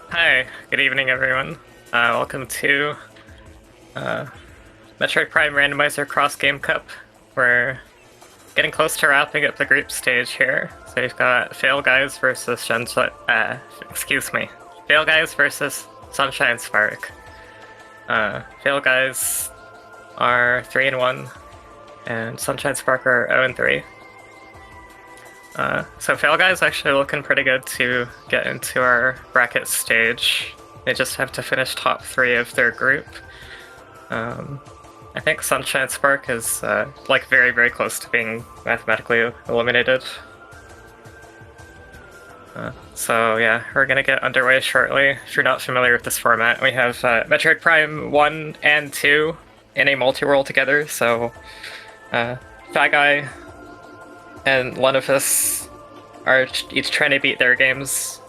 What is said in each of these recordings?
Hi, good evening, everyone. Welcome to uh, Metroid Prime Randomizer Cross Game Cup. We're getting close to wrapping up the group stage here. So we've got PhailGuys versus PhailGuys versus Sunshine Spark. PhailGuys are 3-1, and Sunshine Spark are 0-3. So PhailGuys actually looking pretty good to get into our bracket stage. They just have to finish top 3 of their group. I think Sunshine Spark is like very, very close to being mathematically eliminated. So yeah, we're gonna get underway shortly. If you're not familiar with this format, we have Metroid Prime 1 and 2 in a multi-world together, so PhailGuy and one of us are each trying to beat their games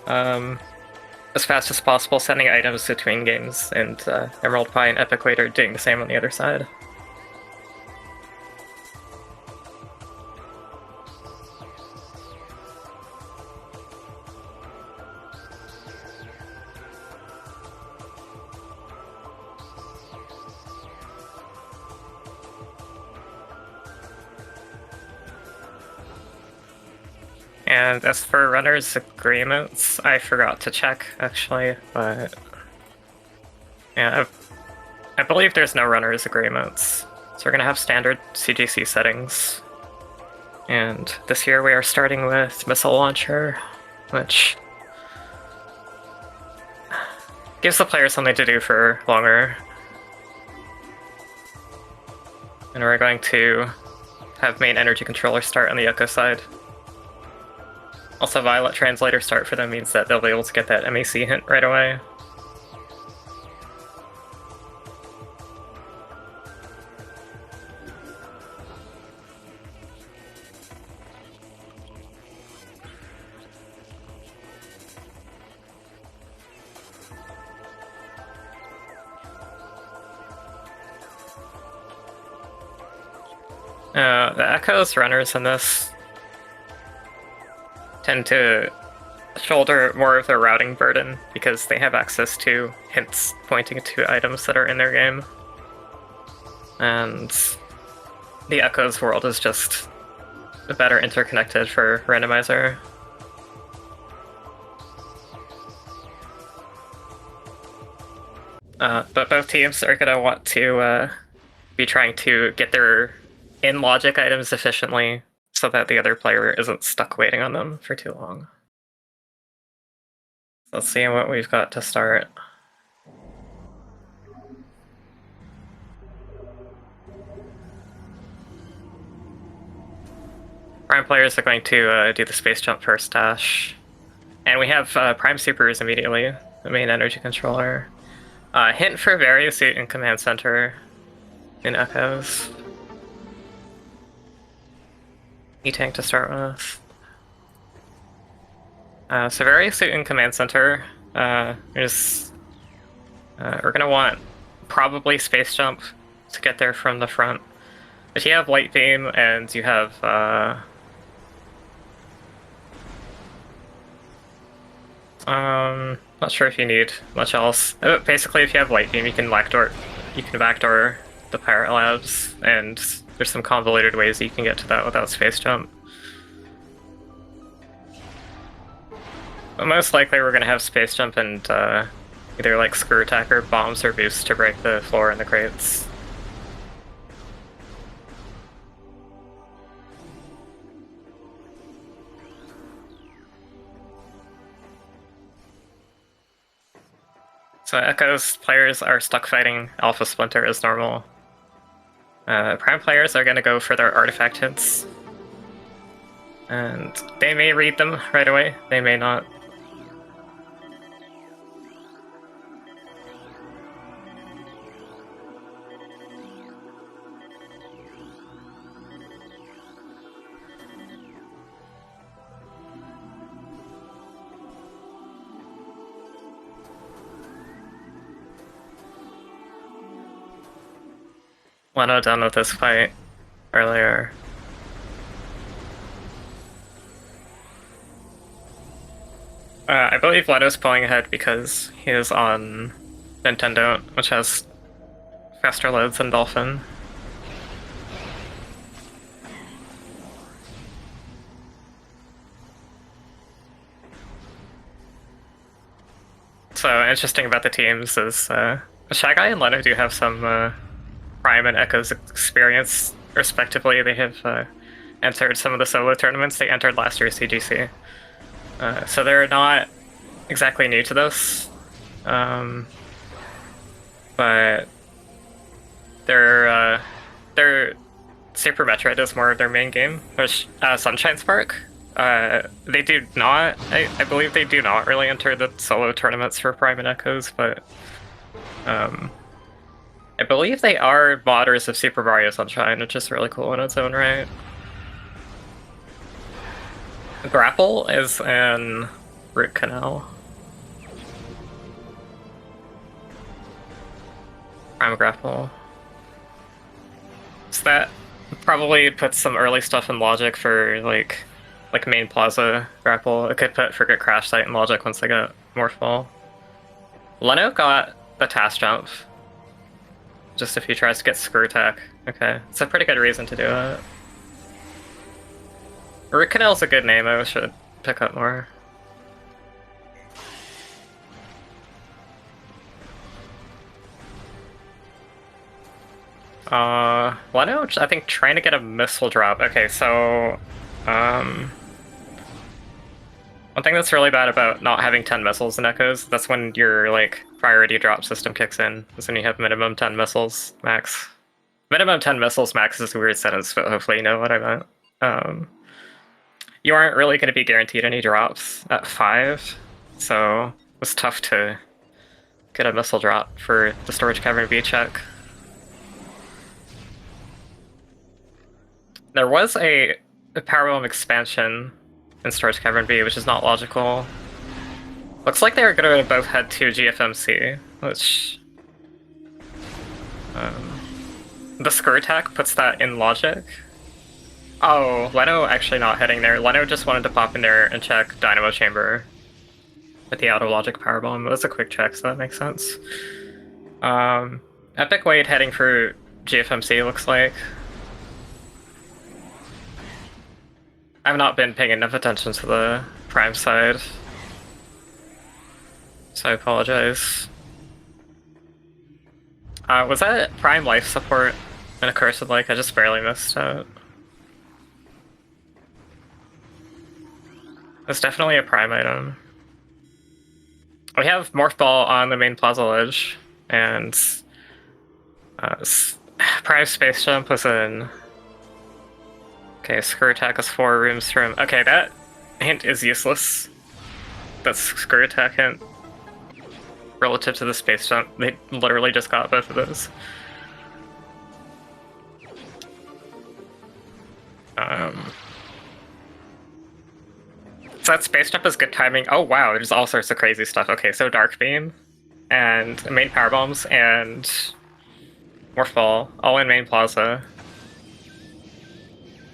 as fast as possible, sending items between games, and Emerald Pie and Epic Wait are doing the same on the other side. And as for runners' agreements, I forgot to check, actually, but yeah, I believe there's no runners' agreements. So we're gonna have standard CGC settings. And this year we are starting with Missile Launcher, which gives the player something to do for longer. And we're going to have main energy controller start on the Echo side. Also, Violet Translator start for them means that they'll be able to get that MAC hint right away. The Echo's runners in this tend to shoulder more of their routing burden because they have access to hints pointing to items that are in their game. And the Echo's world is just better interconnected for randomizer. But both teams are going to want to be trying to get their in-logic items efficiently so that the other player isn't stuck waiting on them for too long. Let's see what we've got to start. Prime players are going to do the space jump first dash. And we have Prime Supers immediately, the main energy controller. Hint for Variasuit in Command Center in Echoes. E-Tank to start with. So Variasuit in Command Center is... we're gonna want probably Space Jump to get there from the front. If you have Light Beam and you have... not sure if you need much else. Basically, if you have Light Beam, you can backdoor the Pirate Labs, and there's some convoluted ways you can get to that without Space Jump. But most likely we're going to have Space Jump and either like Screw Attack or Bombs or Boost to break the floor in the crates. So Echo's players are stuck fighting Alpha Splinter as normal. Prime players are going to go for their artifact hints. And they may read them right away, they may not. Leno done with this fight earlier. I believe Leno's pulling ahead because he is on Nintendo, which has faster loads than Dolphin. So interesting about the teams is Shy Guy and Leno do have some Prime and Echo's experience, respectively. They have entered some of the solo tournaments. They entered last year's CGC. So they're not exactly new to this. But their Super Metroid is more of their main game, which Sunshine Spark. They do not. I believe they do not really enter the solo tournaments for Prime and Echoes, but I believe they are modders of Super Mario Sunshine, which is really cool in its own right. Grapple is in Root Canal. Prime Grapple. So that probably puts some early stuff in Logic for like main Plaza Grapple. It could put Forget Crash Site in Logic once they get more full. Leno got the Task Jump. Just if he tries to get Screw Attack. Okay, it's a pretty good reason to do it. Root Canal's a good name, I should pick up more. Leno, I think trying to get a missile drop. Okay, so one thing that's really bad about not having 10 missiles in Echoes, that's when your like priority drop system kicks in. That's when you have minimum 10 missiles max. Minimum 10 missiles max is a weird sentence, but hopefully you know what I meant. You aren't really going to be guaranteed any drops at 5, so it was tough to get a missile drop for the Storage Cavern B check. There was a Powerbomb expansion in Storage Cavern B, which is not logical. Looks like they are going to both head to GFMC, which... the Screw Attack puts that in Logic. Oh, Leno actually not heading there. Leno just wanted to pop in there and check Dynamo Chamber with the Auto-Logic Powerbomb. It was a quick check, so that makes sense. Epic Wade heading for GFMC, looks like. I've not been paying enough attention to the Prime side, so I apologize. Was that Prime life support in a Cursed Like? I just barely missed it. It's definitely a Prime item. We have Morph Ball on the main Plaza Ledge, and Prime Space Jump was in... Okay, Screw Attack is 4 rooms from... Okay, that hint is useless. That's Screw Attack hint. Relative to the Space Jump, they literally just got both of those. So that Space Jump is good timing. Oh wow, there's all sorts of crazy stuff. Okay, so Dark Beam, and main Power Bombs, and Morph Ball, all in main Plaza.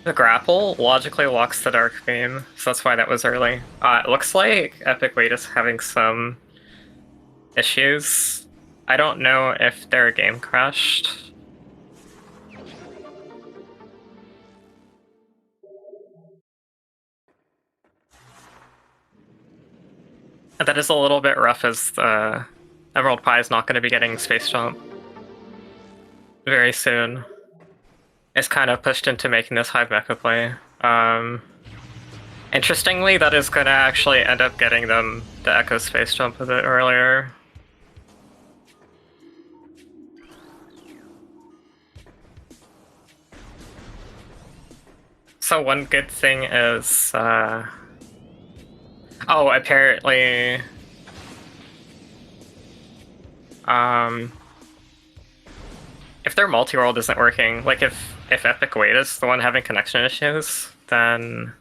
The Grapple logically locks the Dark Beam, so that's why that was early. It looks like Epic Wait is having some issues. I don't know if their game crashed. That is a little bit rough, as Emerald Pie is not going to be getting Space Jump very soon. It's kind of pushed into making this Hive Mecha play. Interestingly, that is going to actually end up getting them the Echo Space Jump a bit earlier. So one good thing is... oh, apparently... if their multi-world isn't working, like if Epic Wait is the one having connection issues, then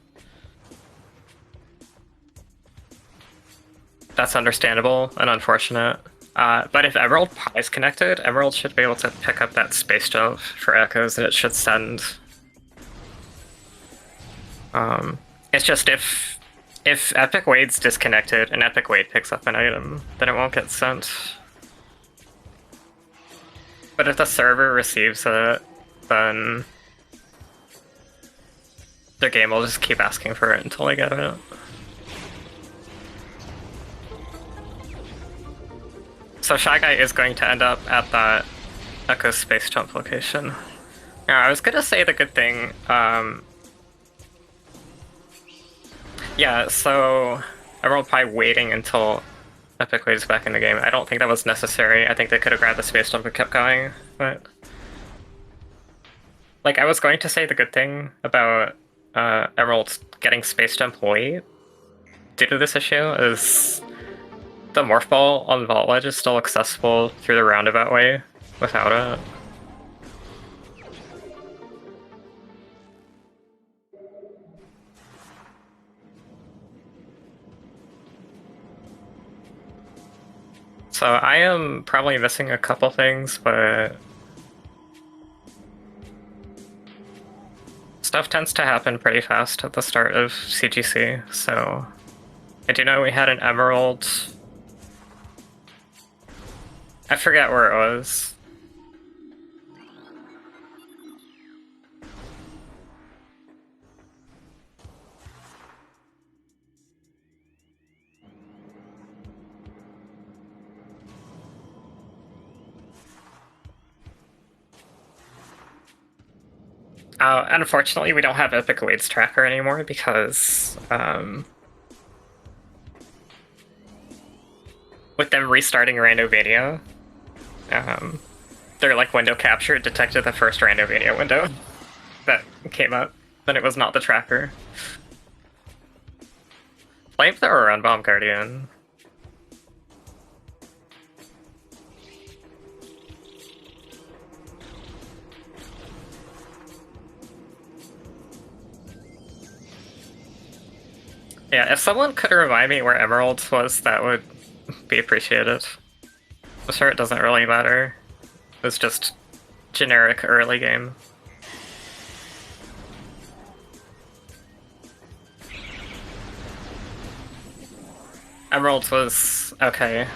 that's understandable and unfortunate. But if Emerald Pie is connected, Emerald should be able to pick up that Space Jump for Echoes, and it should send. It's just if If Epic Wade's disconnected and Epic Wade picks up an item, then it won't get sent. But if the server receives it, then the game will just keep asking for it until they get it. So Shy Guy is going to end up at that Echo Space Jump location. Yeah, I was gonna say the good thing, yeah, so everyone probably waiting until Epic Wade's back in the game. I don't think that was necessary. I think they could have grabbed the Space Jump and kept going, but... Like, I was going to say the good thing about Emerald getting Space Jump late due to this issue is the Morph Ball on Vault Ledge is still accessible through the roundabout way without it. So I am probably missing a couple things, but stuff tends to happen pretty fast at the start of CGC, so I do know we had an Emerald. I forget where it was. Unfortunately, we don't have Epic Wade's tracker anymore because with them restarting Randovania, their like window capture detected the first Randovania window that came up, then it was not the tracker. Flamethrower on Bomb Guardian. Yeah, if someone could remind me where Emerald was, that would be appreciated. I'm sure it doesn't really matter. It's just generic early game. Emerald was okay.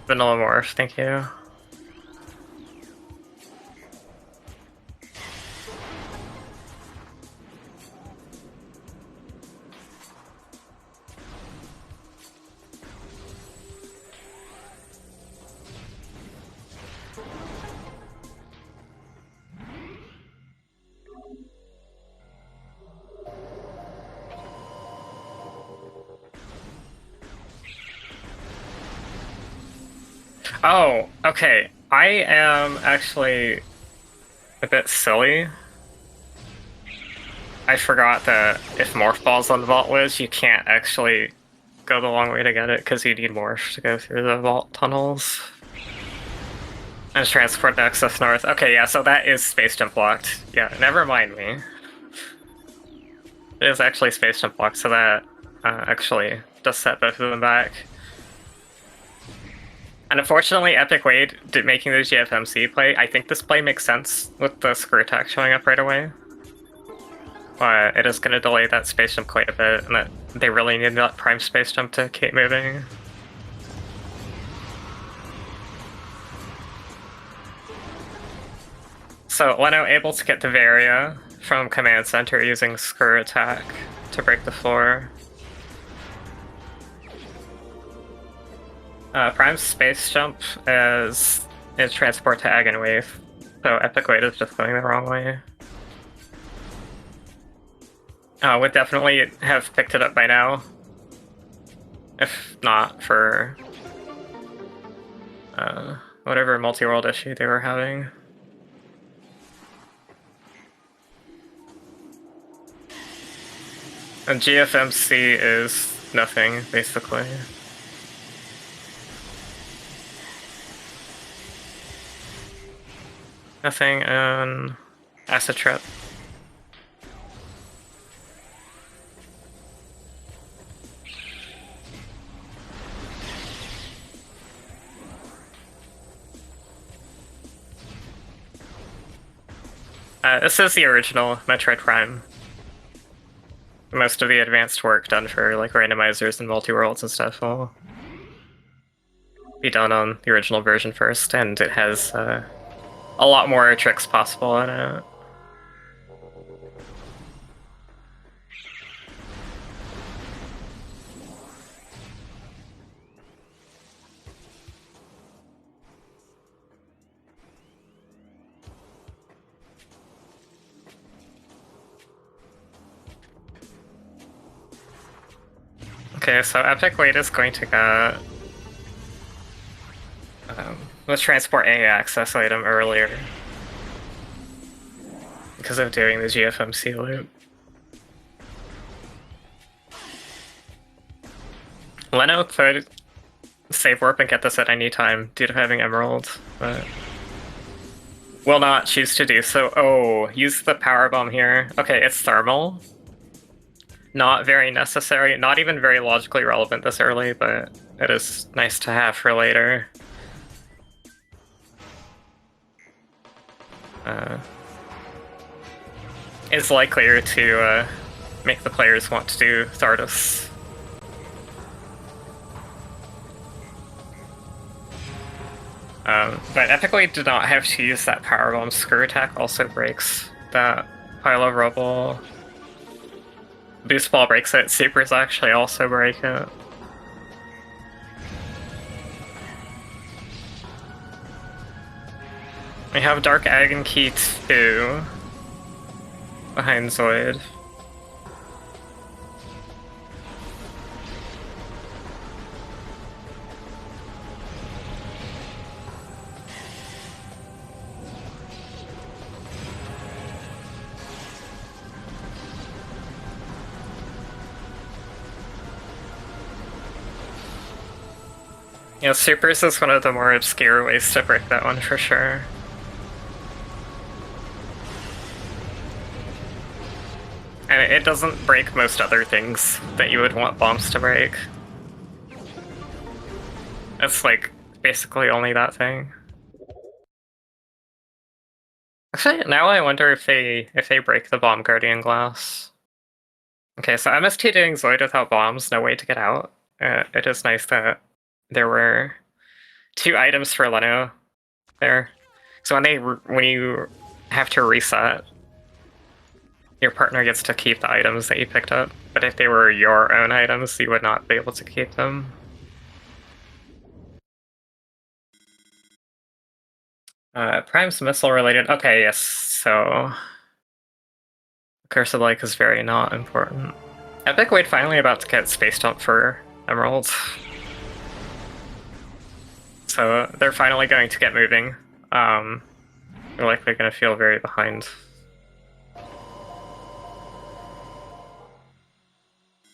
Vanilla Morph, thank you. Oh, okay. I am actually a bit silly. I forgot that if Morph Ball's on the Vault Ledge, you can't actually go the long way to get it because you need Morph to go through the Vault tunnels. And transport to Access North. Okay, yeah, so that is Space Jump blocked. Yeah, never mind me. It is actually Space Jump blocked, so that actually does set both of them back. And unfortunately, Epic Wade making the GFMC play, I think this play makes sense with the screw attack showing up right away. But it is going to delay that Space Jump quite a bit, and that they really need that Prime Space Jump to keep moving. So Leno able to get the Varia from Command Center using screw attack to break the floor. Prime Space Jump is transport to Agony Wave, so Epic Wade is just going the wrong way. Would definitely have picked it up by now, if not for whatever multi-world issue they were having. And GFMC is nothing, basically. Nothing, and Acid Trip. This is the original Metroid Prime. most of the advanced work done for like randomizers and multi-worlds and stuff will be done on the original version first, and it has a lot more tricks possible in it. Okay, so Epic Wait is going to get the transport A access item earlier because of doing the GFMC loop. Leno could save warp and get this at any time due to having Emerald, but will not choose to do so. Oh, use the power bomb here. Okay, it's thermal. Not very necessary, not even very logically relevant this early, but it is nice to have for later. It's likelier to make the players want to do Thardus. But Epically did not have to use that power bomb. Screw attack also breaks that pile of rubble. Boost ball breaks it. Supers actually also break it. We have Dark Agony Key 2 behind Zoid. Yeah, Supers is one of the more obscure ways to break that one for sure. And it doesn't break most other things that you would want bombs to break. It's like basically only that thing. Actually, now I wonder if they break the bomb guardian glass. Okay, so MST doing Zoid without bombs, no way to get out. It is nice that there were 2 items for Leno there. So when you have to reset, your partner gets to keep the items that you picked up. But if they were your own items, you would not be able to keep them. Prime's missile related. Okay, yes. So Curse of Light is very not important. Epic Wait finally about to get Space Dump for Emeralds. So they're finally going to get moving. They're likely going to feel very behind.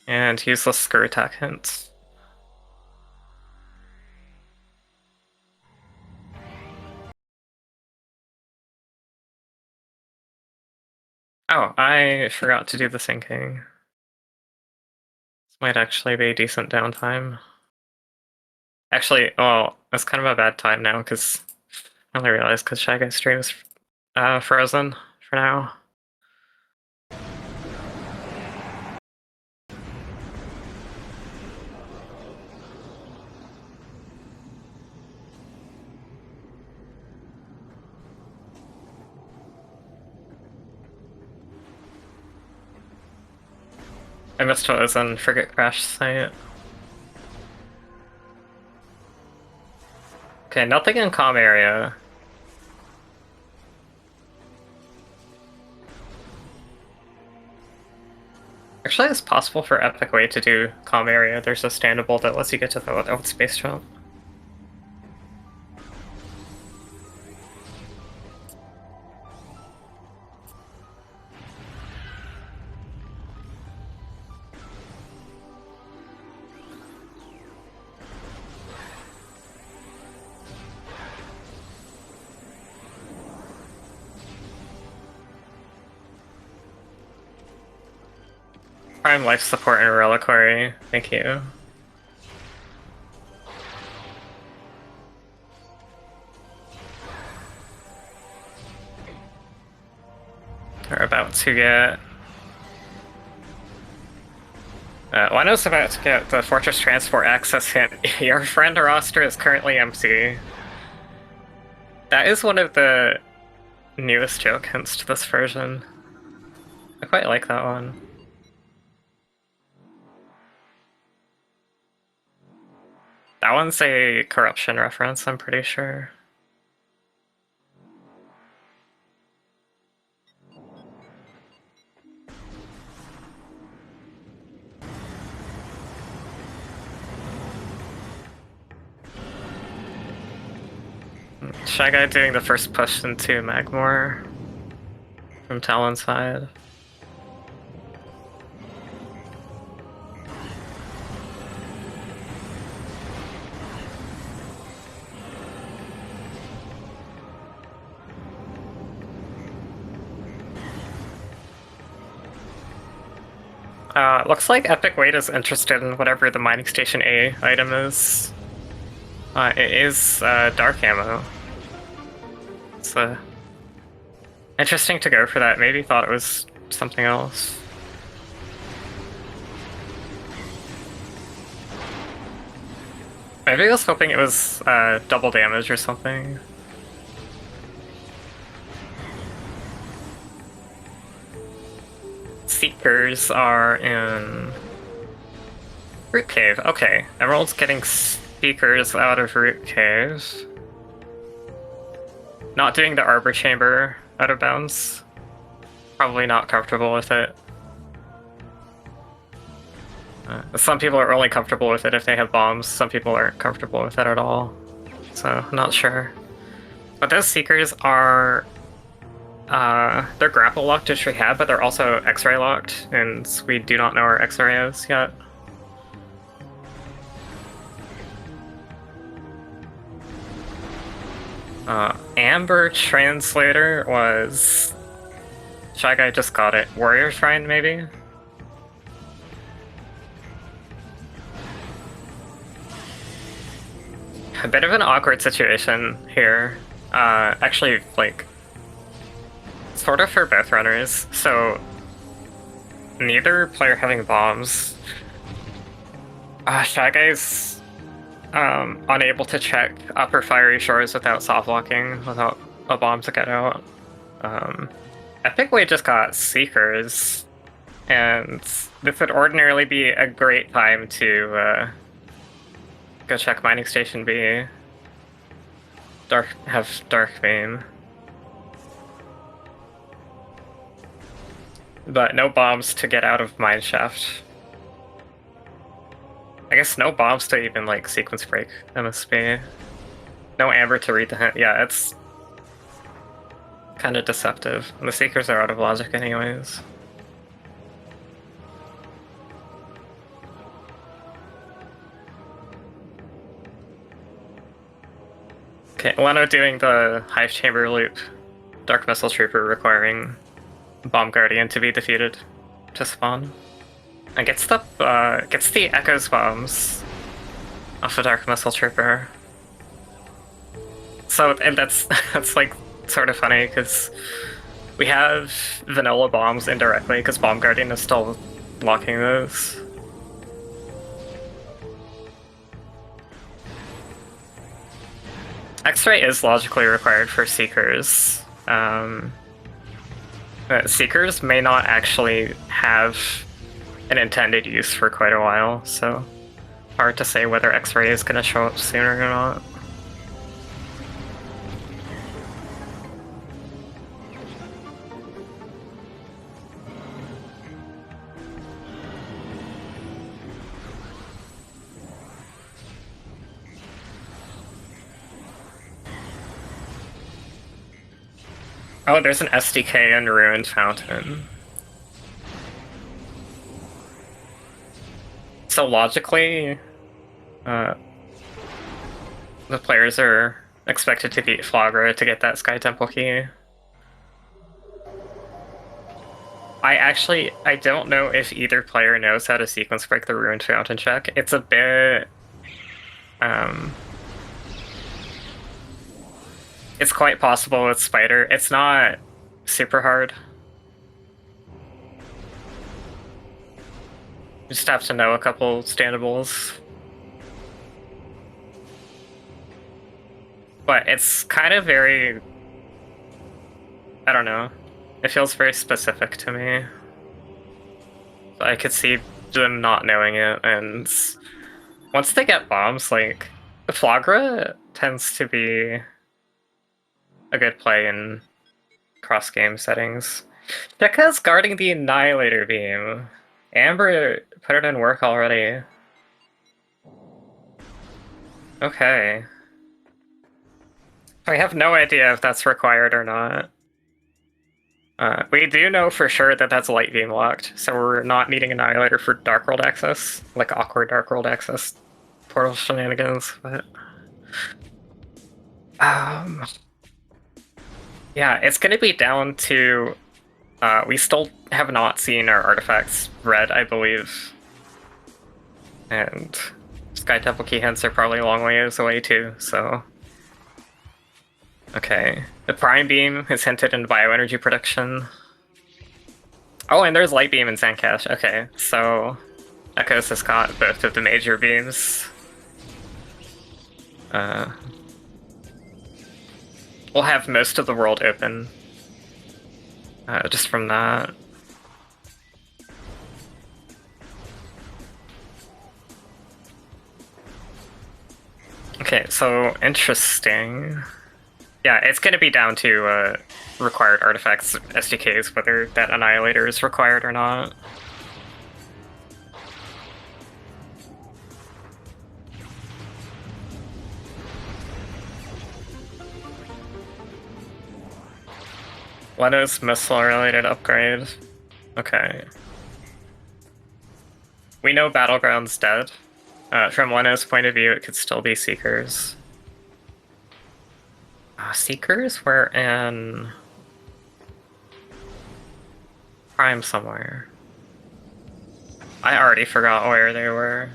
And useless screw attack hints. Oh, I forgot to do the sinking. This might actually be a decent downtime. Actually, well, it's kind of a bad time now because I only realized because Shy Guy stream is frozen for now. I missed what was on Frigate Crash site. Okay, nothing in comm area. Actually, it's possible for Epic Way to do comm area. There's a standable that lets you get to the without space jump. Prime life support and reliquary, thank you. We're about to get Leno's about to get the Fortress Transport access hint. Your friend roster is currently empty. That is one of the newest joke hints to this version. I quite like that one. That one's a corruption reference, I'm pretty sure. Shy Guy doing the first push into Magmore from Talon's side. Looks like Epic Wait is interested in whatever the Mining Station A item is. It is dark ammo. It's interesting to go for that. Maybe thought it was something else. Maybe I was hoping it was double damage or something. Seekers are in Root Cave. Okay, Emerald's getting Seekers out of Root Cave. Not doing the Arbor Chamber out of bounds. Probably not comfortable with it. Some people are only comfortable with it if they have bombs. Some people aren't comfortable with it at all. So, I'm not sure. But those Seekers are... they're grapple locked, which we have, but they're also X-ray locked, and we do not know where X-ray is yet. Amber Translator was... Shy Guy just got it. Warrior Shrine, maybe? A bit of an awkward situation here. Actually, like... sort of for both runners, so... neither player having bombs. Shy Guy's... unable to check upper fiery shores without soft locking, without a bomb to get out. Epic Way just got Seekers, and this would ordinarily be a great time to go check Mining Station B. Have Dark Vein. But no bombs to get out of Mineshaft. I guess no bombs to even, like, sequence break MSB. No Amber to read the hint. Yeah, it's kind of deceptive. And the Seekers are out of logic anyways. Okay, Leno doing the Hive Chamber loop. Dark Missile Trooper requiring Bomb Guardian to be defeated to spawn. And gets the Echo's bombs off the Dark Missile Trooper. So, and that's like sort of funny because we have vanilla bombs indirectly because Bomb Guardian is still blocking those. X-ray is logically required for Seekers. Seekers may not actually have an intended use for quite a while, so hard to say whether X-ray is going to show up sooner or not. Oh, there's an SDK in Ruined Fountain. So logically, the players are expected to beat Flagra to get that Sky Temple key. I don't know if either player knows how to sequence break the Ruined Fountain check. It's a bit... it's quite possible with Spider. It's not super hard. You just have to know a couple standables. But it's kind of very... I don't know. It feels very specific to me. I could see them not knowing it, and once they get bombs, like, Flagra tends to be a good play in cross-game settings. Dekka's guarding the Annihilator Beam. Amber put it in work already. Okay. I have no idea if that's required or not. We do know for sure that that's light beam locked, so we're not needing Annihilator for Dark World access, like awkward Dark World access portal shenanigans, but... Yeah, it's gonna be down to... we still have not seen our artifacts read, I believe. And Sky Temple Key hints are probably a long ways away too, so... Okay. The Prime Beam is hinted in Bioenergy Production. Oh, and there's Light Beam and Sandcash. Okay, so Echoes has got both of the major beams. We'll have most of the world open just from that. Okay, so interesting. Yeah, it's going to be down to required artifacts SDKs, whether that Annihilator is required or not. Leno's missile-related upgrade. Okay. We know Battleground's dead. From Leno's point of view, it could still be Seekers. Seekers were in... Prime somewhere. I already forgot where they were.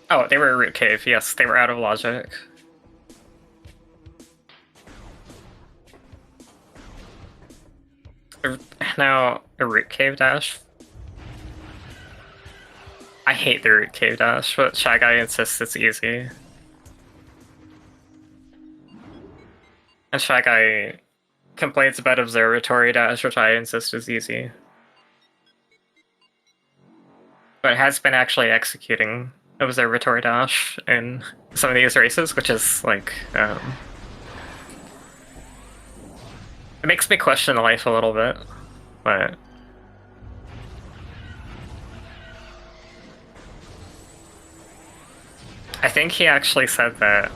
Oh, they were Root Cave. Yes, they were out of logic. Now, a Root Cave dash? I hate the Root Cave dash, but Shy Guy insists it's easy. And Shy Guy complains about Observatory dash, which I insist is easy. But has been actually executing Observatory dash in some of these races, which is like, it makes me question life a little bit, but... I think he actually said that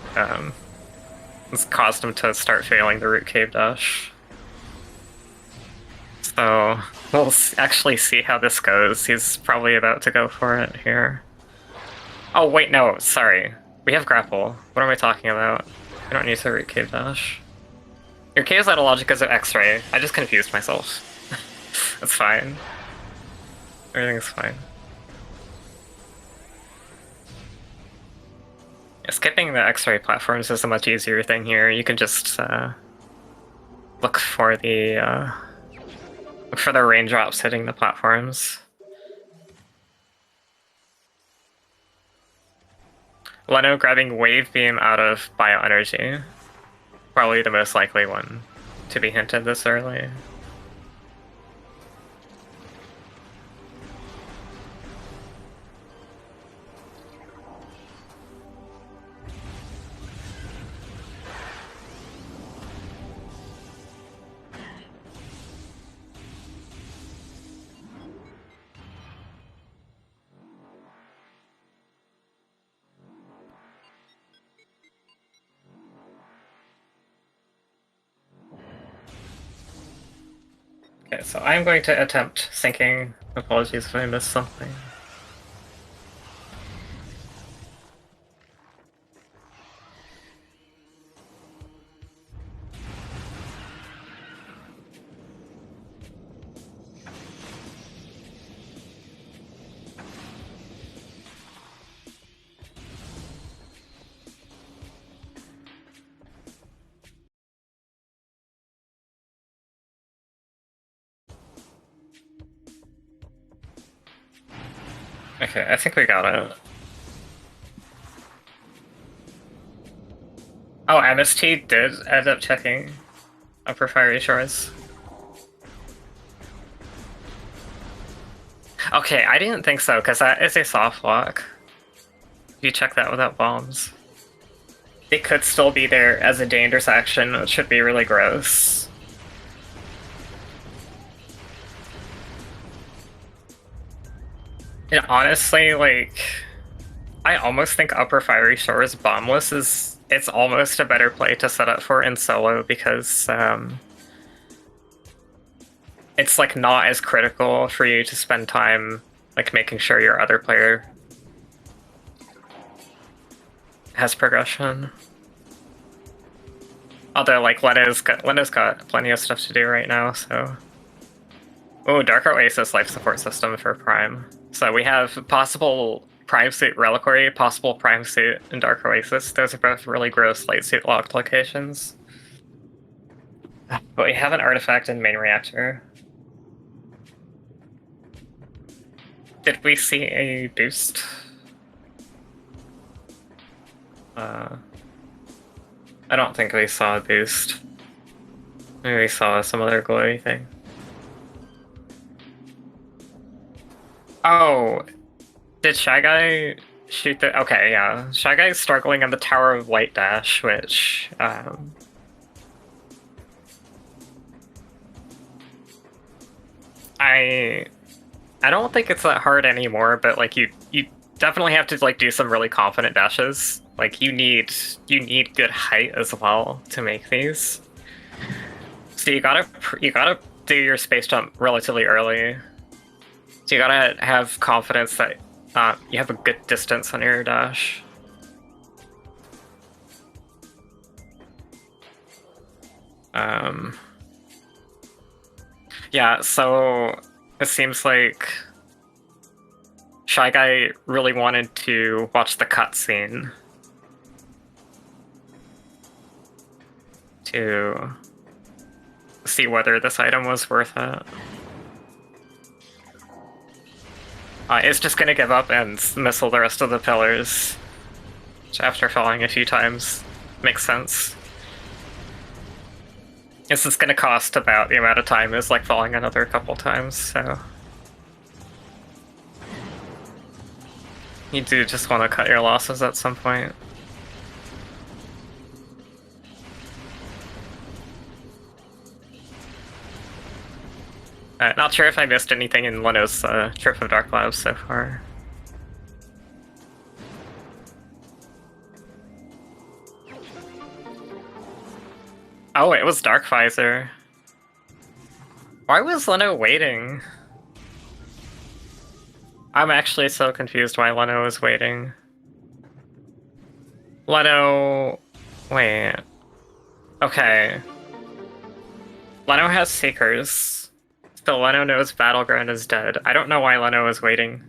it's caused him to start failing the Root Cave dash. So we'll actually see how this goes. He's probably about to go for it here. Oh wait, no, sorry. We have grapple. What am I talking about? I don't need the Root Cave dash. Your cave's out of logic because of X-ray. I just confused myself. That's fine. Everything's fine. Skipping the X-ray platforms is a much easier thing here. You can just look for the raindrops hitting the platforms. Leno grabbing Wave Beam out of Bioenergy. Probably the most likely one to be hinted this early. Okay, so I'm going to attempt syncing. Apologies if I missed something. Okay, I think we got it. Oh, MST did end up checking Upper Fiery Shores. Okay, I didn't think so, because that is a soft lock. You check that without bombs. They could still be there as a dangerous action, which should be really gross. And honestly, like, I almost think Upper Fiery Shores bombless it's almost a better play to set up for in solo because it's like not as critical for you to spend time like making sure your other player has progression. Although like Leno's got plenty of stuff to do right now, so. Oh, Dark Oasis life support system for Prime. So we have possible Prime Suit Reliquary, possible Prime Suit, and Dark Oasis. Those are both really gross Light Suit locked locations. But we have an artifact in main reactor. Did we see a boost? I don't think we saw a boost. Maybe we saw some other glowy thing. Oh, did Shy Guy shoot the... Okay, yeah. Shy Guy's struggling on the Tower of Light Dash, which... I don't think it's that hard anymore, but like you definitely have to like do some really confident dashes. Like you need good height as well to make these. So you gotta do your space jump relatively early. So you gotta have confidence that you have a good distance on your dash. Yeah, so it seems like Shy Guy really wanted to watch the cutscene to see whether this item was worth it. It's just gonna give up and missile the rest of the pillars, which after falling a few times makes sense. This is gonna cost about the amount of time as like falling another couple times, so... You do just want to cut your losses at some point. Not sure if I missed anything in Leno's Trip of Dark Labs so far. Oh, it was Dark Visor. Why was Leno waiting? I'm actually so confused why Leno was waiting. Leno... Wait... Okay. Leno has Seekers. So Leno knows Battleground is dead. I don't know why Leno was waiting.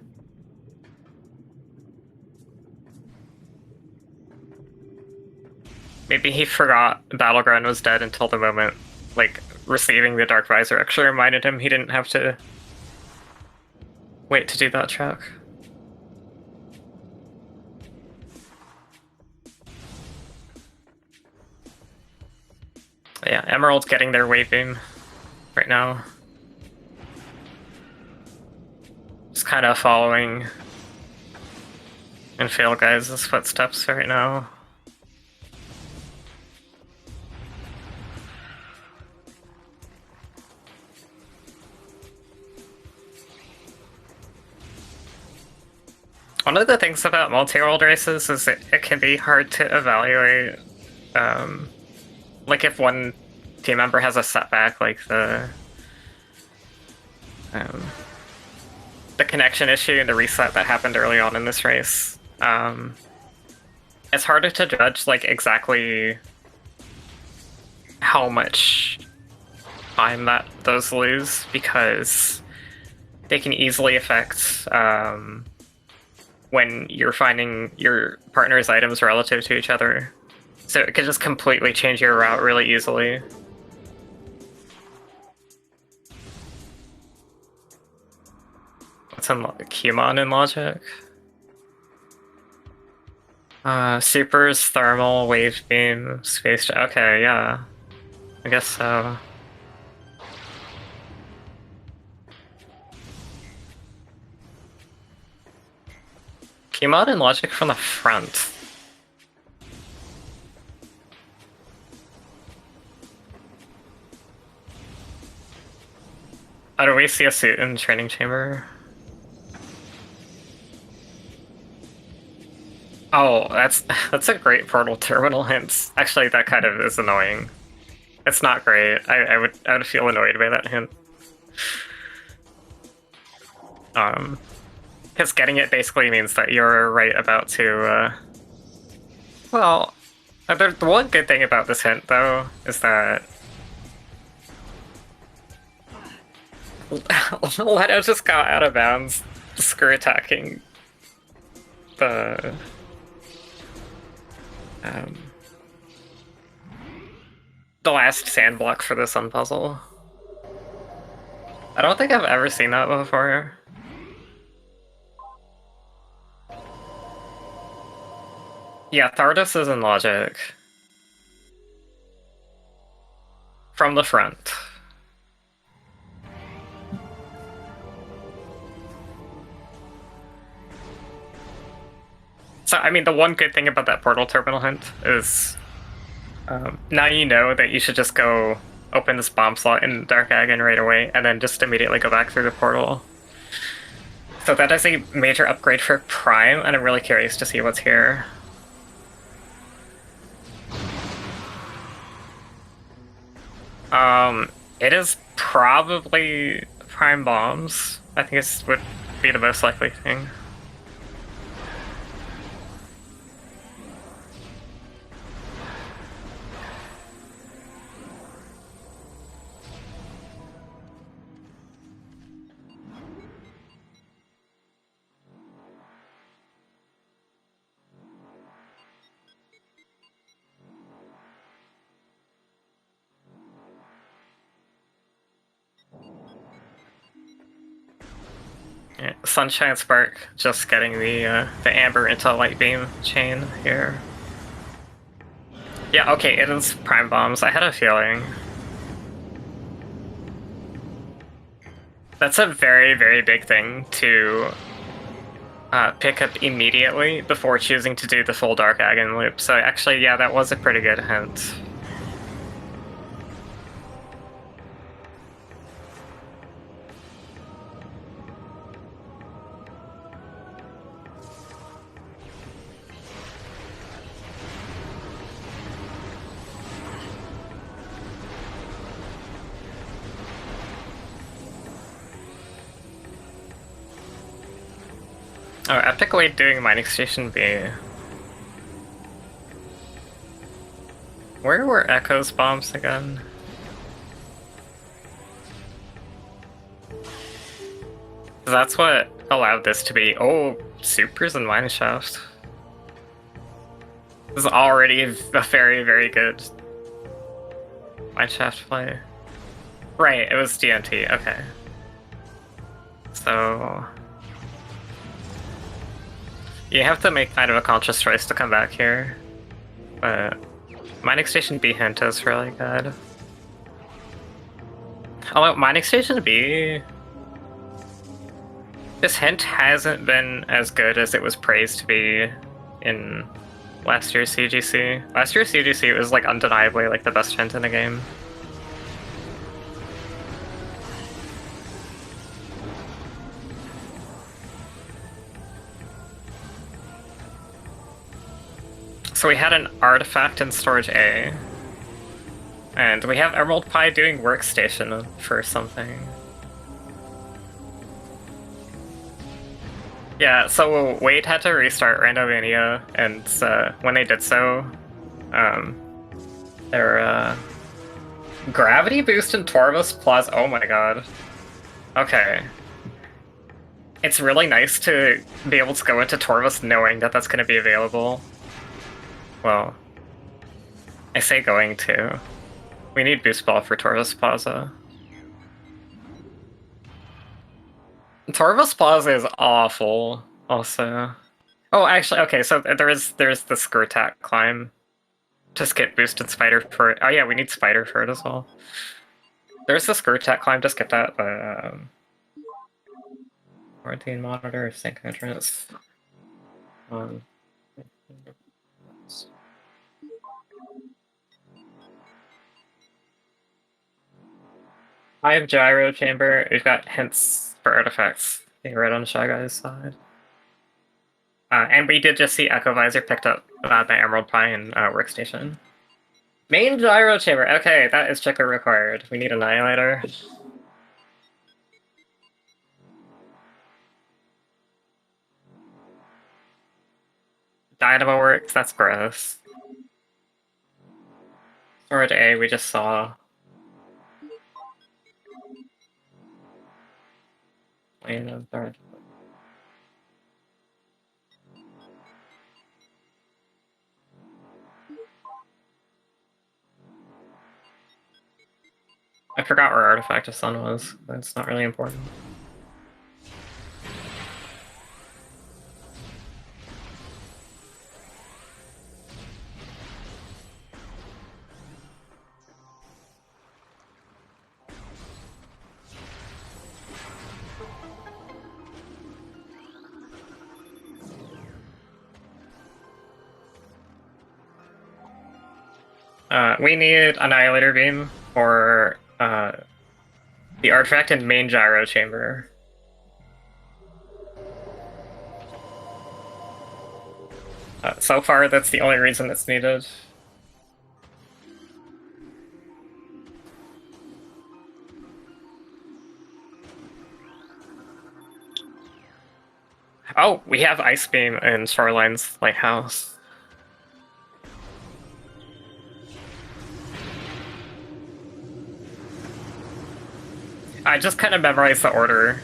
Maybe he forgot Battleground was dead until the moment, like, receiving the Dark Visor actually reminded him he didn't have to wait to do that track. Yeah, Emerald's getting their wave beam right now. Just kind of following in PhailGuys' footsteps right now. One of the things about multi-world races is it can be hard to evaluate, like if one team member has a setback, like the connection issue and the reset that happened early on in this race. It's harder to judge like exactly how much time that those lose because they can easily affect when you're finding your partner's items relative to each other. So it can just completely change your route really easily. What's what's in Kumon in Logic? Supers, Thermal, Wave Beam, Space... Okay, yeah. I guess so. Kumon in Logic from the front. Oh, do we see a suit in Training Chamber? Oh, that's a great portal terminal hint. Actually, that kind of is annoying. It's not great. I would feel annoyed by that hint. Because getting it basically means that you're right about to. Well, the one good thing about this hint though is that Leto just got out of bounds, screw attacking the last sand block for the sun puzzle. I don't think I've ever seen that before. Yeah, Thardus is in Logic. From the front. So, I mean, the one good thing about that portal terminal hint is now you know that you should just go open this bomb slot in Dark Agon right away, and then just immediately go back through the portal. So that is a major upgrade for Prime, and I'm really curious to see what's here. It is probably Prime Bombs. I think this would be the most likely thing. Yeah, Sunshine Spark just getting the Amber into Light Beam chain here. Yeah, okay, it is Prime Bombs. I had a feeling. That's a very, very big thing to pick up immediately before choosing to do the full Dark Agon loop. So actually, yeah, that was a pretty good hint. Oh, Epic Wade doing Mining Station B. Where were Echo's bombs again? That's what allowed this to be. Oh, Supers and Mining Shaft. This is already a very, very good Mine Shaft play. Right, it was DMT, okay. So... you have to make kind of a conscious choice to come back here. But Mining Station B hint is really good. Although Mining Station B... this hint hasn't been as good as it was praised to be in last year's CGC. Last year's CGC was like undeniably like the best hint in the game. So we had an artifact in storage A, and we have Emerald Pie doing workstation for something. Yeah, so Wade had to restart Randomania, and when they did so, their gravity boost in Torvus Plaza. Oh my god. Okay. It's really nice to be able to go into Torvus knowing that that's going to be available. Well, I say going to. We need boost ball for Torvus Plaza. Torvus Plaza is awful, also. Oh, actually, okay, so there's the Skirtak climb. Just get boosted Spider for it. Oh yeah, we need Spider for it as well. There's the Skirtak climb, just get that, but quarantine monitor, sync entrance. Um, I have gyro chamber. We've got hints for artifacts being right on Shy Guy's side. And we did just see Echo Visor picked up by Emerald Pine workstation. Main gyro chamber. Okay, that is checker required. We need Annihilator. Dynamo works. That's gross. Storage A. We just saw. Lane of Dark. I forgot where Artifact of Sun was. That's not really important. We need Annihilator Beam for the Artifact and main gyro chamber. So far, that's the only reason it's needed. Oh, we have Ice Beam in Shoreline's Lighthouse. I just kind of memorized the order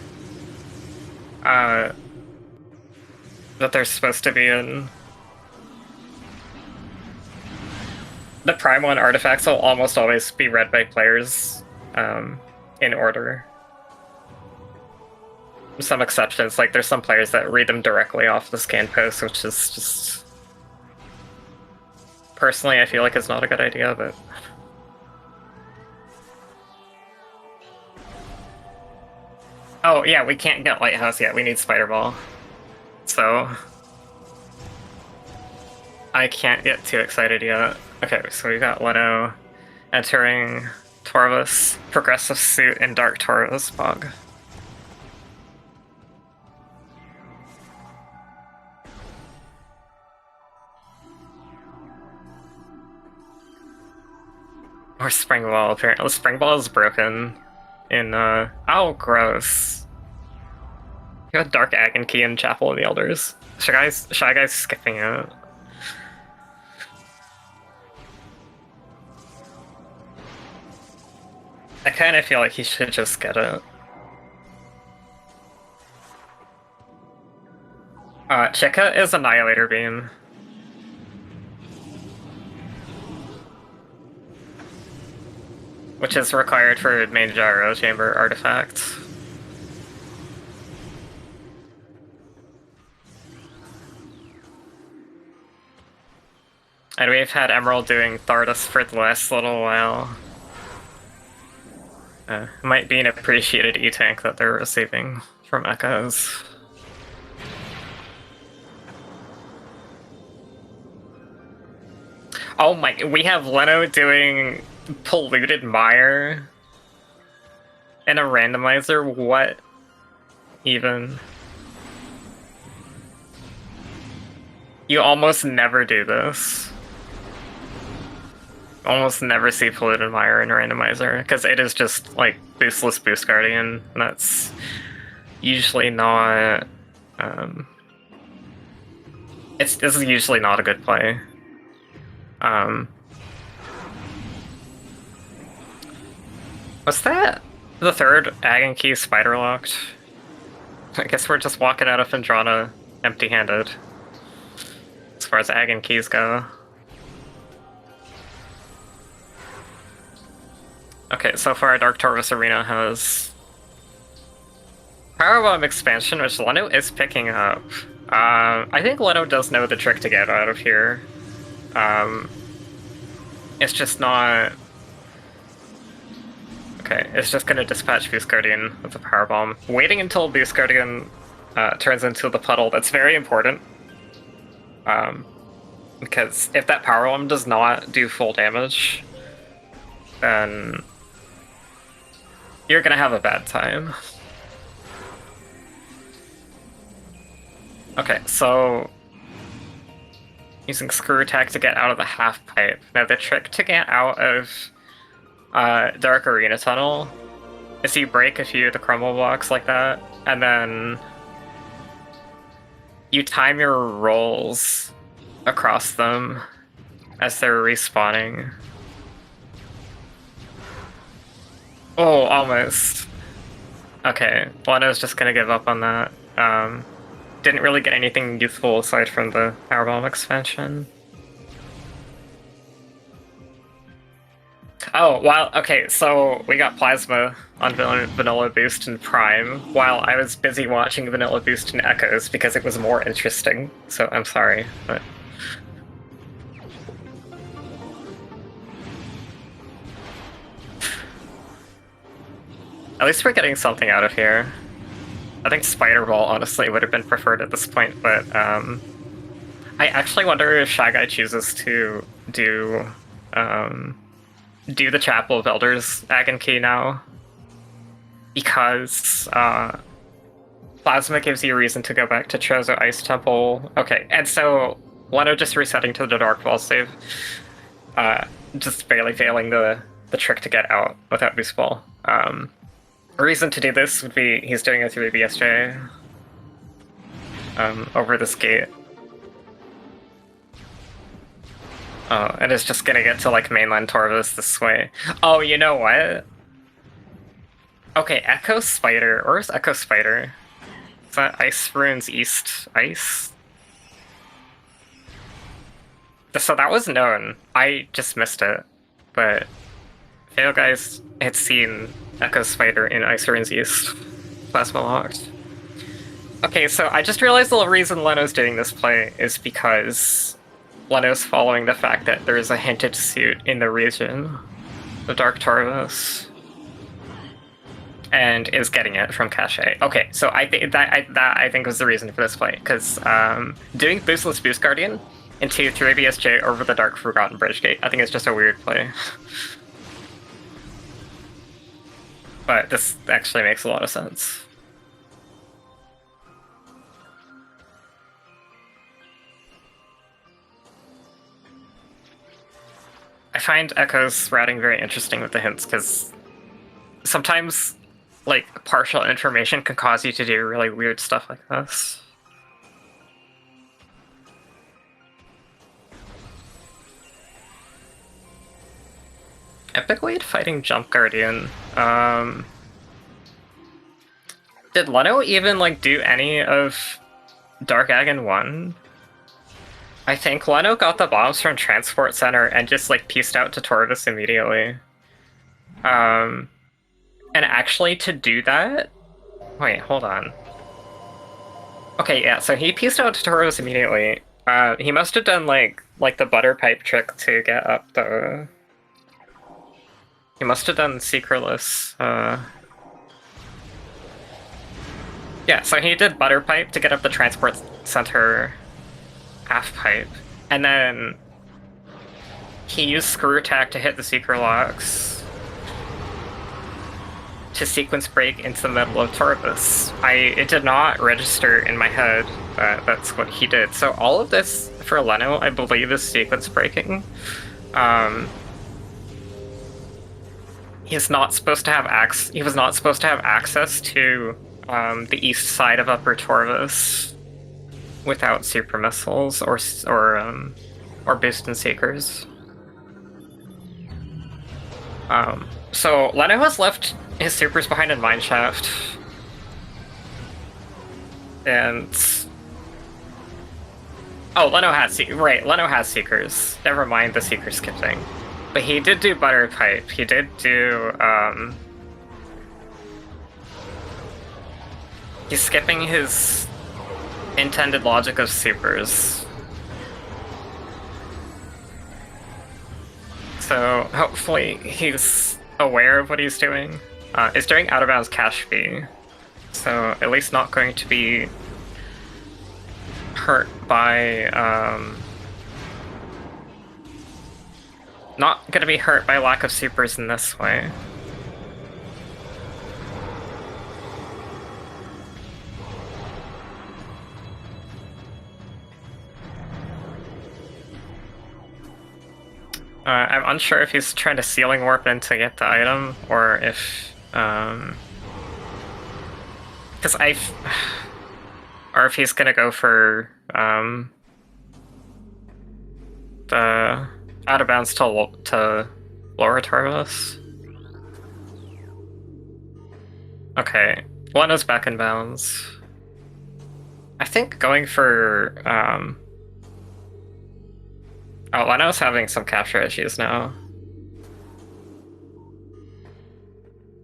that they're supposed to be in. The Prime 1 artifacts will almost always be read by players in order. Some exceptions, like there's some players that read them directly off the scan post, which is just... Personally, I feel like it's not a good idea, but... Oh, yeah, we can't get Lighthouse yet. We need Spider Ball. So... I can't get too excited yet. Okay, so we got Leno entering Torvus, Progressive Suit, and Dark Torvus Bog. Or Spring Ball, apparently. Spring Ball is broken in, oh, gross. You got Dark Agony Key in Chapel of the Elders. Shy Guy's skipping it. I kind of feel like he should just get it. Chica is Annihilator Beam. Which is required for main gyro chamber artifact. And we've had Emerald doing Thardus for the last little while. Might be an appreciated E-tank that they're receiving from Echoes. Oh my, we have Leno doing Polluted Mire and a randomizer? What even? You almost never do this. Almost never see Polluted Mire in a randomizer, because it is just, like, boostless Boost Guardian, and that's usually not... this is usually not a good play. Was that the third Agony Key spider locked? I guess we're just walking out of Phendrana empty-handed, as far as Agony Keys go. Okay, so far Dark Torvus Arena has Powerbomb expansion, which Leno is picking up. I think Leno does know the trick to get out of here. It's just not... Okay, it's just gonna dispatch Beast Guardian with the Powerbomb. Waiting until Beast Guardian turns into the puddle, that's very important. Because if that Powerbomb does not do full damage, then you're gonna have a bad time. Okay, so using Screw Attack to get out of the half pipe. Now the trick to get out of Dark Arena Tunnel is you break a few of the crumble blocks like that, and then you time your rolls across them as they're respawning. Oh, almost. Okay, Leno's just gonna give up on that. Didn't really get anything useful aside from the Powerbomb expansion. Oh, wow, okay, so we got Plasma on Vanilla Boost and Prime, while I was busy watching Vanilla Boost and Echoes because it was more interesting, so I'm sorry, but... At least we're getting something out of here. I think Spider Ball, honestly, would have been preferred at this point, but I actually wonder if Shy Guy chooses to do the Chapel of Elders Agon Key now, because Plasma gives you a reason to go back to Chozo Ice Temple. Okay, and so Leno just resetting to the Dark Ball save, just barely failing the trick to get out without Boost Ball. A reason to do this would be he's doing it through the BSJ over this gate. And it's just gonna get to like mainland Torvus this way. Oh, you know what? Okay, Echo Spider. Where's Echo Spider? Is that Ice Runes East Ice? So that was known. I just missed it. But PhailGuys had seen Echo Spider in Ice Runes East. Plasma locked. Okay, so I just realized the reason Leno's doing this play is because Leno's following the fact that there's a hinted suit in the region, the Dark Torvus, and is getting it from Cache. Okay, so I think that was the reason for this play, because doing boostless Boost Guardian into 3 BSJ over the Dark Forgotten Bridge Gate, I think it's just a weird play. But this actually makes a lot of sense. I find Echo's routing very interesting with the hints, because sometimes, like, partial information can cause you to do really weird stuff like this. Epic Wade fighting Jump Guardian. Did Leno even, like, do any of Dark Agon 1? I think Leno got the bombs from Transport Center and just, like, pieced out to Torvus immediately. And actually, to do that... Wait, hold on. Okay, yeah, so he pieced out to Torvus immediately. He must have done, like the butter pipe trick to get up the... He must have done Secretless. Yeah, so he did butter pipe to get up the Transport Center half pipe, and then he used Screw Attack to hit the Secret Locks to sequence break into the middle of Torvus. It did not register in my head that that's what he did. So all of this for Leno, I believe, is sequence breaking. He's not supposed to have he was not supposed to have access to the east side of Upper Torvus without super missiles or boost and seekers. So Leno has left his supers behind in Mineshaft, and oh, Leno has Leno has seekers. Never mind the seeker skip thing. But he did do butter pipe. He did do He's skipping his intended logic of supers. So hopefully he's aware of what he's doing. Is doing out of bounds cash fee. So at least not going to be hurt by not gonna be hurt by lack of supers in this way. I'm unsure if he's trying to ceiling warp in to get the item, or if because or if he's gonna go for the out of bounds to lower Tarvis. Okay, Leno's back in bounds. I think going for oh, Leno's having some capture issues now.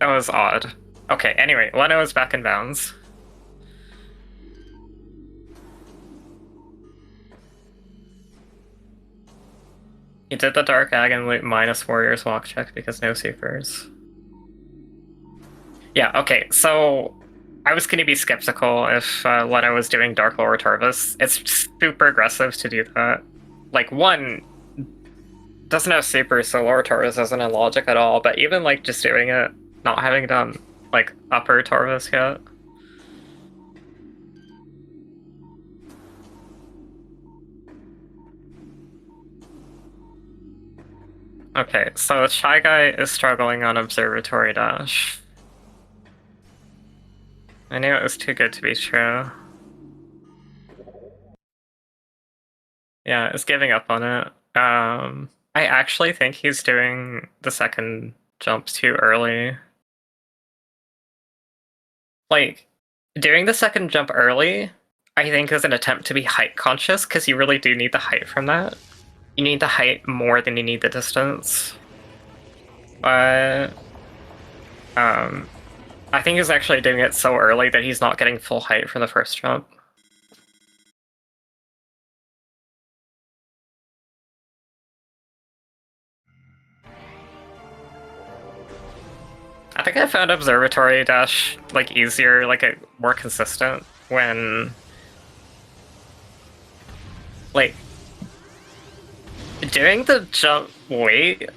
That was odd. Okay, anyway, Leno is back in bounds. He did the Dark Agon loot minus Warrior's Walk check because no supers. Yeah, okay, so I was gonna be skeptical if Leno was doing Dark Lower Tarvis. It's super aggressive to do that. Like, one, doesn't have supers, so Lower Tarvis isn't in logic at all, but even like just doing it, not having done like Upper Tarvis yet. Okay, so Shy Guy is struggling on Observatory Dash. I knew it was too good to be true. Yeah, it's giving up on it. I actually think he's doing the second jump too early. Like, doing the second jump early, I think is an attempt to be height conscious, because you really do need the height from that. You need the height more than you need the distance. But I think he's actually doing it so early that he's not getting full height from the first jump. I think I found Observatory Dash like easier, like more consistent when like doing the jump late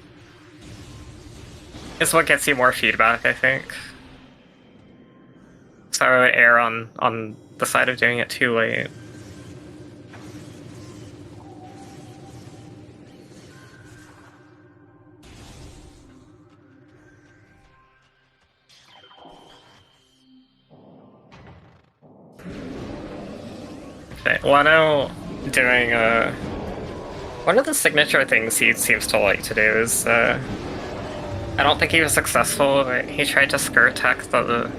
is what gets you more feedback, I think. So I would err on the side of doing it too late. Okay, Leno doing one of the signature things he seems to like to do is I don't think he was successful, but he tried to skirt attack the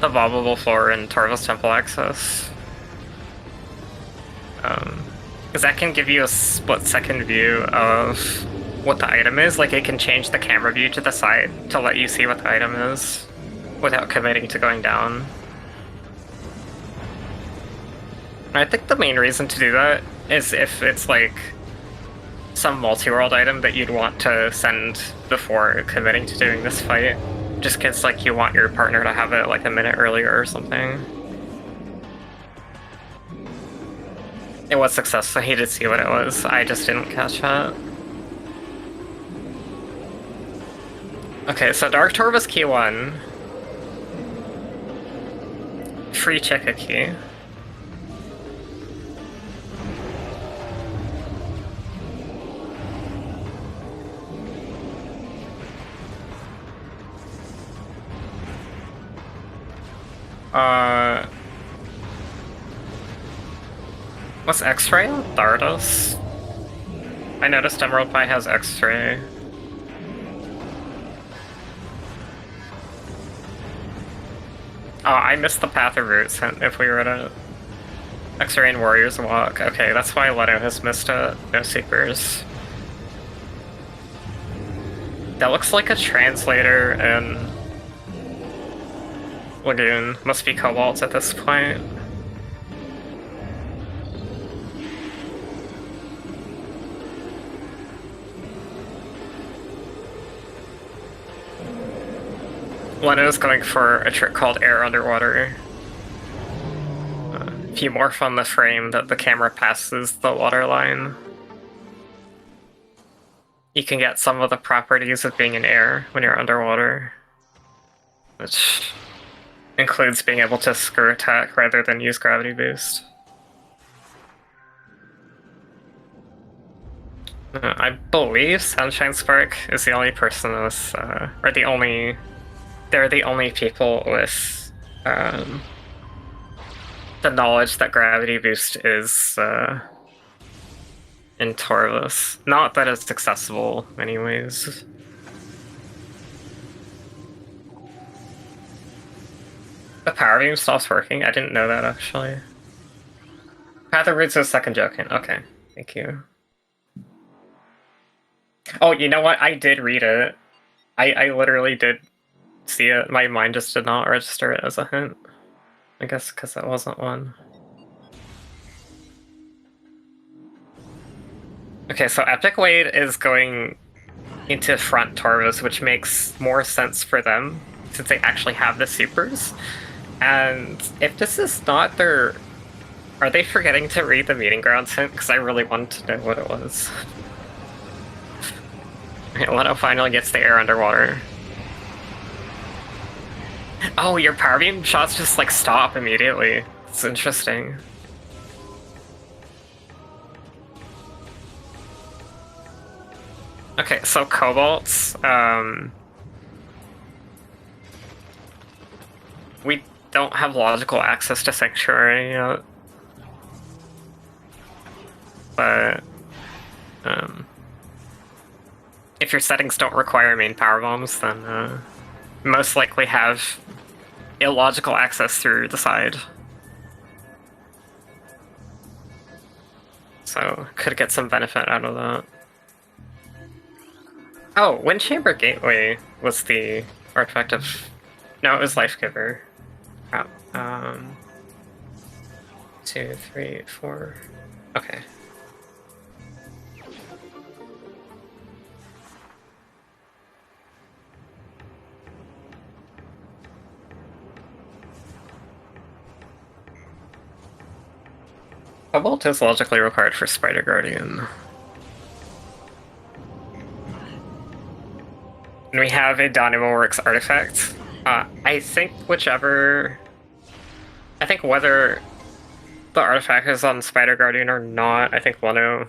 bobbable floor in Tarvis Temple access. Because that can give you a split-second view of what the item is. Like, it can change the camera view to the side to let you see what the item is without committing to going down. I think the main reason to do that is if it's like some multi-world item that you'd want to send before committing to doing this fight. Just because like you want your partner to have it like a minute earlier or something. It was successful, he did see what it was. I just didn't catch that. Okay, so Dark Torvus key 1. Free Chicka key. What's X-Ray on Thardos? I noticed Emerald Pie has X-Ray. Oh, I missed the Path of Roots if we were to X-Ray and Warriors Walk. Okay, that's why Leto has missed it. No Seekers. That looks like a translator in Lagoon. Must be Cobalt at this point. Leno's going for a trick called Air Underwater. If you morph on the frame that the camera passes the waterline, you can get some of the properties of being in air when you're underwater, which includes being able to screw attack rather than use gravity boost. I believe Sunshine Spark is the only person with, or the only, they're the only people with the knowledge that gravity boost is in Torvus. Not that it's accessible anyways. The power beam stops working? I didn't know that actually. Path of Roots is second joking. Okay, thank you. Oh, you know what? I did read it. I literally did see it. My mind just did not register it as a hint. I guess because that wasn't one. Okay, so Epic Wade is going into front Torvus, which makes more sense for them since they actually have the supers. And if this is not their... Are they forgetting to read the Meeting Grounds hint? Because I really wanted to know what it was. Okay, Leno finally gets the air underwater. Oh, your power beam shots just like stop immediately. It's interesting. Okay, so Cobalts, we don't have logical access to Sanctuary yet. But, if your settings don't require main power bombs, then most likely have illogical access through the side. So, could get some benefit out of that. Oh, Wind Chamber Gateway was the artifact of... No, it was Life Giver. Crap. 2, 3, 4... Okay. Cobalt is logically required for Spider Guardian. And we have a Dynamo Works artifact. I think whichever... I think whether the artifact is on Spider Guardian or not, I think Leno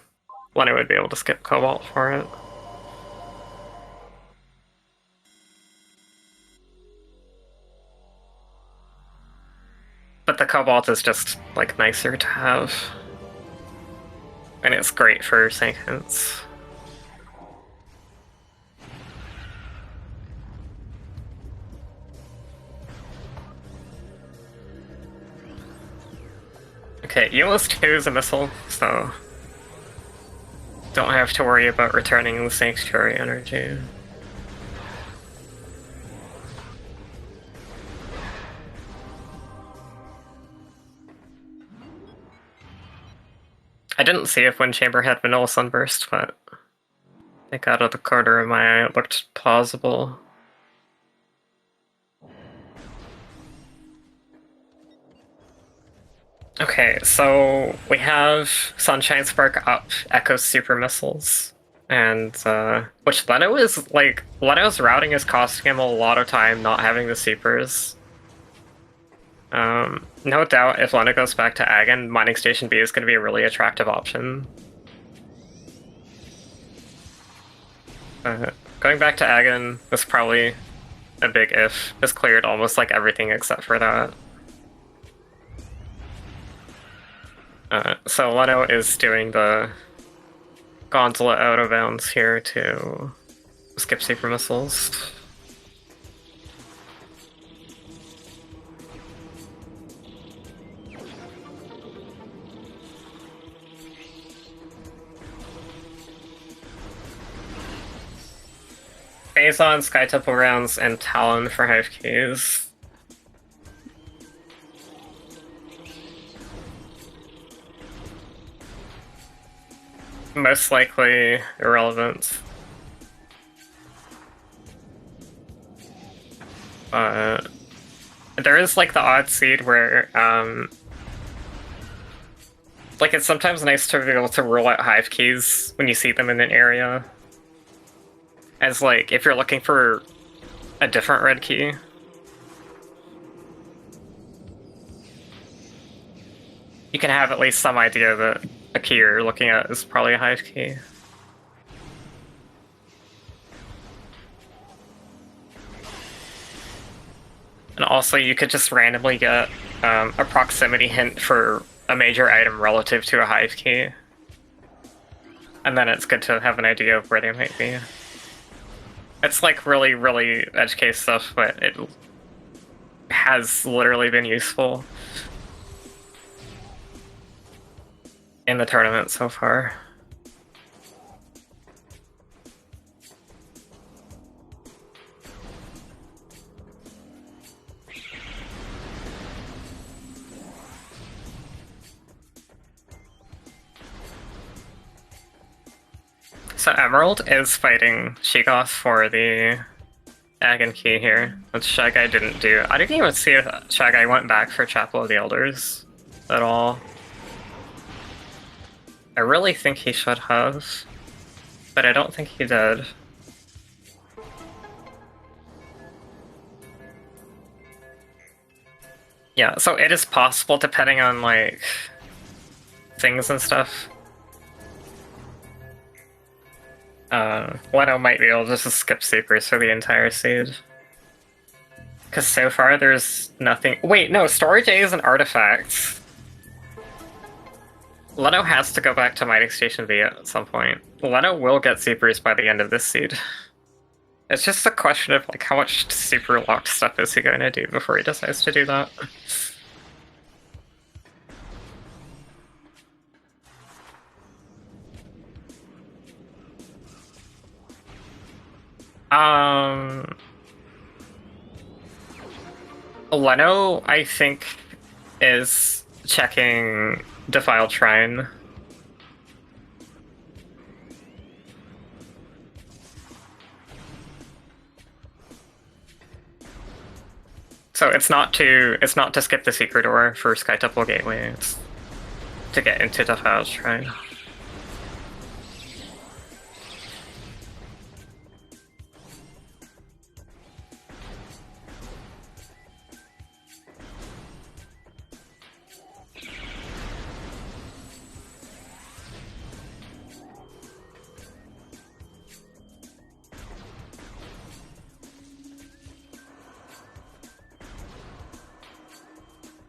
would be able to skip Cobalt for it. But the Cobalt is just, like, nicer to have. And it's great for Sankens. Okay, Euless 2 is a missile, so don't have to worry about returning the Sanctuary energy. I didn't see if Wind Chamber had Vanilla Sunburst, but I think out of the corner of my eye it looked plausible. Okay, so we have Sunshine Spark up, Echo Super Missiles, and which Leno is like, Leno's routing is costing him a lot of time not having the supers. No doubt if Leno goes back to Agon, Mining Station B is going to be a really attractive option. Going back to Agon is probably a big if. It's cleared almost like everything except for that. So Leno is doing the Gondola out of bounds here to skip Super Missiles. Amazon, Sky Temple rounds, and Talon for Hive Keys. Most likely irrelevant. There is like the odd seed where like it's sometimes nice to be able to rule out hive keys when you see them in an area. As like if you're looking for a different red key. You can have at least some idea that a key you're looking at is probably a hive key. And also you could just randomly get a proximity hint for a major item relative to a hive key. And then it's good to have an idea of where they might be. It's like really, really edge case stuff, but it has literally been useful in the tournament so far. So Emerald is fighting Sheegoth for the Agon key here, which Shy Guy didn't do. I didn't even see if Shy Guy went back for Chapel of the Elders at all. I really think he should have, but I don't think he did. Yeah, so it is possible depending on like things and stuff. Leno might be able to just skip Supers for the entire seed. Because so far there's nothing— wait, no, Storage A is an artifact. Leno has to go back to Mining Station V at some point. Leno will get Supers by the end of this seed. It's just a question of like how much super locked stuff is he going to do before he decides to do that. Leno, I think, is checking Defiled Shrine. So it's not to skip the secret door for Sky Temple Gateway, it's to get into Defiled Shrine.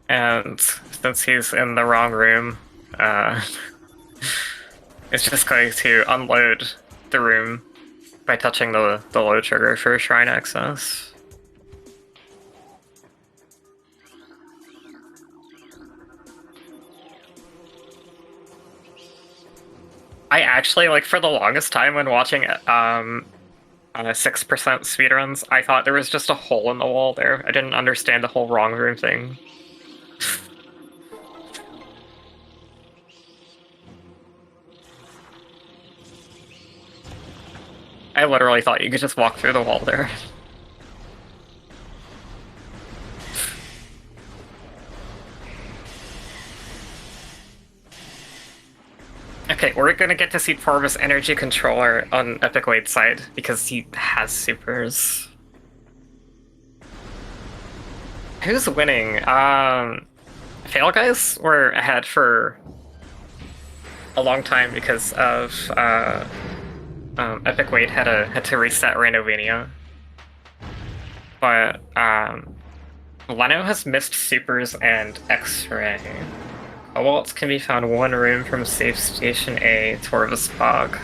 And since he's in the wrong room, it's just going to unload the room by touching the load trigger for shrine access. I actually, like, for the longest time when watching 6% speedruns, I thought there was just a hole in the wall there. I didn't understand the whole wrong room thing. I literally thought you could just walk through the wall there. Okay, we're gonna get to see Porvis Energy Controller on Epic Wade's side, because he has supers. Who's winning? PhailGuys were ahead for a long time because of Epic Wade had to reset Ranovania. But Leno has missed supers and X-ray. Cobalts can be found one room from Safe Station A, Torvus Bog.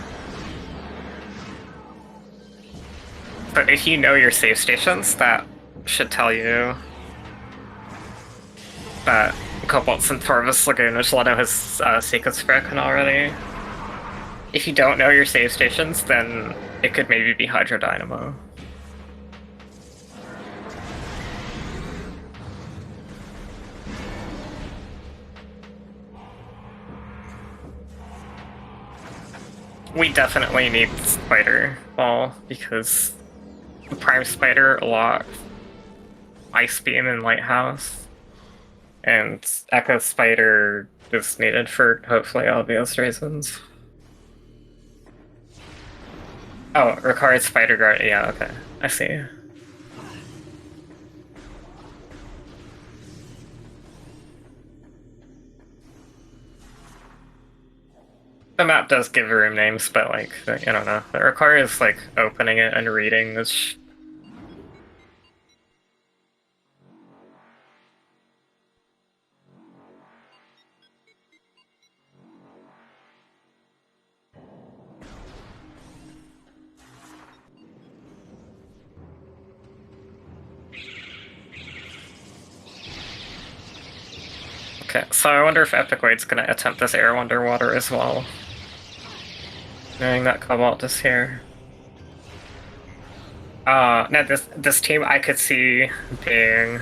But if you know your safe stations, that should tell you that Cobalt's in Torvus Lagoon, which Leno has sequence broken already. If you don't know your save stations, then it could maybe be Hydro Dynamo. We definitely need Spider Ball, because Prime Spider a lot, Ice Beam and Lighthouse, and Echo Spider is needed for hopefully obvious reasons. Oh, required Spider Guard, yeah, okay, I see. The map does give room names, but like, I don't know. It requires like opening it and reading, which... Okay, so I wonder if Epicoid's gonna attempt this air underwater as well. Knowing that Cobalt is here. No, this team I could see being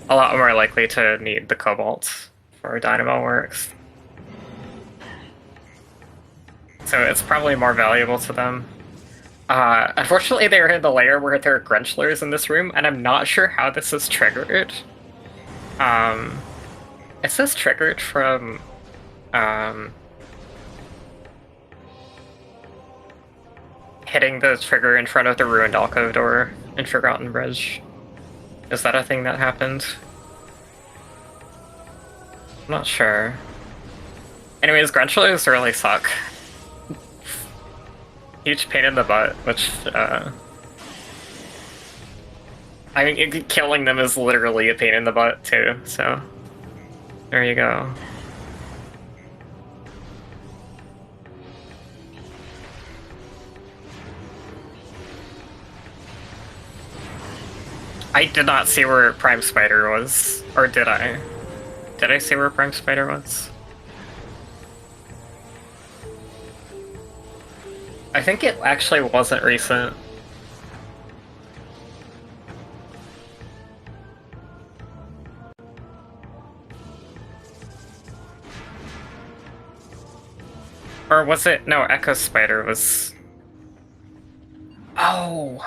a lot more likely to need the Cobalt for Dynamo works. So it's probably more valuable to them. Unfortunately, they're in the layer where there are Grunchlers in this room, and I'm not sure how this is triggered. It says triggered from, hitting the trigger in front of the ruined alcove door in Forgotten Bridge. Is that a thing that happened? I'm not sure. Anyways, Grunchlers really suck. Huge pain in the butt, which, I mean, killing them is literally a pain in the butt, too, so... There you go. I did not see where Prime Spider was. Or did I? Did I see where Prime Spider was? I think it actually wasn't recent. Or was it? No, Echo Spider was... Oh!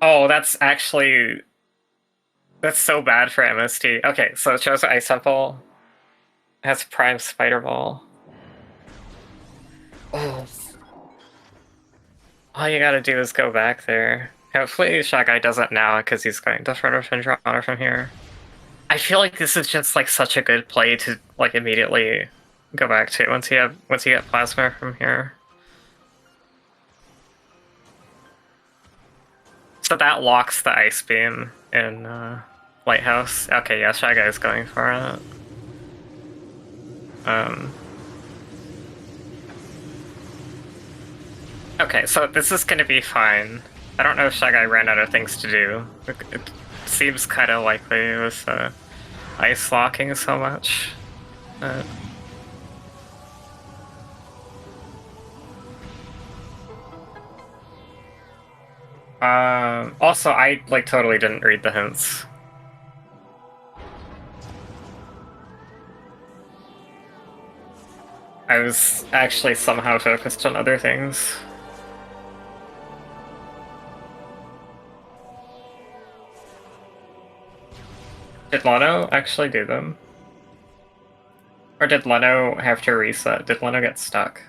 Oh, that's actually... That's so bad for MST. Okay, so it shows Ice Temple has Prime Spider Ball. Oh. All you gotta do is go back there. Hopefully Shy Guy doesn't now, because he's going to front of Findraughter from here. I feel like this is just like such a good play to like immediately go back to once you get Plasma from here. So that locks the Ice Beam in Lighthouse. Okay, yeah, Shy Guy's going for it. Okay, so this is gonna be fine. I don't know if Shy Guy ran out of things to do. It seems kind of likely with ice locking so much. Also, I like totally didn't read the hints. I was actually somehow focused on other things. Did Leno actually do them? Or did Leno have to reset? Did Leno get stuck?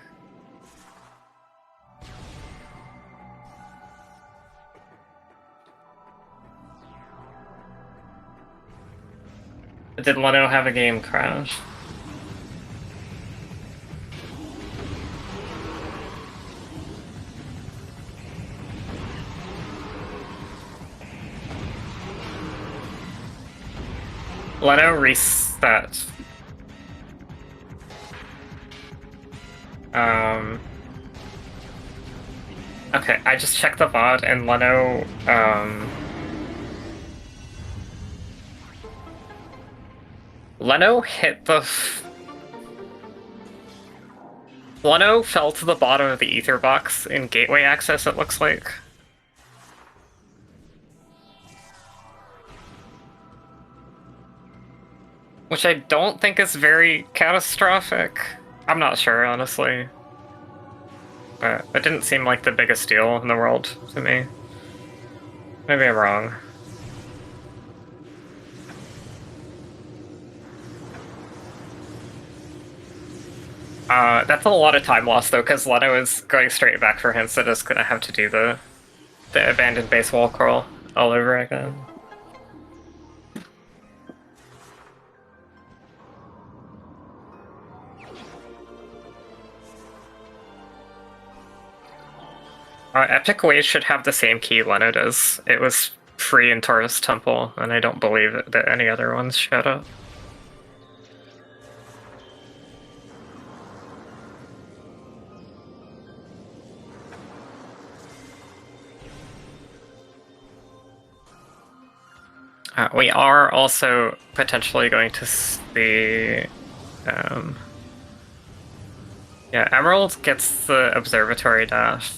Did Leno have a game crash? Leno reset. Okay, I just checked the VOD and Leno, Leno hit the... Leno fell to the bottom of the ether box in gateway access, it looks like. Which I don't think is very catastrophic. I'm not sure, honestly. but it didn't seem like the biggest deal in the world to me. Maybe I'm wrong. That's a lot of time lost though, because Leno is going straight back for hints, so just gonna have to do the abandoned base wall crawl all over again. Epic Ways should have the same key Leno does. It was free in Taurus Temple, and I don't believe that any other ones showed up. We are also potentially going to see... yeah, Emerald gets the Observatory Dash.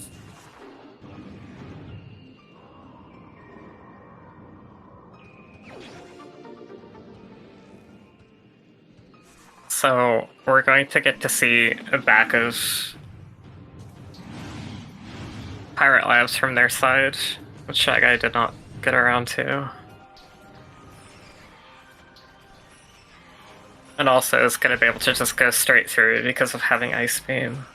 So we're going to get to see a back of Pirate Labs from their side, which that guy did not get around to. And also is going to be able to just go straight through because of having Ice Beam.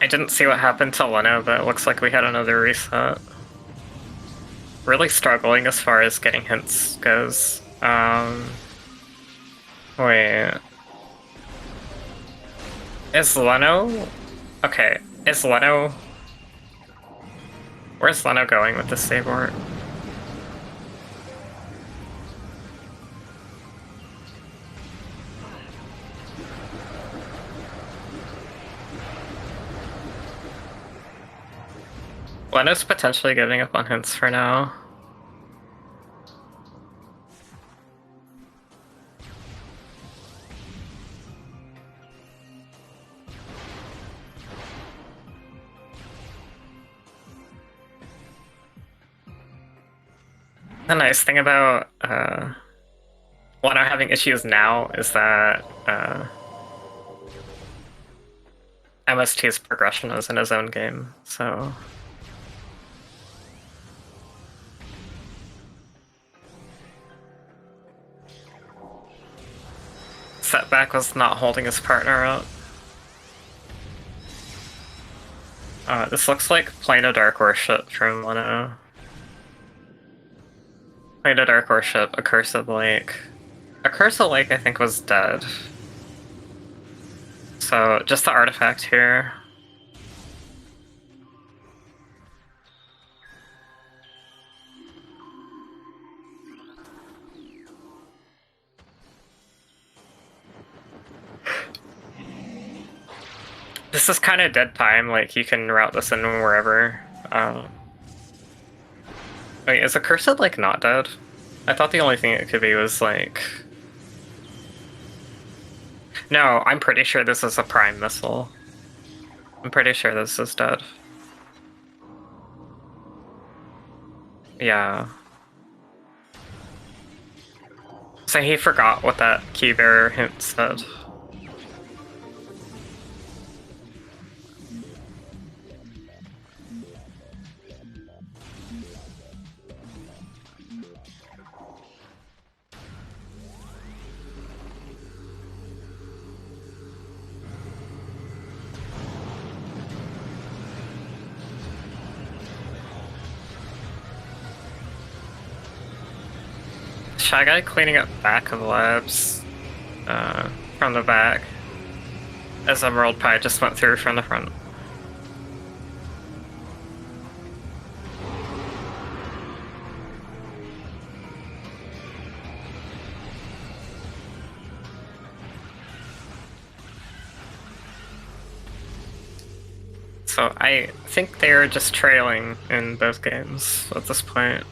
I didn't see what happened to Leno, but it looks like we had another reset. Really struggling as far as getting hints goes. Wait. Is Leno... Okay, is Leno... Where's Leno going with this Sabort? Leno's potentially giving up on hints for now. The nice thing about Leno having issues now is that MST's progression is in his own game, so... Setback was not holding his partner up. This looks like Plane of Dark Worship from Leno. Plane of Dark Worship, Accursed Lake. Accursed Lake, I think, was dead. So, just the artifact here. This is kind of dead time, like, you can route this in wherever. Wait, is Accursed, like, not dead? I thought the only thing it could be was, like... No, I'm pretty sure this is a Prime Missile. I'm pretty sure this is dead. Yeah. So he forgot what that key bearer hint said. Shy Guy cleaning up back of the labs from the back as Emerald Pie just went through from the front. So I think they're just trailing in both games at this point.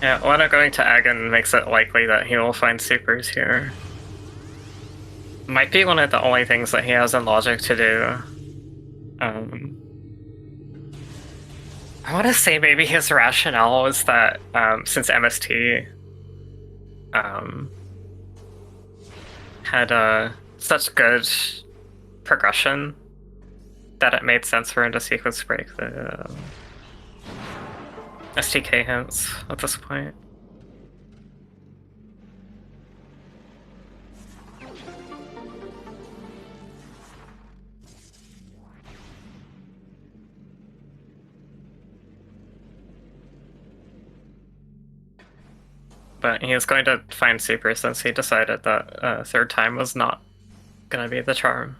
Yeah, Leno going to Agon makes it likely that he will find supers here. Might be one of the only things that he has in logic to do. I want to say maybe his rationale was that since MST had such good progression that it made sense for him to sequence break the STK hints at this point. But he is going to find super since he decided that third time was not going to be the charm.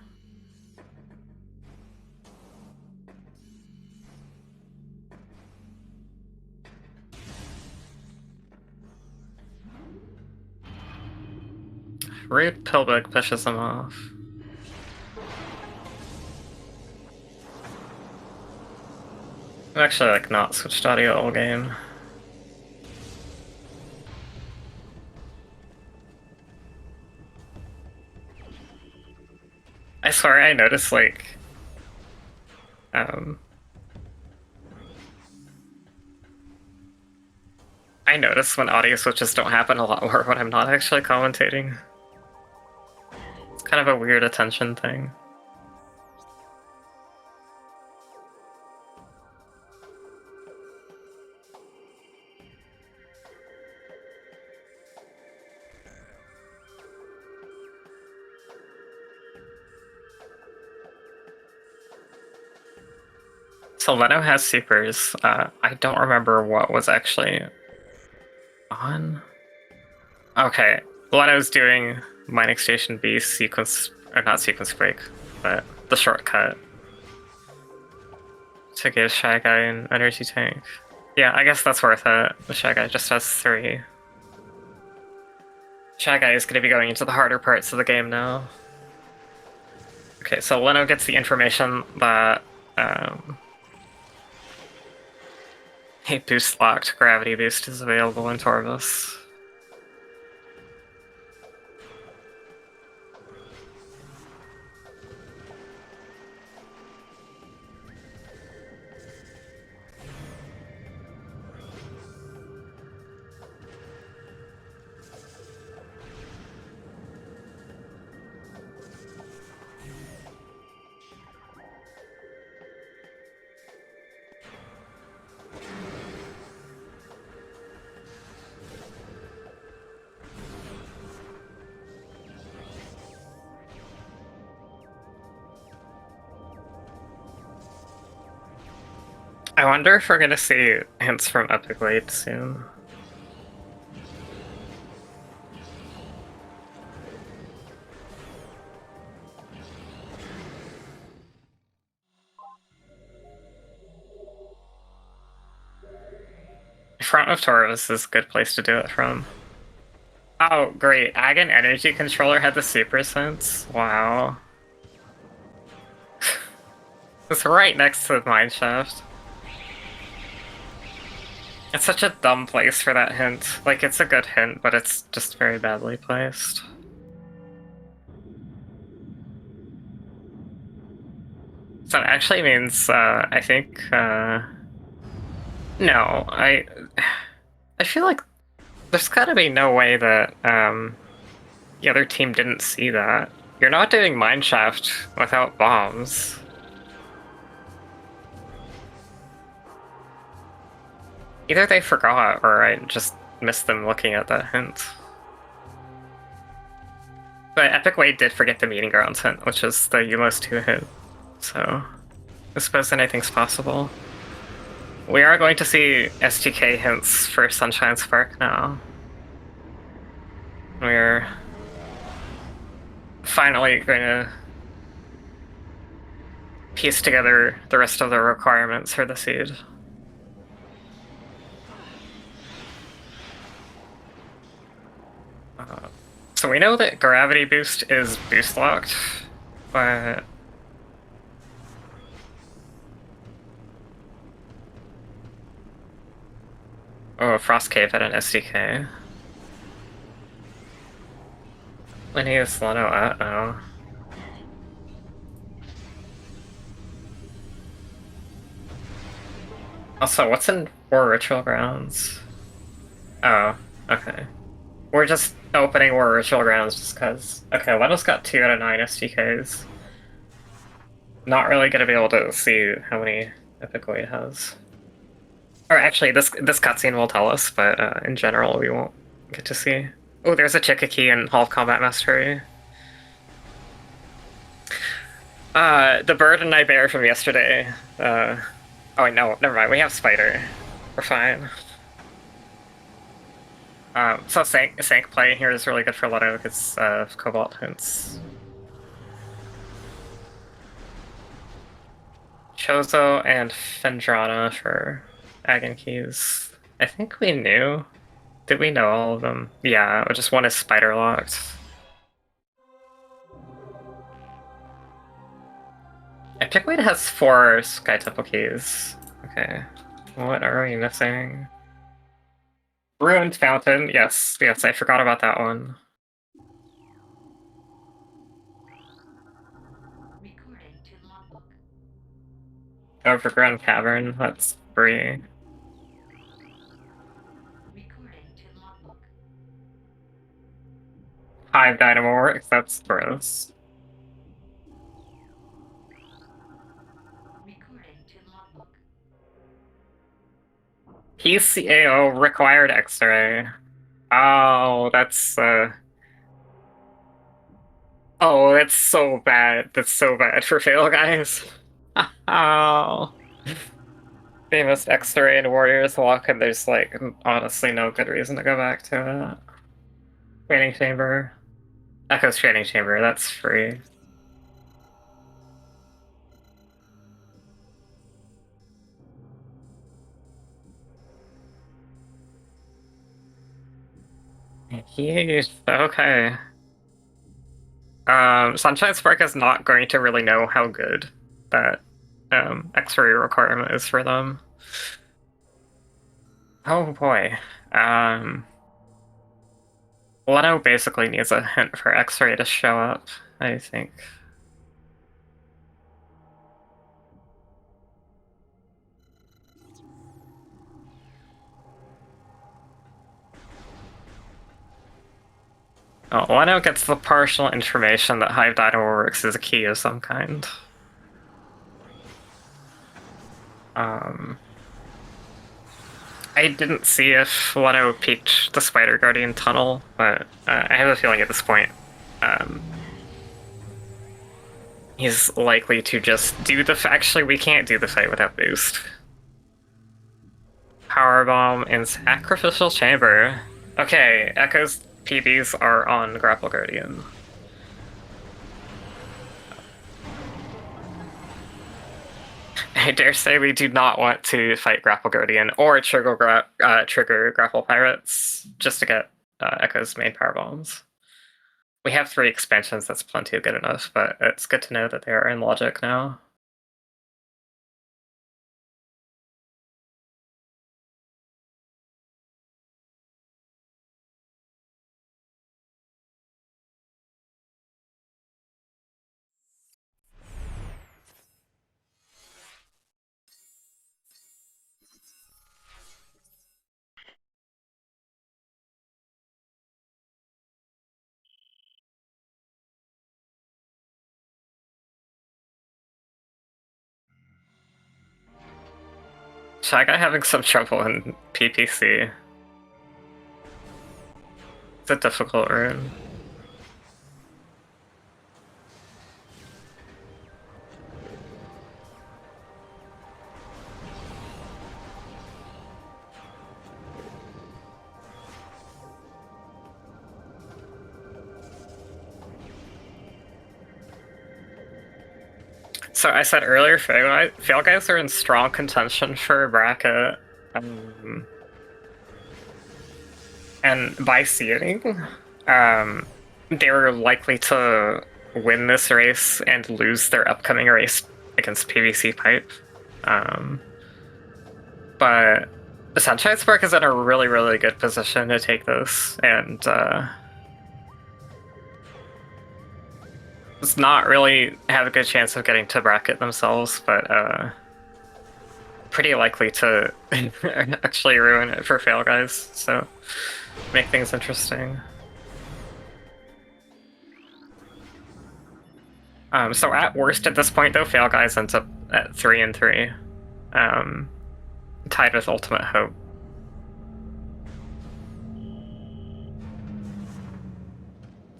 Rude Pillbug pushes him off. I've actually like not switched audio all game. I swear I noticed like I notice when audio switches don't happen a lot more when I'm not actually commentating. It's kind of a weird attention thing. So Leno has supers. I don't remember what was actually on. Okay, Leno's doing Mining Station B sequence, or not sequence break, but the shortcut to give Shy Guy an energy tank. Yeah, I guess that's worth it. The Shy Guy just has 3. Shy Guy is going to be going into the harder parts of the game now. Okay, so Leno gets the information that a boost locked gravity boost is available in Torvus. I wonder if we're gonna see hints from Epic Blade soon. Front of Taurus is a good place to do it from. Oh, great. Agon Energy Controller had the Super Sense? Wow. It's right next to the Mineshaft. It's such a dumb place for that hint. Like, it's a good hint, but it's just very badly placed. So it actually means, I think, no, I feel like there's gotta be no way that, the other team didn't see that. You're not doing Mineshaft without bombs. Either they forgot, or I just missed them looking at that hint. But Epic Wade did forget the Meeting Grounds hint, which is the Umos 2 hint. So, I suppose anything's possible. We are going to see STK hints for Sunshine Spark now. We're finally going to piece together the rest of the requirements for the seed. So we know that Gravity Boost is boost locked, but Oh, Frost Cave at an SDK. When he is Leno at, oh. Also, what's in War Ritual Grounds? Oh, okay. We're just opening War Ritual Grounds just because. Okay, Leno's got 2 out of 9 SDKs. Not really gonna be able to see how many ethically it has. Or actually, this cutscene will tell us, but in general, we won't get to see. Oh, there's a Chikaki in Hall of Combat Mastery. The bird and I bear from yesterday. Oh wait, no, never mind. We have Spider. We're fine. So Sank play here is really good for Leto because of Cobalt hints. Chozo and Fendrana for Agon Keys. I think we knew. Did we know all of them? Yeah, just one is Spider locked. Epicweight has 4 Sky Temple keys. Okay. What are we missing? Ruined Fountain. Yes, I forgot about that one. Overgrown Cavern, that's free. Hive Dynamo Works, that's gross. PCAO required X-ray. Oh, that's oh, that's so bad. That's so bad for PhailGuys. Oh. Famous X-ray and Warriors walk, and there's like honestly no good reason to go back to it. Training Chamber. Echo's Training Chamber, that's free. Yeesh, okay. Sunshine Spark is not going to really know how good that X-ray requirement is for them. Oh boy. Leto basically needs a hint for X-ray to show up, I think. Oh, Leto gets the partial information that Hive Dynamo Works is a key of some kind. I didn't see if Leto peeked the Spider Guardian tunnel, but I have a feeling at this point he's likely to just do the. Actually, we can't do the fight without boost. Powerbomb in Sacrificial Chamber. Okay, Echo's PBs are on Grapple Guardian. I dare say we do not want to fight Grapple Guardian or trigger Grapple Pirates just to get Echo's main power bombs. We have 3 expansions, that's plenty good enough, but it's good to know that they are in Logic now. Shy Guy having some trouble in PPC. It's a difficult rune. So I said earlier, PhailGuys are in strong contention for a bracket. And by seeding, they were likely to win this race and lose their upcoming race against PVC Pipe. But Sunshine Spark is in a really, really good position to take this, and does not really have a good chance of getting to bracket themselves, but pretty likely to actually ruin it for PhailGuys, so make things interesting. So at worst at this point, though, PhailGuys ends up at 3-3, tied with Ultimate Hope.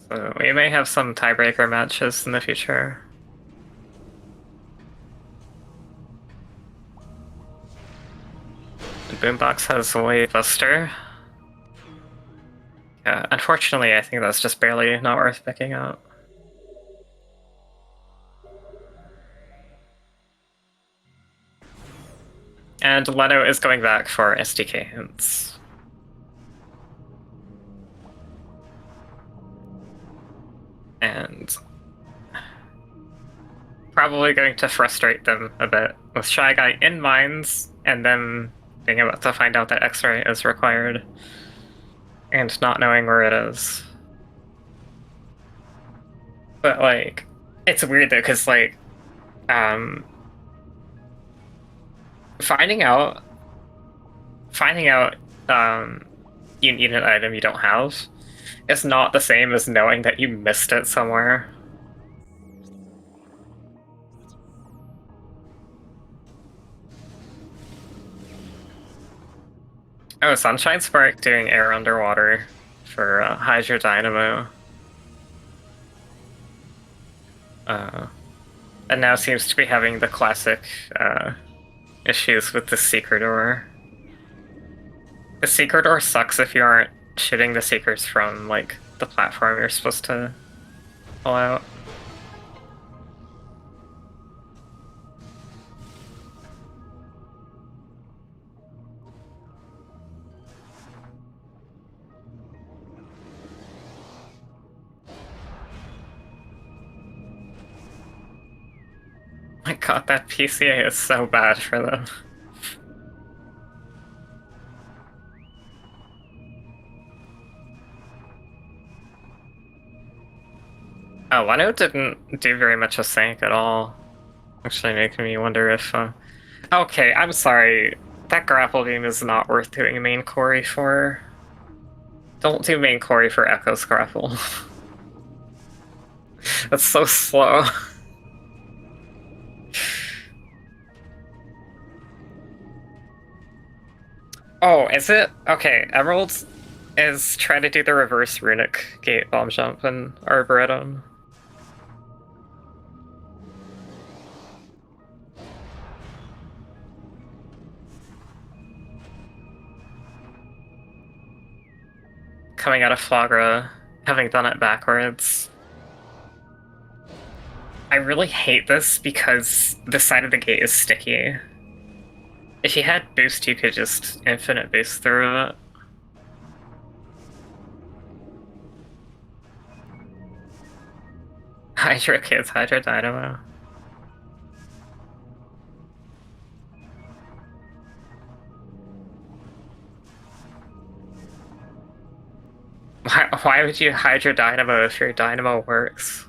So we may have some tiebreaker matches in the future. Boombox has Wave Buster. Yeah, unfortunately, I think that's just barely not worth picking up. And Leno is going back for SDK hints. And probably going to frustrate them a bit with Shy Guy in mines, and then being about to find out that X-Ray is required, and not knowing where it is. But, like, it's weird though, because, like, finding out you need an item you don't have is not the same as knowing that you missed it somewhere. Oh, Sunshine Spark doing air underwater for Hydro Dynamo. And now seems to be having the classic issues with the Secret Door. The Secret Door sucks if you aren't shooting the Seekers from, like, the platform you're supposed to pull out. My god, that PCA is so bad for them. Oh, Leno didn't do very much of Sank at all. Actually making me wonder if... Okay, I'm sorry. That grapple beam is not worth doing main Corey for. Don't do main Corey for Echo's grapple. That's so slow. Oh, is it? Okay, Emerald is trying to do the reverse runic gate bomb jump in Arboretum. Coming out of Flagra, having done it backwards. I really hate this because this side of the gate is sticky. If you had boost, you could just infinite boost through it. Hydro Kids, Hydro Dynamo. Why would you Hydro Dynamo if your Dynamo works?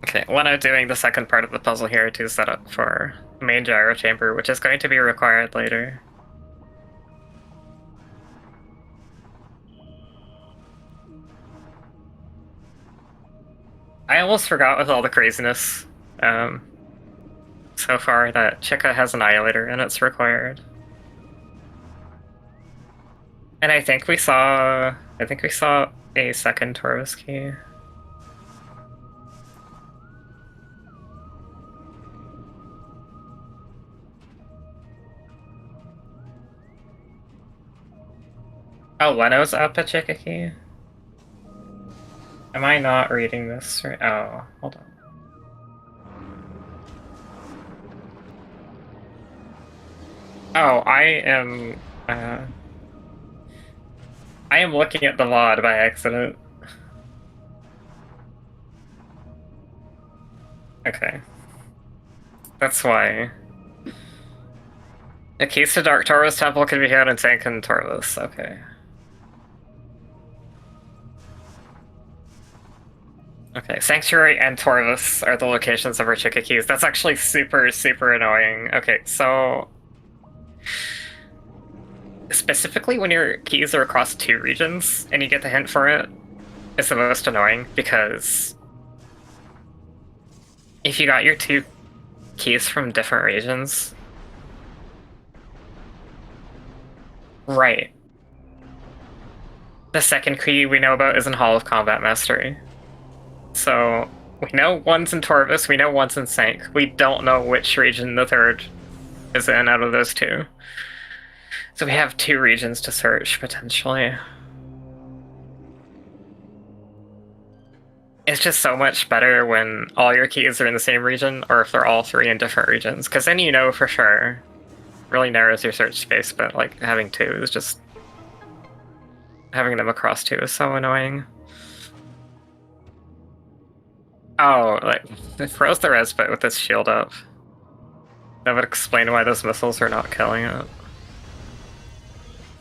Okay, Leno doing the second part of the puzzle here to set up for main gyro chamber, which is going to be required later. I almost forgot with all the craziness so far that Chica has Annihilator and it's required. And I think we saw a second Taurus key. Oh, Leno's up at Chica key? Am I not reading this right? Oh, hold on. Oh, I am Uh, I am looking at the VOD by accident. Okay. That's why. A keys to Dark Taurus Temple can be found in Sankin Taurus. Okay. Okay, Sanctuary and Taurus are the locations of our Chica keys. That's actually super, super annoying. Okay, so specifically when your keys are across 2 regions and you get the hint for it, it's the most annoying because if you got your 2 keys from different regions, right, the second key we know about is in Hall of Combat Mastery. So we know one's in Torvus, we know one's in Sank. We don't know which region the third is in out of those 2. So we have 2 regions to search, potentially. It's just so much better when all your keys are in the same region, or if they're all 3 in different regions, because then you know for sure. Really narrows your search space, but like having 2 is just... having them across 2 is so annoying. Oh, like, it froze the res bit with this shield up. That would explain why those missiles are not killing it.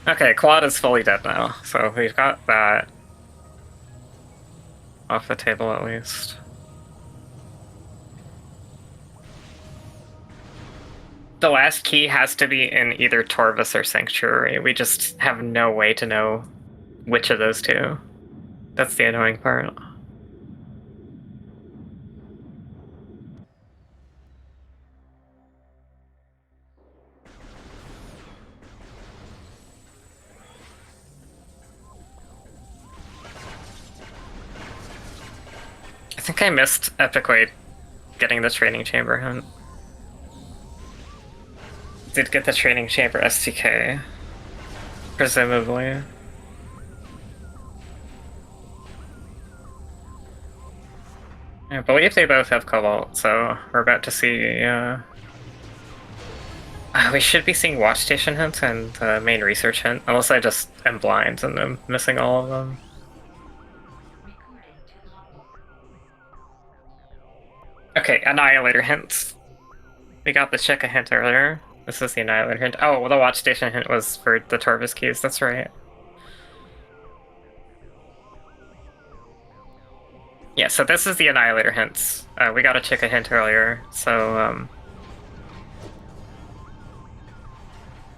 Okay, Quad is fully dead now, so we've got that off the table at least. The last key has to be in either Torvus or Sanctuary. We just have no way to know which of those 2. That's the annoying part. I think I missed Epic Weight getting the training chamber hunt. Did get the training chamber STK, presumably. I believe they both have Cobalt, so we're about to see. We should be seeing Watch Station hints and the main research hint, unless I just am blind and I'm missing all of them. Okay, Annihilator hints. We got the Chica hint earlier. This is the Annihilator hint. Oh, well, the Watch Station hint was for the Torvus keys, that's right. Yeah, so this is the Annihilator hints. We got a Chica hint earlier, so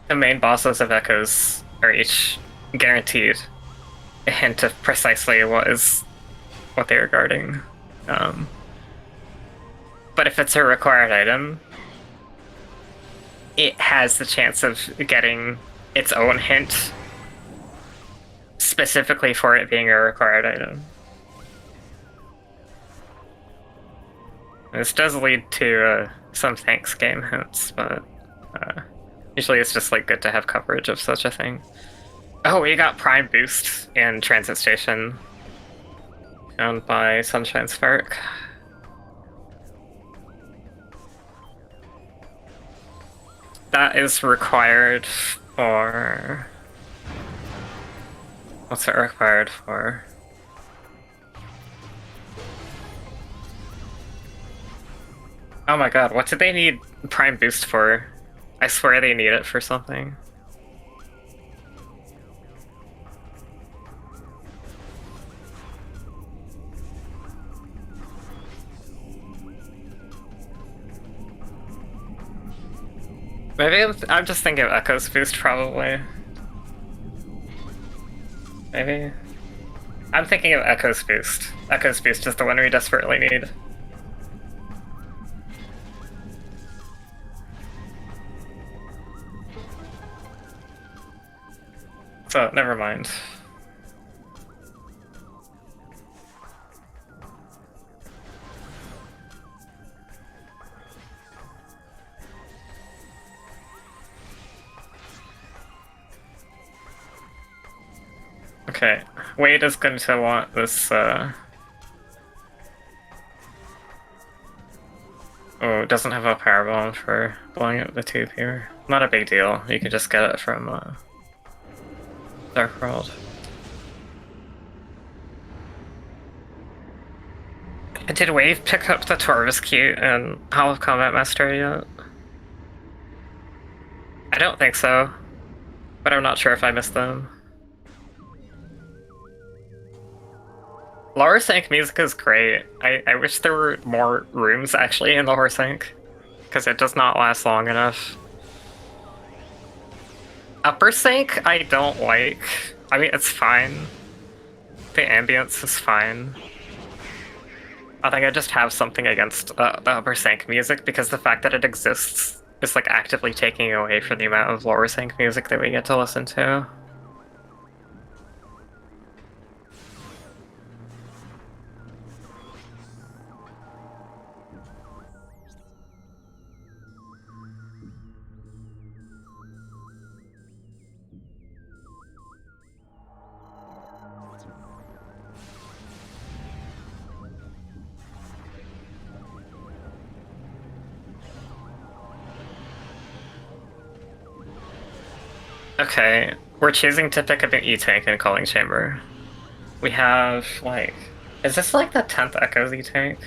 the main bosses of Echoes are each guaranteed a hint of precisely what they are guarding. But if it's a required item, it has the chance of getting its own hint specifically for it being a required item. This does lead to some thanks game hints, but usually it's just like good to have coverage of such a thing. Oh, we got Prime Boost in Transit Station, found by Sunshine Spark. That is required for... What's it required for? Oh my god, what did they need Prime Boost for? I swear they need it for something. Maybe I'm just thinking of Echo's Boost, probably. Maybe? I'm thinking of Echo's Boost. Echo's Boost is the one we desperately need. So, never mind. Okay, Wade is going to want this, Oh, it doesn't have a power bomb for blowing up the tube here. Not a big deal, you can just get it from, Dark World. Did Wave pick up the Torvis cute and Hall of Combat Master yet? I don't think so, but I'm not sure if I missed them. Lower Sync music is great. I wish there were more rooms actually in Lower Sync, because it does not last long enough. Upper Sync, I don't like. I mean, it's fine. The ambience is fine. I think I just have something against the Upper Sync music, because the fact that it exists is like actively taking away from the amount of Lower Sync music that we get to listen to. Okay, we're choosing to pick up an E-Tank in Calling Chamber. We have, like... Is this like the 10th Echoes E-Tank?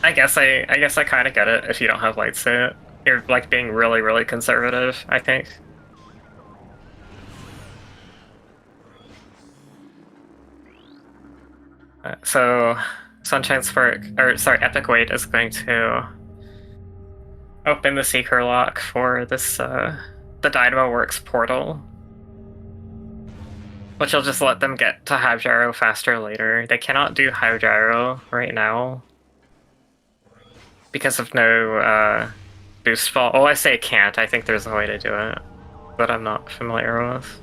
I guess I kind of get it if you don't have Light Suit. You're like being really, really conservative, I think. So, Sunshine Spark, or sorry, Epic Wait is going to open the Seeker lock for this, the Dynamo Works portal, which will just let them get to Hive Gyro faster later. They cannot do Hive Gyro right now because of no boost fall. Oh, I say can't. I think there's a way to do it, but I'm not familiar with.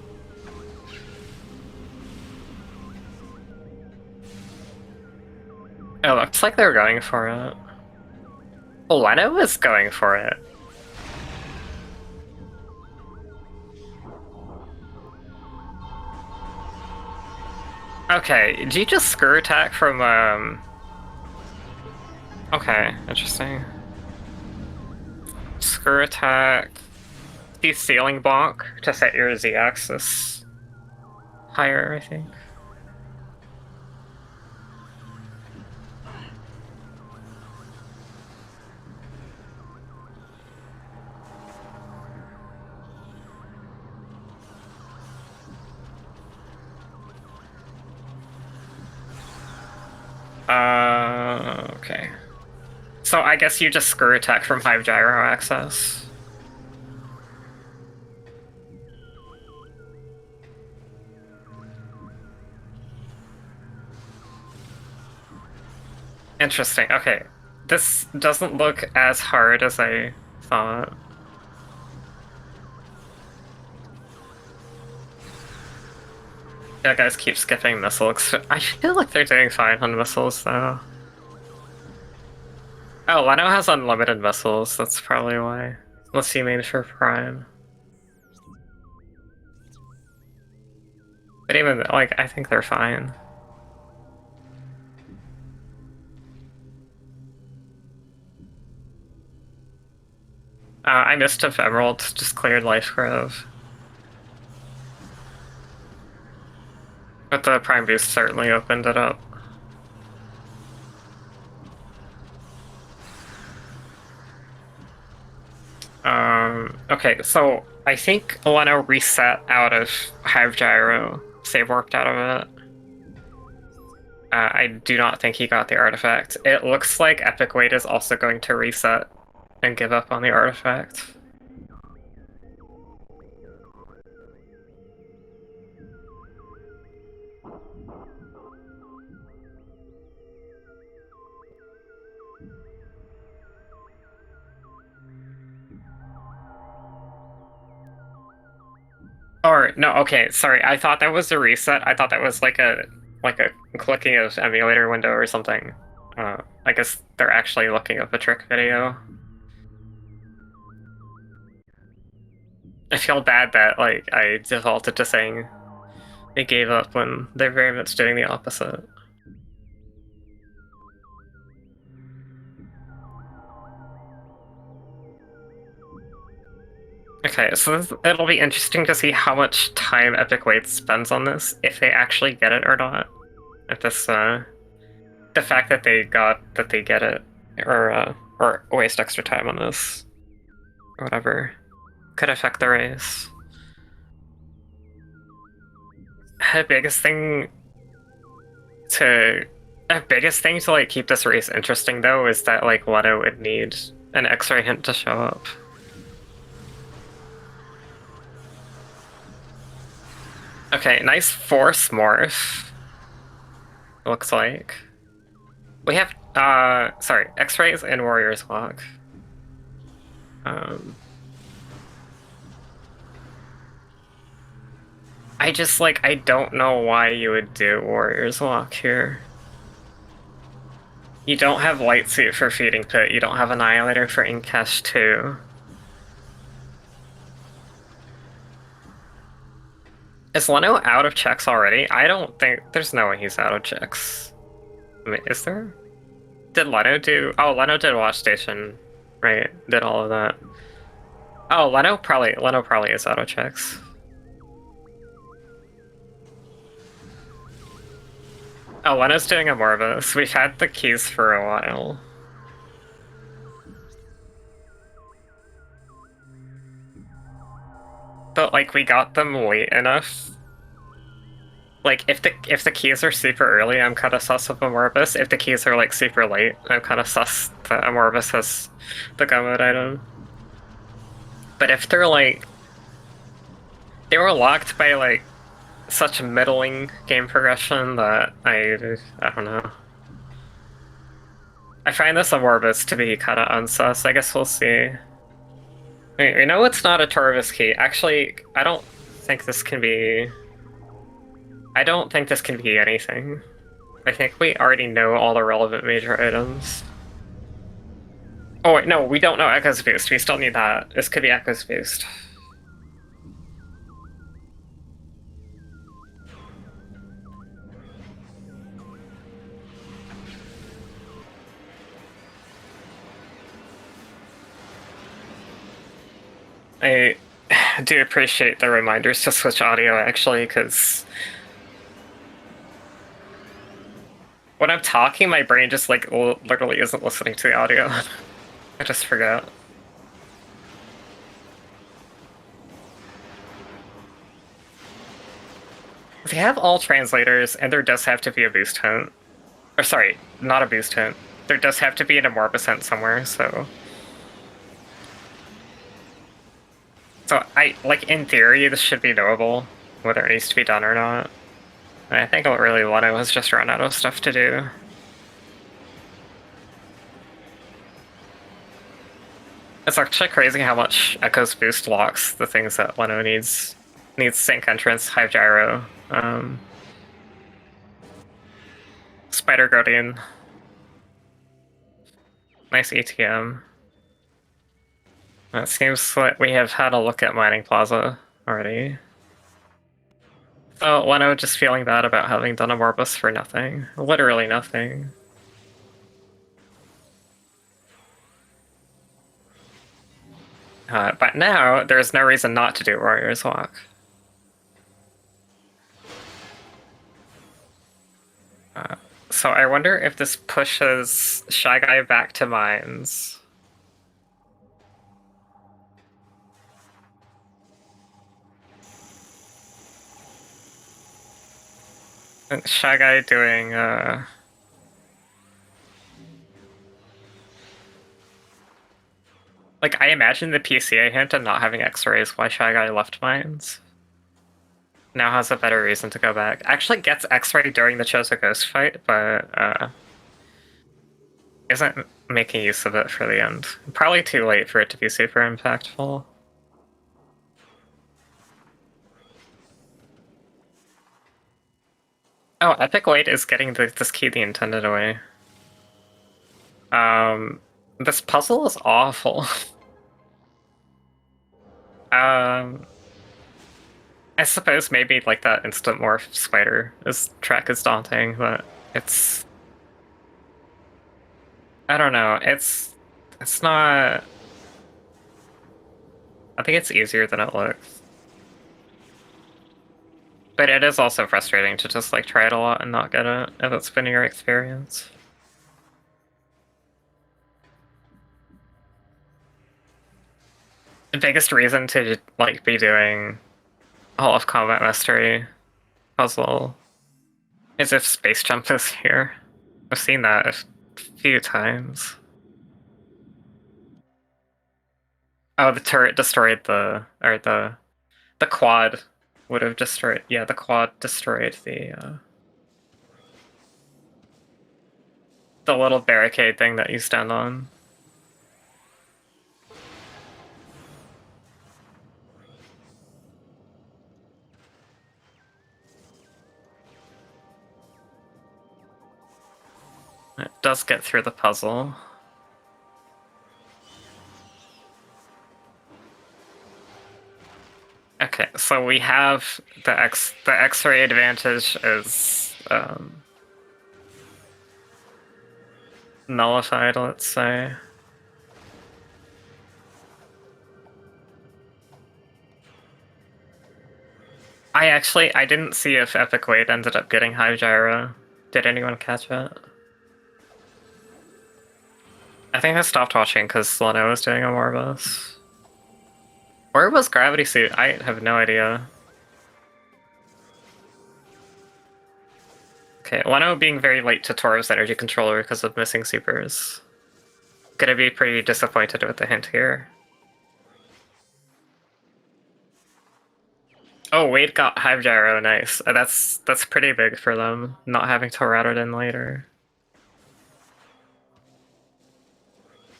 Oh, looks like they're going for it. Leno is going for it. Okay, did you just screw attack from, Okay, interesting. Screw attack. The ceiling bonk to set your Z-axis higher, I think. Okay. So I guess you just screw attack from Hive Gyro access. Interesting, okay. This doesn't look as hard as I thought. Yeah, guys keep skipping missiles. I feel like they're doing fine on missiles, though. Oh, Leno has unlimited missiles, that's probably why. Let's see main for Prime. But even, like, I think they're fine. I missed if Emerald just cleared Life Grove. But the Prime Boost certainly opened it up. Okay, so I think Leno reset out of Hive Gyro, save warped out of it. I do not think he got the artifact. It looks like Epic Wait is also going to reset and give up on the artifact. Or no, okay, sorry. I thought that was a reset. I thought that was like a clicking of emulator window or something. I guess they're actually looking up a trick video. I feel bad that like I defaulted to saying they gave up when they're very much doing the opposite. Okay, so it'll be interesting to see how much time Epic Wait spends on this, if they actually get it or not. If this, the fact that they get it, or waste extra time on this, or whatever, could affect the race. The biggest thing to, the biggest thing to like keep this race interesting though is that like Leto would need an X-ray hint to show up. Okay, nice force morph. Looks like. We have, sorry, X-rays and Warrior's Walk. I just, like, I don't know why you would do Warrior's Walk here. You don't have Light Suit for Feeding Pit, you don't have Annihilator for Inkesh 2. Is Leno out of checks already? I don't think, there's no way he's out of checks. I mean, is there? Did Leno do, oh, Leno did Watch Station, right? Did all of that. Oh, Leno probably is out of checks. Oh, Leno's doing a Morbus. We've had the keys for a while. But like we got them late enough. Like if the keys are super early, I'm kinda sus of a Morbus. If the keys are like super late, I'm kinda sus that a Morbus has the go mode item. But if they're like, they were locked by like such middling game progression that I don't know. I find this Morbus to be kind of unsus. I guess we'll see. We know it's not a Torvis key. Actually, I don't think this can be... I don't think this can be anything. I think we already know all the relevant major items. Oh wait, no, we don't know Echo's Boost. We still need that. This could be Echo's Boost. I do appreciate the reminders to switch audio, actually, because when I'm talking, my brain just, like, literally isn't listening to the audio. I just forget. They have all translators, and there does have to be a boost hint. Or sorry, not a boost hint. There does have to be an Amorphous hint somewhere, so... So, like, in theory, this should be knowable, whether it needs to be done or not. I think what really wanted was just run out of stuff to do. It's actually crazy how much Echo's Boost locks the things that Leno needs. Needs Sync Entrance, Hive Gyro, Spider Guardian. Nice ATM. It seems like we have had a look at Mining Plaza already. Oh, Leno just feeling bad about having done a Morbus for nothing. Literally nothing. But now, there's no reason not to do Warrior's Walk. So I wonder if this pushes Shy Guy back to Mines. And Shy Guy doing, like, I imagine the PCA hint and not having X-rays why Shy Guy left Mines. Now has a better reason to go back. Actually gets X-ray during the Chozo Ghost fight, but isn't making use of it for the end. Probably too late for it to be super impactful. Oh, Epic Wait is getting this key the intended away. This puzzle is awful. I suppose maybe like that instant morph spider track is daunting, but it's... I don't know, it's not... I think it's easier than it looks. But it is also frustrating to just like try it a lot and not get it if it's been your experience. The biggest reason to like be doing Hall of Combat Mystery puzzle is if space jump is here. I've seen that a few times. Oh, the turret destroyed the quad would have destroyed. Yeah, the quad destroyed the little barricade thing that you stand on. It does get through the puzzle. Okay, so we have the X-ray advantage is nullified, let's say. I didn't see if Epic Wait ended up getting High Gyro. Did anyone catch it? I think I stopped watching because Leno was doing a more of this. Where was Gravity Suit? I have no idea. Okay, Leno being very late to Toro's energy controller because of missing supers. Gonna be pretty disappointed with the hint here. Oh, Wade got Hive Gyro, nice. That's pretty big for them, not having to route it in later.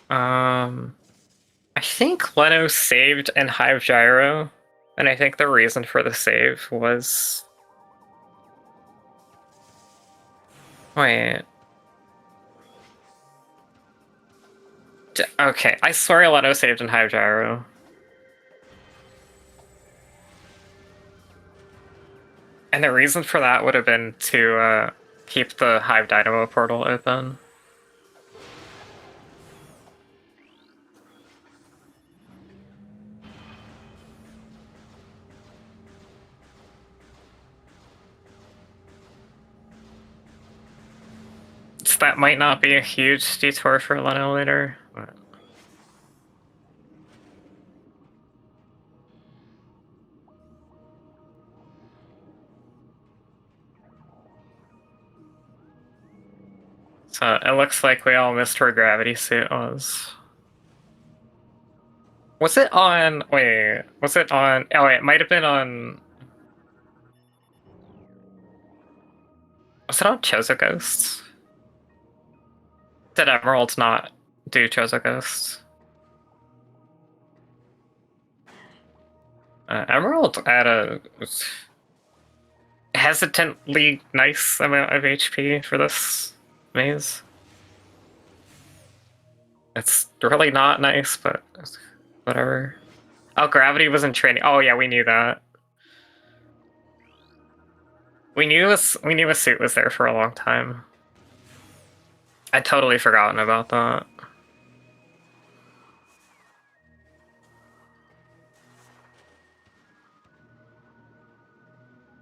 I think Leno saved in Hive Gyro, and I think the reason for the save was... Wait. Okay, I swear Leno saved in Hive Gyro. And the reason for that would have been to keep the Hive Dynamo portal open. So that might not be a huge detour for Leno later. But... So it looks like we all missed where Gravity Suit was. Was it on... Wait, was it on... Oh wait, it might have been on... Was it on Chozo Ghosts? Did Emerald not do Chozo Ghosts? Emerald had a hesitantly nice amount of HP for this maze. It's really not nice, but whatever. Oh, Gravity was in training. Oh yeah, we knew that. We knew a suit was there for a long time. I'd totally forgotten about that.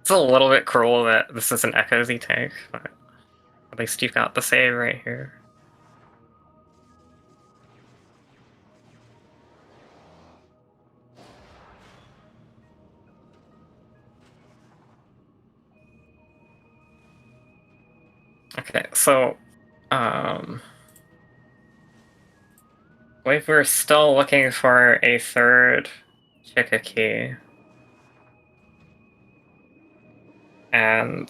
It's a little bit cruel that this is an Echo Z tank, but at least you've got the save right here. Okay, so we're still looking for a third Chika key. And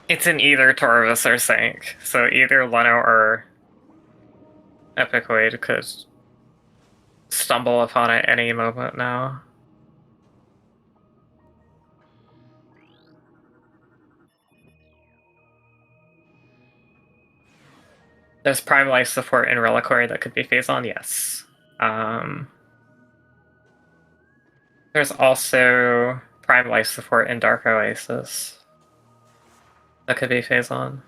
it's in either Torvus or Sync, so either Leno or Epic Wade could stumble upon it any moment now. There's Prime Life support in Reliquary that could be phase on, yes. There's also Prime Life support in Dark Oasis that could be phase on.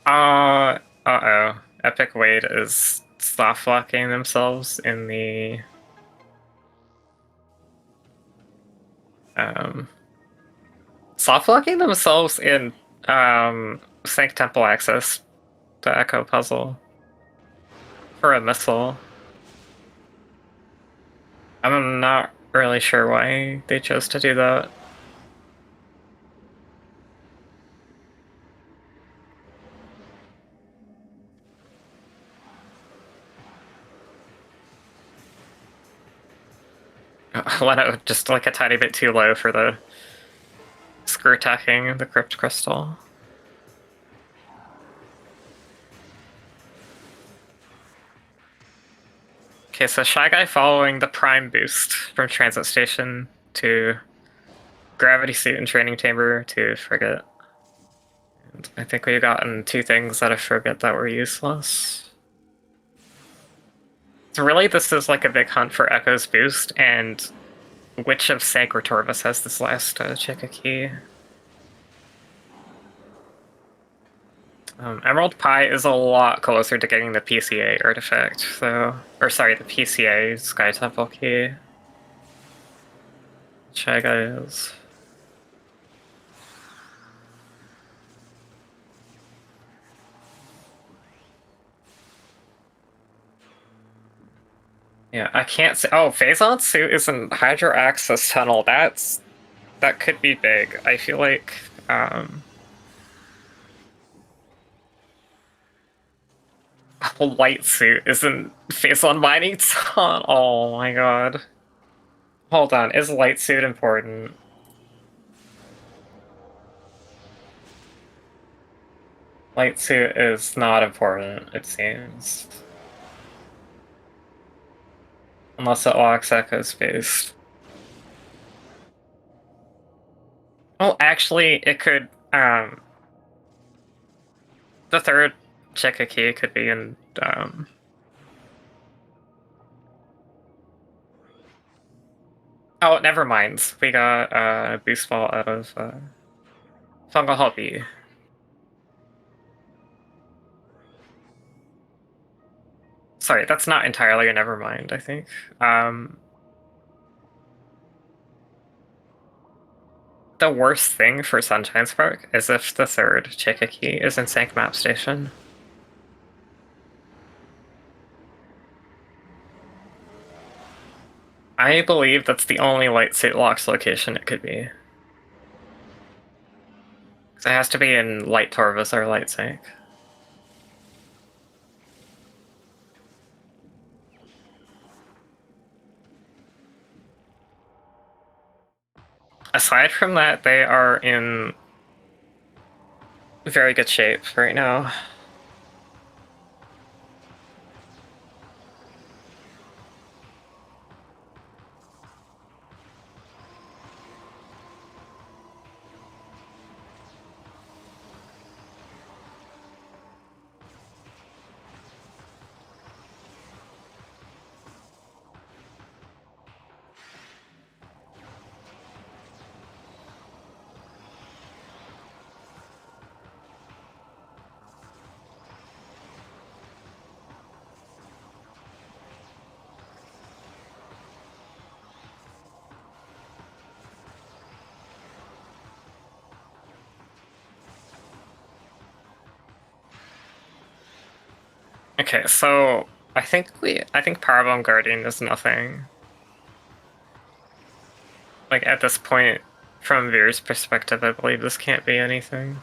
Uh-oh. Epic Wade is soft locking themselves in the soft locking themselves in Sync Temple access to Echo Puzzle for a missile. I'm not really sure why they chose to do that. Went out just like a tiny bit too low for the screw attacking the Crypt Crystal. Okay, so Shy Guy following the Prime boost from Transit Station to Gravity Suit and Training Chamber to Frigate. And I think we've gotten two things out of Frigate that were useless. So really this is like a big hunt for Echo's boost, and which of Sank or Torvus has this last Chica key? Emerald Pie is a lot closer to getting the PCA artifact, so... Or sorry, the PCA Sky Temple key. Shy Guy is... Yeah, I can't say... Oh, Phazon's suit is in Hydro Access Tunnel. That could be big. I feel like... Light suit isn't Phazon mining tunnel. Oh my god. Hold on, is light suit important? Light suit is not important, it seems. Unless it locks Echo Space. Well, actually, it could, the third Chica key could be in, Oh, never mind. We got a boost ball out of Fungal Hobby. Sorry, that's not entirely a never mind, I think. The worst thing for Sunshine Spark is if the third Chica key is in Sank Map Station. I believe that's the only light suit locks location it could be. Because it has to be in Light Torvus or Light Sank. Aside from that, they are in very good shape right now. Okay, so I think Powerbomb Guardian is nothing. Like at this point, from Veer's perspective, I believe this can't be anything.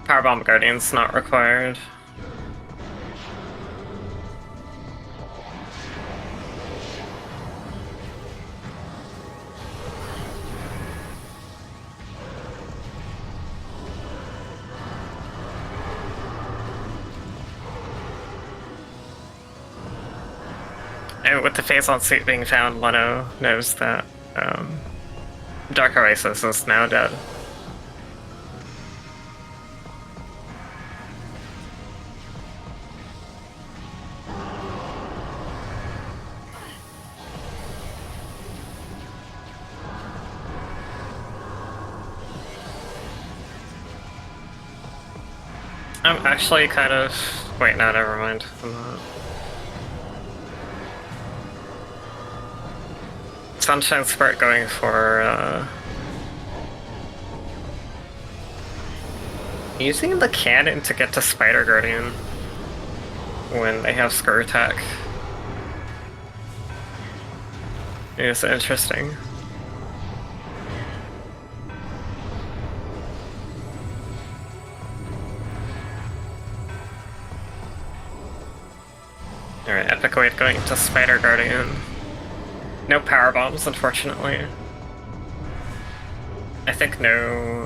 Powerbomb Guardian's not required. And with the Phazon suit being found, Leno knows that Dark Oasis is now dead. I'm actually kind of... Wait, no, never mind. I'm not. Sunshine Spark going for, using the cannon to get to Spider Guardian when they have Screw Attack is interesting. Alright, Epic Wave going to Spider Guardian. No power bombs, unfortunately. I think no,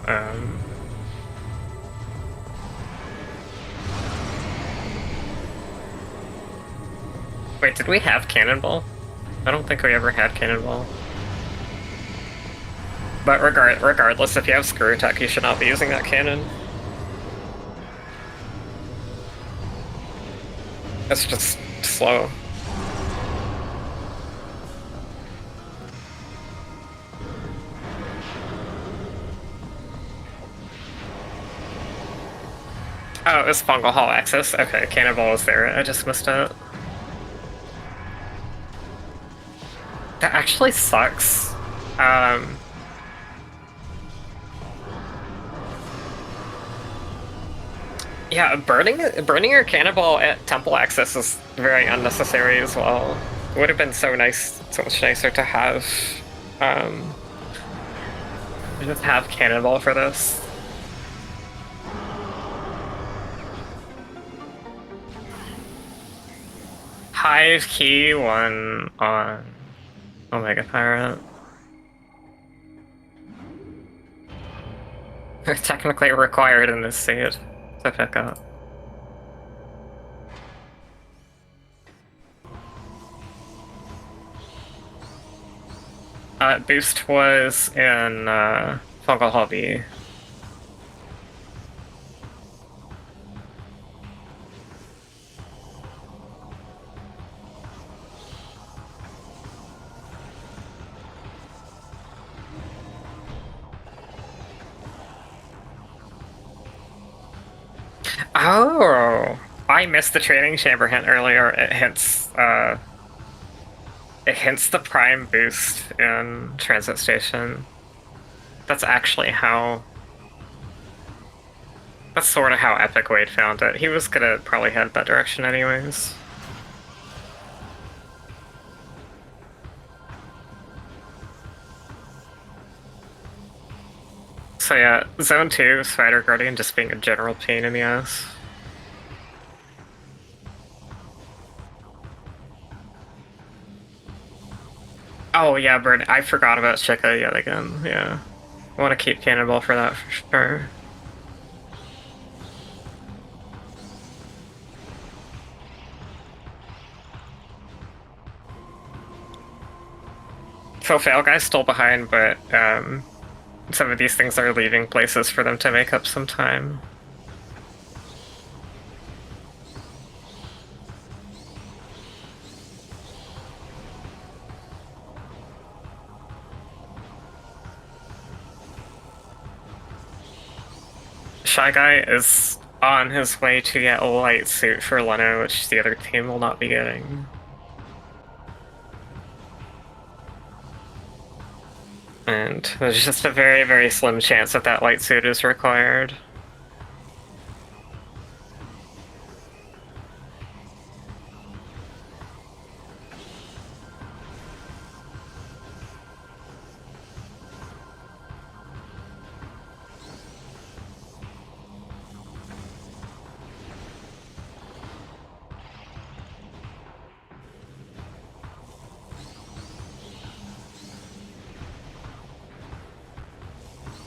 Wait, did we have Cannonball? I don't think we ever had Cannonball. But regardless, if you have Screw Attack, you should not be using that cannon. It's just slow. Oh, it was Fungal Hall access? Okay, Cannonball was there. I just missed it. That actually sucks. Yeah, burning your cannonball at temple access is very unnecessary as well. It would have been so much nicer to have, just have cannonball for this. Hive key 1 on Omega Pirate. They're technically required in this seed to pick up. Boost was in Fungal Hobby. Oh, I missed the training chamber hint earlier. It hints the prime boost in Transit Station. That's actually how... That's sort of how Epic Wade found it. He was gonna probably head that direction anyways. So yeah, Zone 2, Spider Guardian just being a general pain in the ass. Oh yeah, Bird, I forgot about Chica yet again, yeah. I want to keep Cannonball for that for sure. So PhailGuys still behind, but some of these things are leaving places for them to make up some time. Shy Guy is on his way to get a light suit for Leno, which the other team will not be getting. And there's just a very, very slim chance that that light suit is required.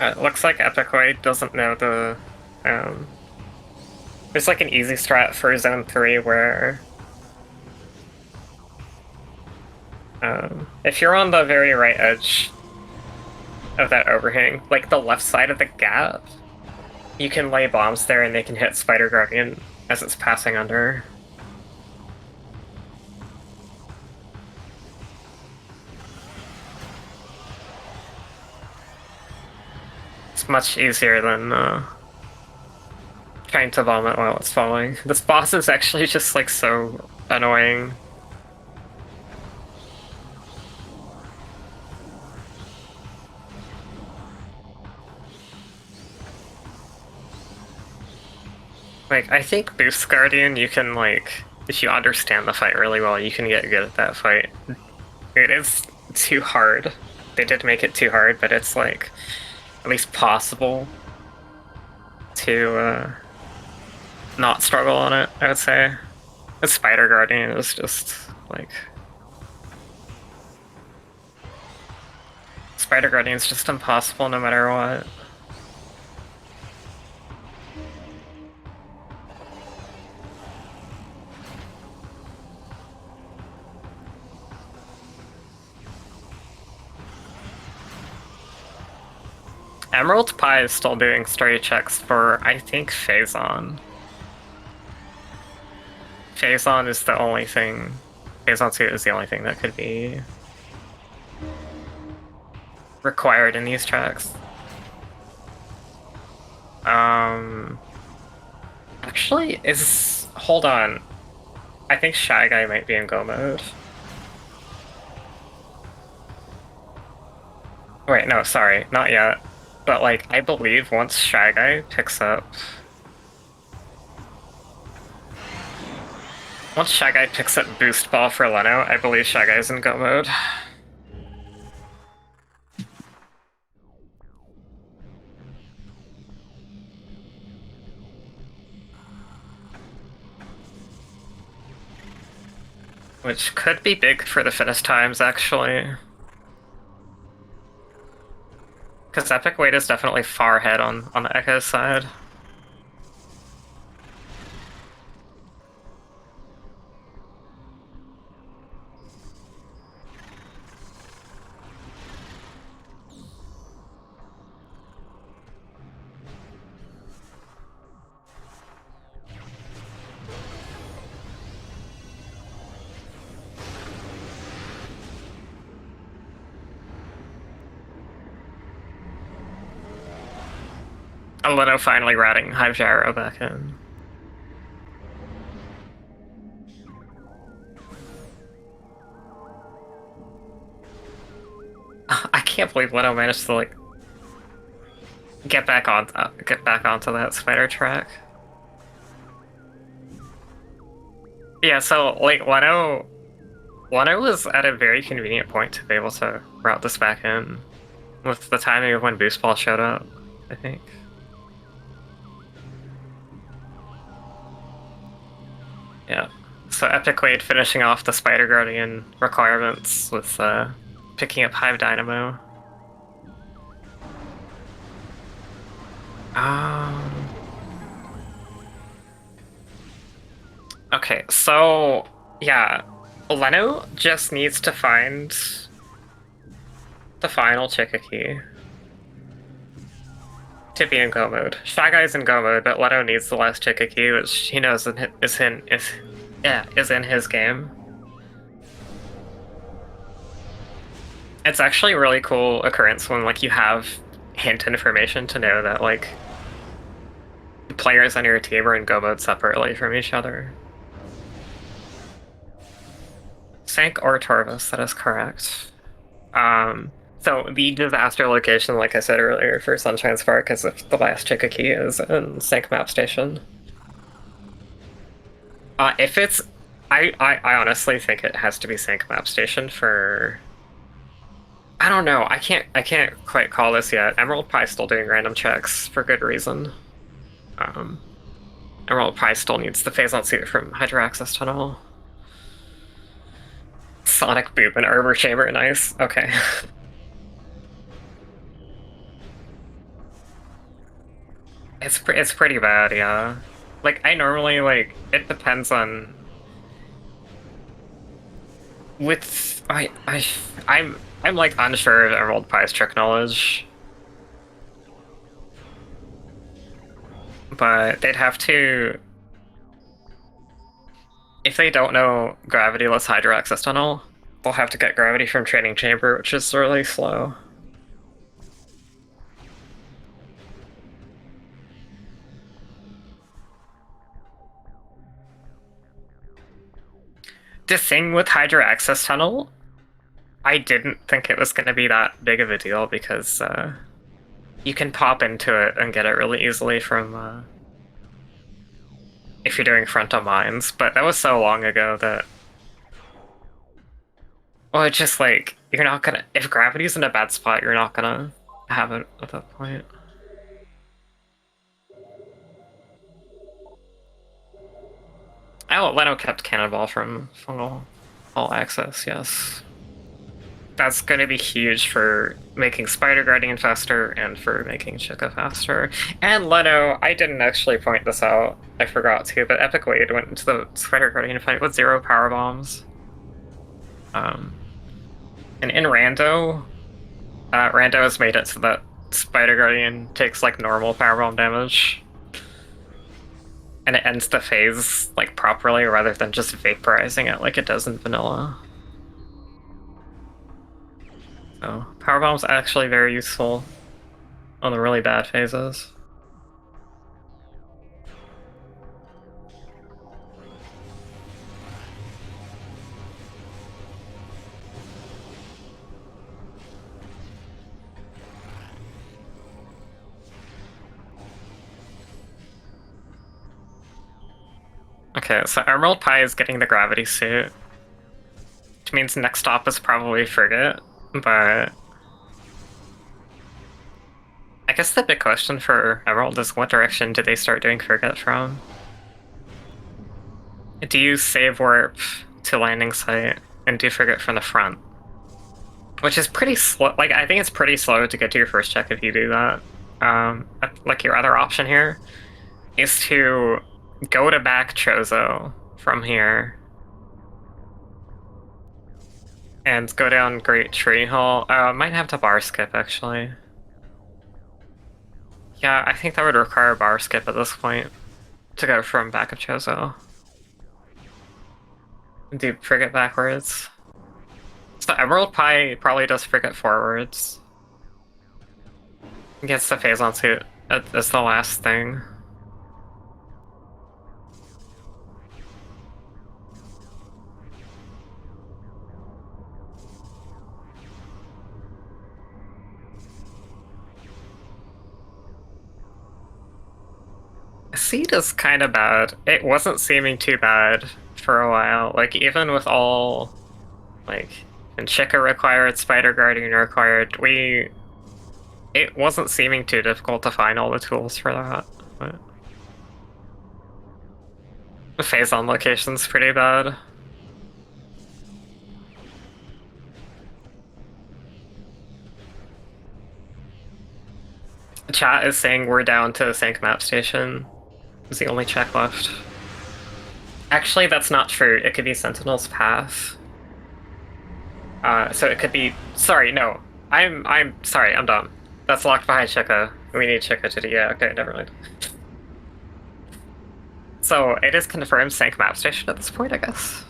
It looks like Epic Wade doesn't know the... there's like an easy strat for Zone 3 where... If you're on the very right edge of that overhang, like the left side of the gap, you can lay bombs there and they can hit Spider Guardian as it's passing under. It's much easier than trying to vomit while it's falling. This boss is actually just like so annoying. Like, I think Boost Guardian, you can, like, if you understand the fight really well, you can get good at that fight. It is too hard. They did make it too hard, but it's, like, at least possible to not struggle on it, I would say. The Spider Guardian is just, like... Spider Guardian is just impossible no matter what. Emerald Pie is still doing story checks for, I think, Phazon. Phazon is the only thing... Phazon 2 is the only thing that could be required in these tracks. Actually, is... Hold on. I think Shy Guy might be in Go mode. Wait, no, sorry, not yet. But, like, I believe once Shy Guy picks up... Once Shy Guy picks up Boost Ball for Leno, I believe Shy Guy's in Go mode. Which could be big for the finish times, actually. Because Epic Weight is definitely far ahead on the Echo side. Leno finally routing Hive Gyro back in. I can't believe Leno managed to like get back onto that spider track. Yeah, so like Leno was at a very convenient point to be able to route this back in with the timing of when Boost Ball showed up, I think. Yeah. So Epic Wade finishing off the Spider Guardian requirements with picking up Hive Dynamo. Okay, so yeah, Leno just needs to find the final Chickakee to be in Go mode. Shy Guy's in Go mode, but Leno needs the last Chickakee, which he knows is in his game. It's actually a really cool occurrence when like you have hint information to know that like players on your team are in Go mode separately from each other. Sank or Torvus, that is correct. So the disaster location, like I said earlier, for Sunshine Spark is if the last Chickakee is in Sank Map Station. If it's... I honestly think it has to be Sank Map Station for... I don't know, I can't quite call this yet. Emerald Pie still doing random checks for good reason. Emerald Pie still needs the Phazon suit from Hydro Access Tunnel. Sonic Boop and Arbor Chamber, nice. Okay. It's pretty bad, yeah. Like, I normally, like, it depends on... with I'm like unsure of Emerald Pie's trick knowledge, but they'd have to. If they don't know gravity-less Hydro Access Tunnel, they'll have to get gravity from Training Chamber, which is really slow. The thing with Hydro Access Tunnel, I didn't think it was going to be that big of a deal because you can pop into it and get it really easily from if you're doing frontal mines, but that was so long ago that. Well, it's just like, you're not gonna. If gravity's in a bad spot, you're not gonna have it at that point. Oh, Leno kept Cannonball from fungal all access, yes. That's gonna be huge for making Spider Guardian faster and for making Chica faster. And Leno, I didn't actually point this out, I forgot to, but Epic Wade went into the Spider Guardian fight with 0 power bombs. And in Rando, Rando has made it so that Spider Guardian takes like normal power bomb damage. And it ends the phase like properly rather than just vaporizing it like it does in vanilla. So power bomb's actually very useful on the really bad phases. Okay, so Emerald Pie is getting the gravity suit, which means next stop is probably Frigate, but I guess the big question for Emerald is what direction do they start doing Frigate from? Do you save warp to landing site and do Frigate from the front? Which is pretty slow. Like, I think it's pretty slow to get to your first check if you do that. Like, your other option here is to go to back Chozo from here and go down Great Tree Hall. Might have to bar skip, actually. Yeah, I think that would require a bar skip at this point to go from back of Chozo. Do Frigate backwards. So Emerald Pie probably does Frigate forwards. Gets the Phazon suit as the last thing. Seed is kind of bad. It wasn't seeming too bad for a while. Like, even with all, like, and Chica required, Spider Guardian required, it wasn't seeming too difficult to find all the tools for that. But the Phazon location's pretty bad. Chat is saying we're down to the Sank map station. It's the only check left. Actually, that's not true. It could be Sentinel's Path. So it could be. Sorry, no. I'm sorry. I'm dumb. That's locked behind Chica. We need Chica to do. Yeah. Okay. Never mind. So it is confirmed Sank map station at this point, I guess.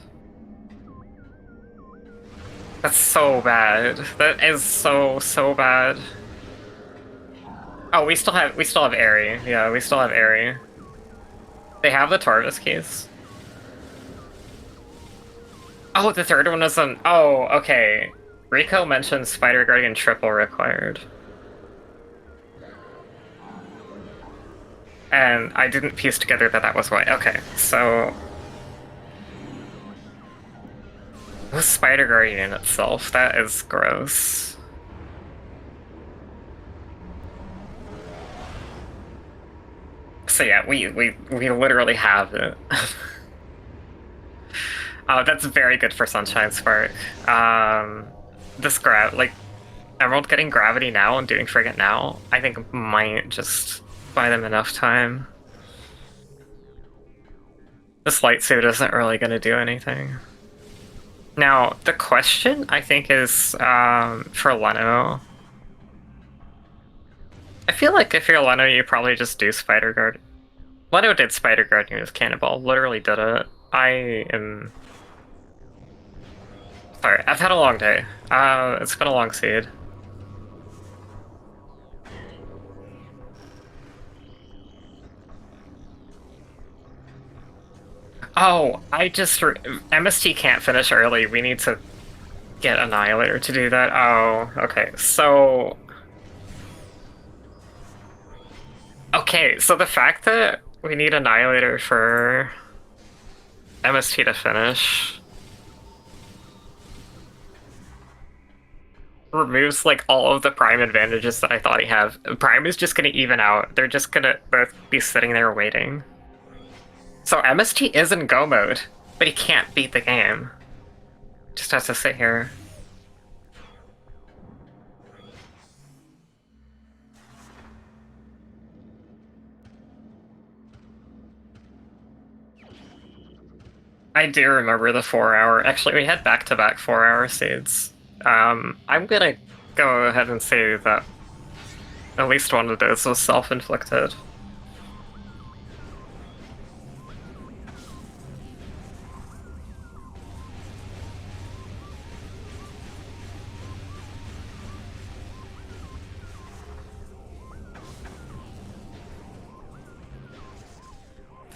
That's so bad. That is so bad. Oh, we still have Airy. Yeah, we still have Airy. They have the Torvis keys. Oh, the third one was an. Oh, okay. Rico mentioned Spider Guardian triple required. And I didn't piece together that was why. Okay, so. The Spider Guardian itself, that is gross. So yeah, we literally have it. That's very good for Sunshine Spark. This like Emerald getting gravity now and doing Frigate now, I think might just buy them enough time. This light suit isn't really gonna do anything. Now, the question, I think, is for Leno. I feel like if you're Leno, you probably just do Spider Guard. Leno did Spider Guardian with Cannonball, literally did it. I am... Sorry, I've had a long day. It's been a long seed. Oh, MST can't finish early. We need to get Annihilator to do that. Oh, okay. So... Okay, so the fact that we need Annihilator for MST to finish removes like all of the Prime advantages that I thought he have. Prime is just gonna even out. They're just gonna both be sitting there waiting. So MST is in go mode, but he can't beat the game. Just has to sit here. I do remember the 4-hour. Actually, we had back-to-back 4-hour seeds. I'm gonna go ahead and say that at least one of those was self-inflicted.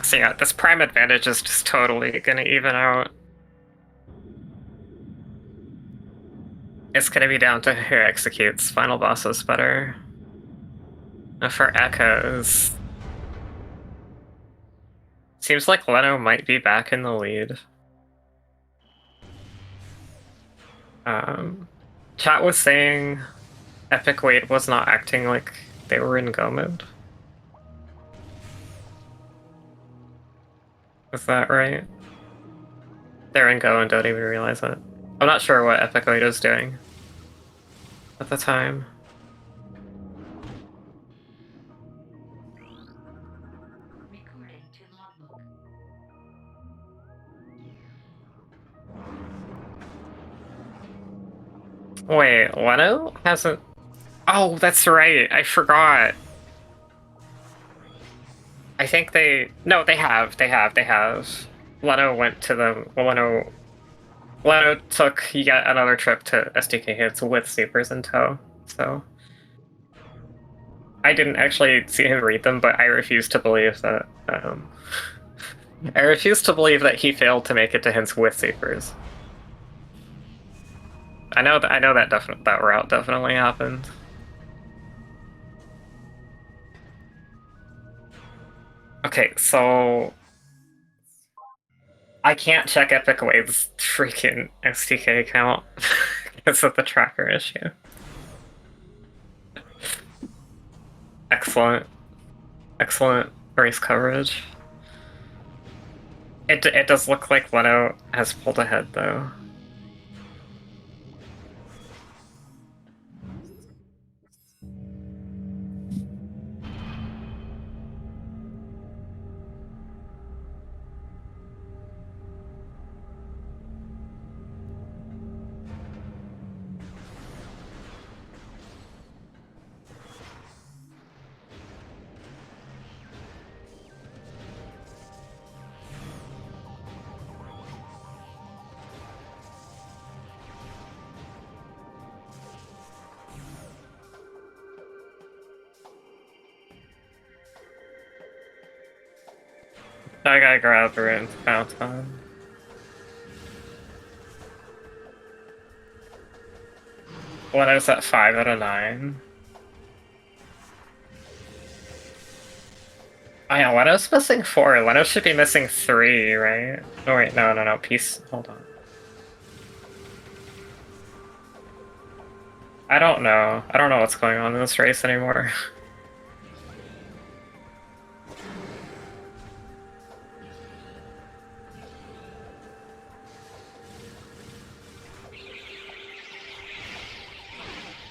So yeah, this Prime advantage is just totally gonna even out. It's gonna be down to who executes final bosses better. For Echoes, seems like Leno might be back in the lead. Chat was saying Epic Wade was not acting like they were in go mode. Is that right? They're in go and don't even realize it. I'm not sure what Epic Wade was doing at the time. Wait, Leno hasn't... Oh, that's right, I forgot. I think they... No, they have. Leno went to the... Leno took yet another trip to SDK hits with Supers in tow, so... I didn't actually see him read them, but I refuse to believe that, I refuse to believe that he failed to make it to hints with Supers. I know that route definitely happened. Okay, so I can't check Epic Wave's freaking SDK account because of the tracker issue. Excellent race coverage. It does look like Leno has pulled ahead though. That guy grabbed her in Fountain. Leno's at 5 out of 9. Oh yeah, Leno's missing 4. Leno should be missing 3, right? Oh wait, no, peace. Hold on. I don't know what's going on in this race anymore.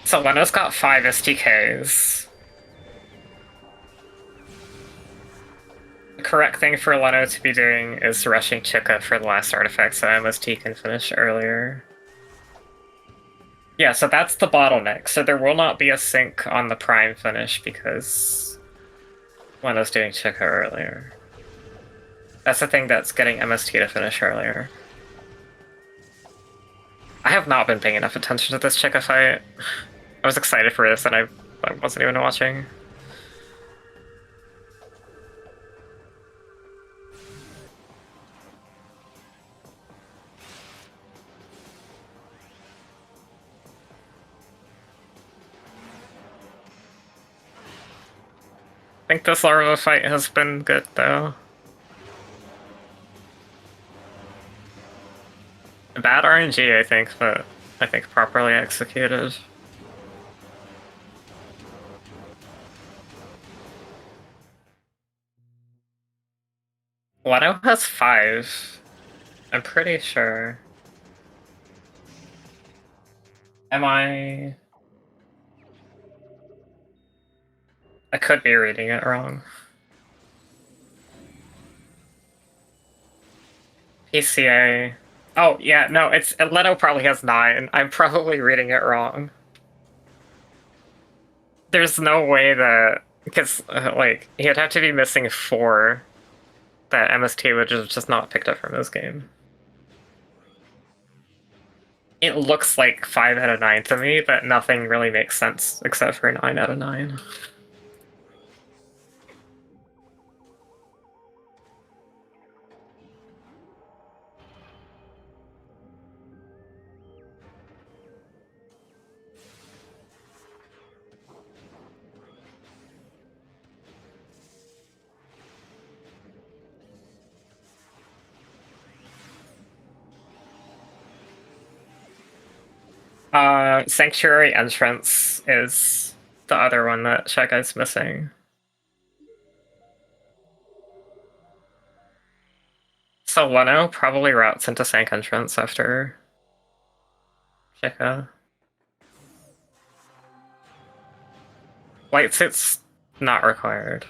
So Leno's got 5 STKs. correct thing for Leno to be doing is rushing Chica for the last artifact so MST can finish earlier. Yeah, so that's the bottleneck. So there will not be a sync on the prime finish because Leno's doing Chica earlier. That's the thing that's getting MST to finish earlier. I have not been paying enough attention to this Chica fight. I was excited for this and I wasn't even watching. I think this larva fight has been good though. Bad RNG, I think, but I think properly executed. Leno has 5. I'm pretty sure. Am I... I could be reading it wrong. PCA... Oh, yeah, no, it's... Leno probably has 9. I'm probably reading it wrong. There's no way that... Because, like, he'd have to be missing 4 that MST would just not picked up from this game. It looks like 5 out of 9 to me, but nothing really makes sense except for 9 out of 9. Sanctuary Entrance is the other one that Shagai's missing. So Leno probably routes into Sank Entrance after Shika. Light suit's not required.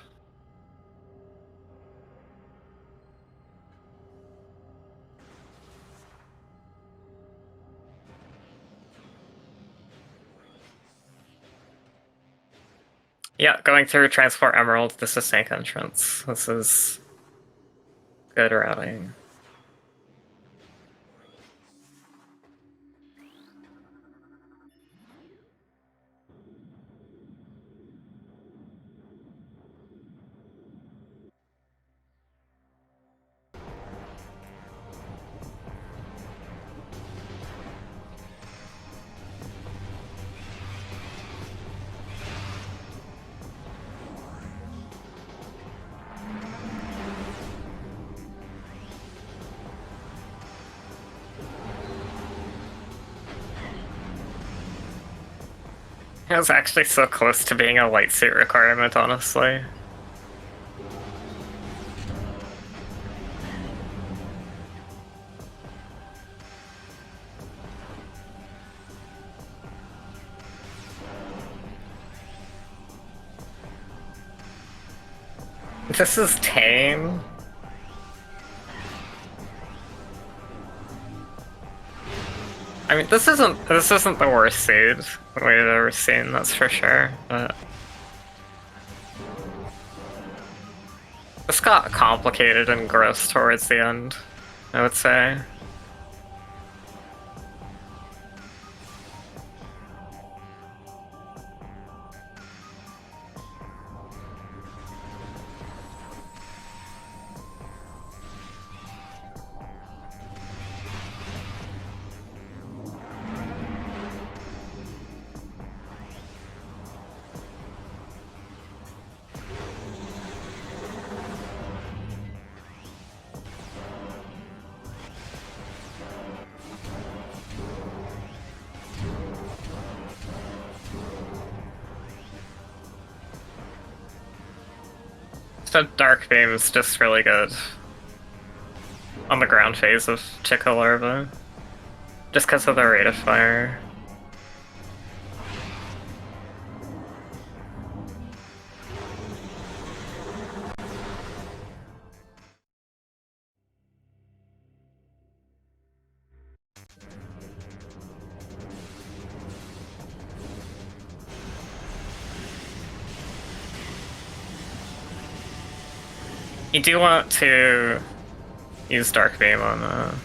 Yeah, going through Transport Emerald, this is Sank Entrance. This is good routing. It was actually so close to being a light suit requirement, honestly. This is tame. I mean, this isn't the worst seed we've ever seen, that's for sure. But this got complicated and gross towards the end, I would say. The Dark Beam's just really good on the ground phase of Chica Larva, just because of the rate of fire. You do want to use Dark Beam on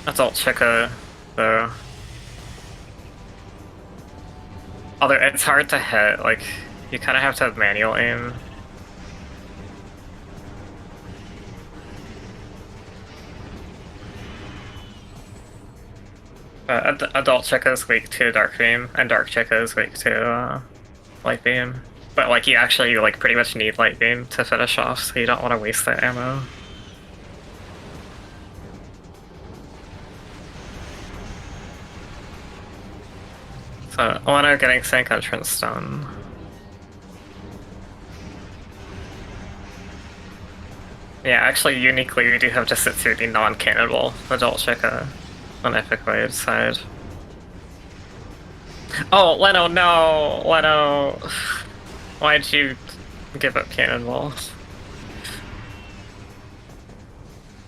Adult Chica, though. Although it's hard to hit, like, you kind of have to have manual aim. Adult Chica is weak to Dark Beam, and Dark Chica is weak to Light Beam. But, like, you actually, like, pretty much need Light Beam to finish off, so you don't want to waste that ammo. So, Leno getting Sync Entrance done. Yeah, actually, uniquely, we do have to sit through the non-cannonball Adult Chica on Epic Wave's side. Oh, Leno, no! Leno! Why'd you give up Cannonball?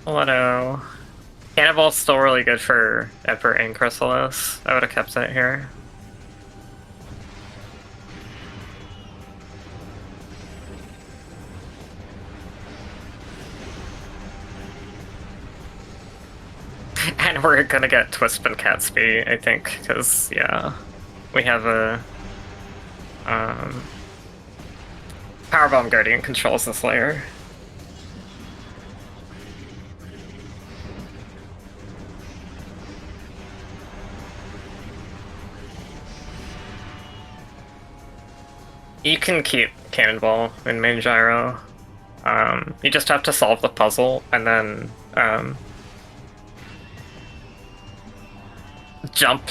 Leno. Cannonball's still really good for Emperor and Chrysalis. I would have kept it here. And we're gonna get Twisp and Catsby, I think, because, yeah, we have a Powerbomb Guardian controls this layer. You can keep Cannonball in main gyro. You just have to solve the puzzle and then jump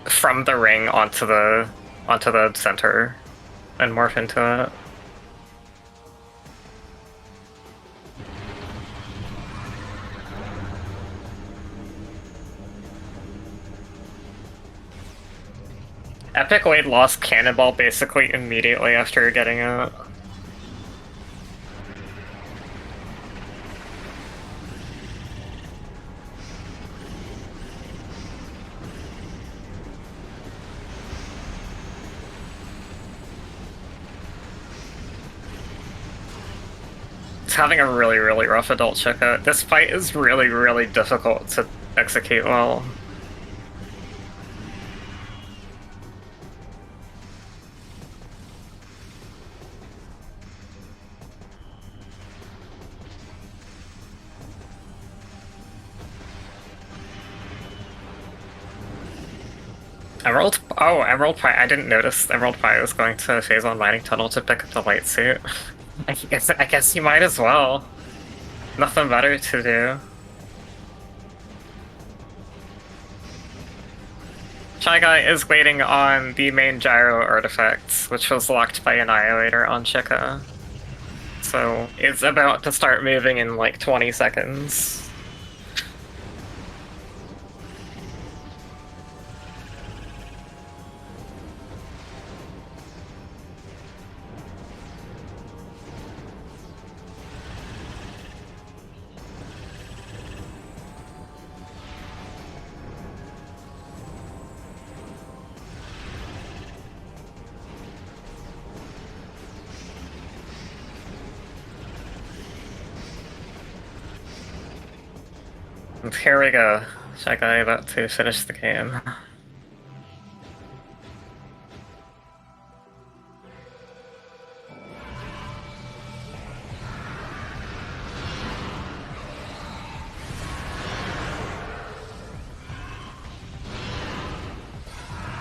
from the ring onto the center and morph into it. Epic Wade lost Cannonball basically immediately after getting it. It's having a really, really rough Adult Chica. This fight is really, really difficult to execute well. Emerald Pie. I didn't notice Emerald Pie was going to Phase 1 Mining Tunnel to pick up the light suit. I guess you might as well. Nothing better to do. Shy Guy is waiting on the main gyro artifact, which was locked by Annihilator on Chica. So it's about to start moving in like 20 seconds. And here we go. Shy Guy about to finish the game.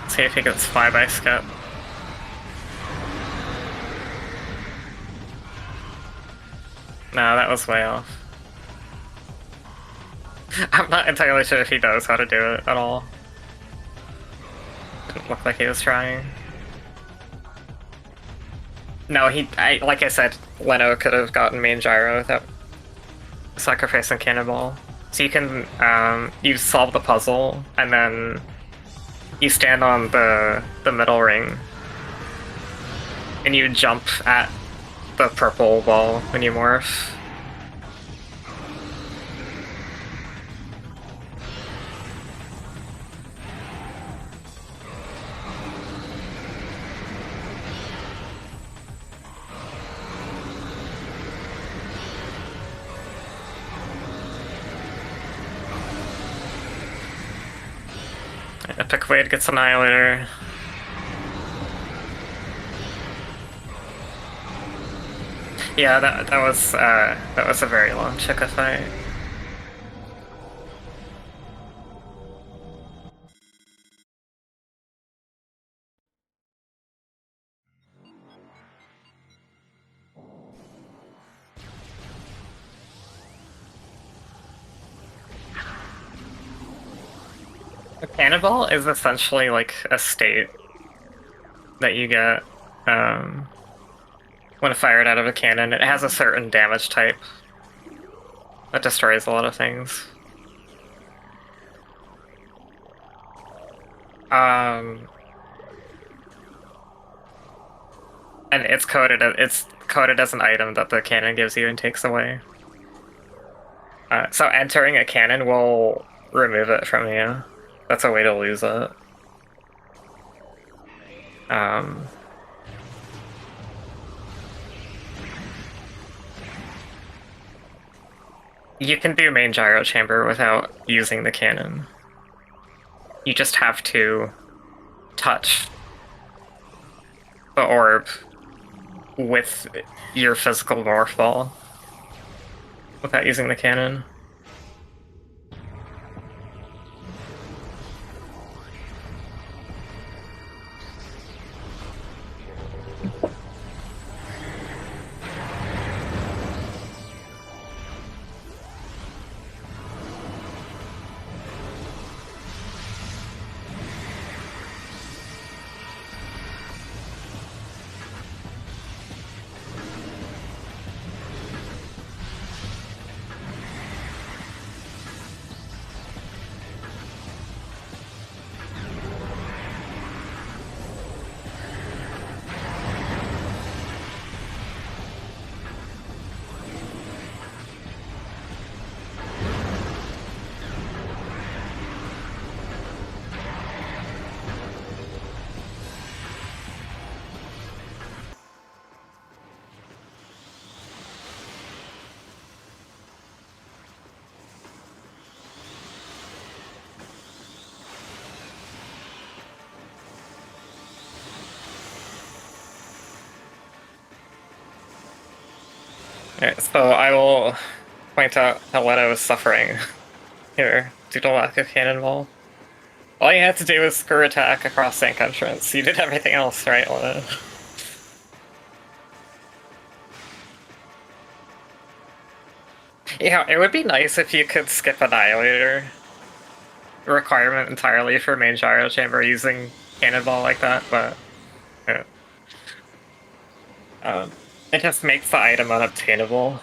See if he gets flyby skip. No, that was way off. I'm not entirely sure if he knows how to do it at all. Didn't look like he was trying. No, like I said, Leno could have gotten main gyro without sacrificing Cannonball. So you can, you solve the puzzle, and then you stand on the middle ring, and you jump at the purple wall when you morph. Epic Wade gets Annihilator. Yeah, that was a very long Chika fight. A cannonball is essentially like a state that you get um, when fired out of a cannon. It has a certain damage type that destroys a lot of things. Um, and it's coded as an item that the cannon gives you and takes away. So entering a cannon will remove it from you. That's a way to lose it. Um, you can do main gyro chamber without using the cannon. You just have to touch the orb with your physical morph ball without using the cannon. Alright, so I will point out how Leto is suffering here due to lack of cannonball. All you had to do was screw attack across Sank Entrance. You did everything else, right, Leto? Yeah, it would be nice if you could skip Annihilator requirement entirely for main gyro chamber using cannonball like that, but yeah. It just makes the item unobtainable.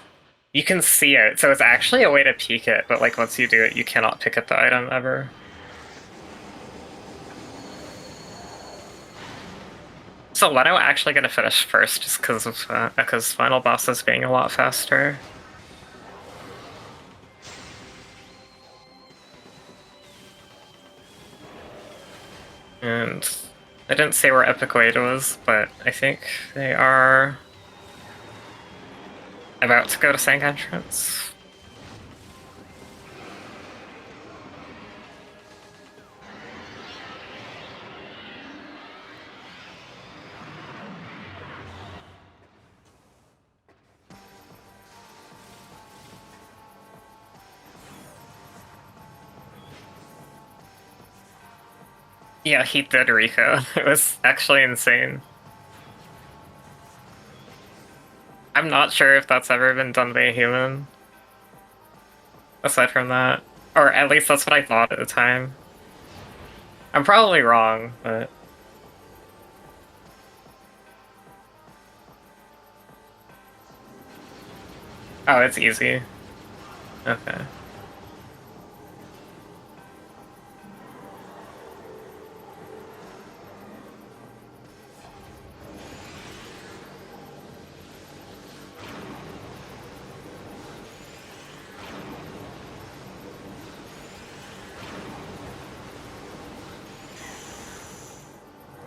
You can see it, so it's actually a way to peek it, but like once you do it, you cannot pick up the item ever. So Leto actually gonna finish first just because of because final bosses being a lot faster. And I didn't say where Epic Wade was, but I think they are about to go to Sank Entrance. Yeah, he did Rico. It was actually insane. I'm not sure if that's ever been done by a human. Aside from that. Or at least that's what I thought at the time. I'm probably wrong, but... Oh, it's easy. Okay.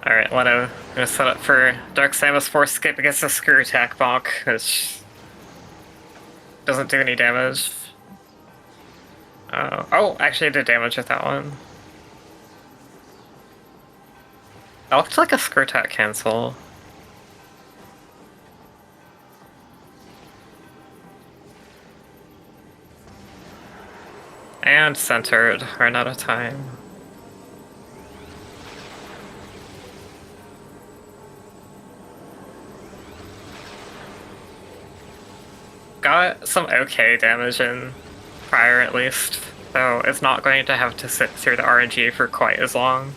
Alright, I'm gonna set up for Dark Samus Force Skip against the Screw Attack Bonk, which doesn't do any damage. Oh, actually I did damage with that one. That looked like a screw attack cancel. And centered, ran out of time. Got some okay damage in prior at least, though it's not going to have to sit through the RNG for quite as long.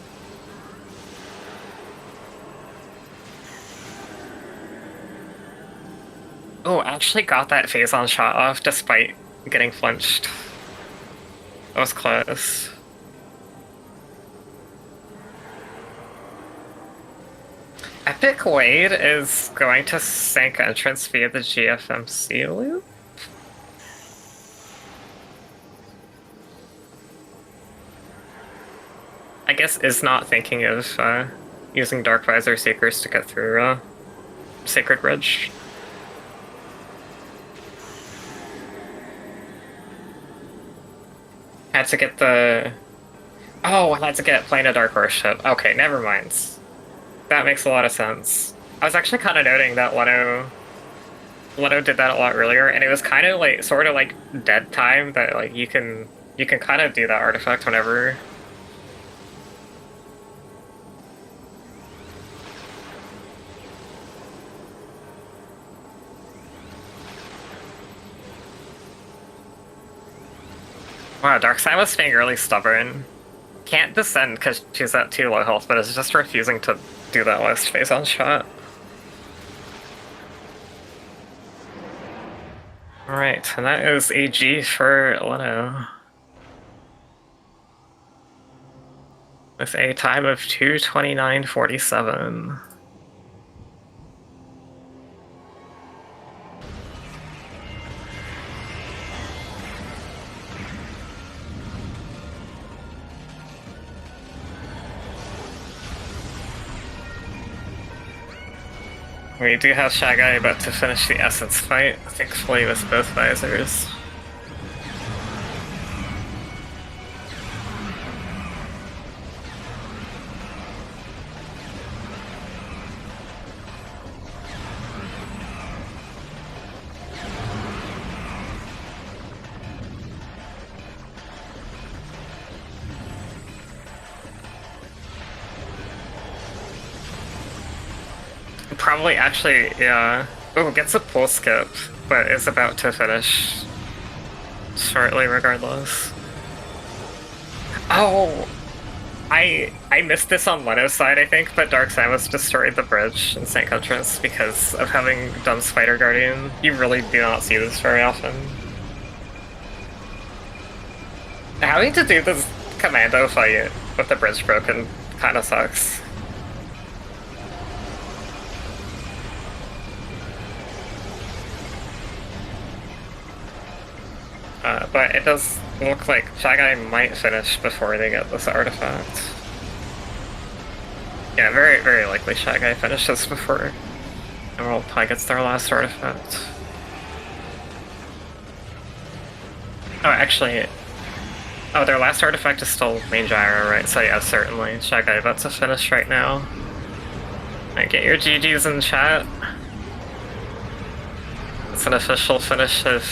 Oh, actually got that phase on shot off despite getting flinched. That was close. Epic Wade is going to sink entrance via the GFMC loop? I guess is not thinking of using Dark Visor Seekers to get through Sacred Bridge. Had to get the... Oh, I had to get Plane of Dark Horse ship. Okay, never mind. That makes a lot of sense. I was actually kind of noting that Leno did that a lot earlier, and it was kind of like, sort of like dead time that like you can kind of do that artifact whenever. Wow, Darkseid was being really stubborn. Can't descend because she's at too low health, but is just refusing to do that last phase on shot. Alright, and that is a G for Leno. With a time of 2:29.47. We do have Shy Guy about to finish the Essence fight, thankfully with both visors. Probably actually, yeah. Oh, gets a pull skip, but is about to finish shortly regardless. Oh! I missed this on Leno's side, I think, but Dark Samus destroyed the bridge in Sank Entrance because of having done Spider Guardian. You really do not see this very often. Having to do this commando fight with the bridge broken kinda sucks. But it does look like Shy Guy might finish before they get this artifact. Yeah, very, very likely Shy Guy finishes before Emerald Pie gets their last artifact. Oh, actually... Oh, their last artifact is still Main Gyro, right? So yeah, certainly. Shy Guy about to finish right now. Alright, get your GGs in chat. It's an official finish of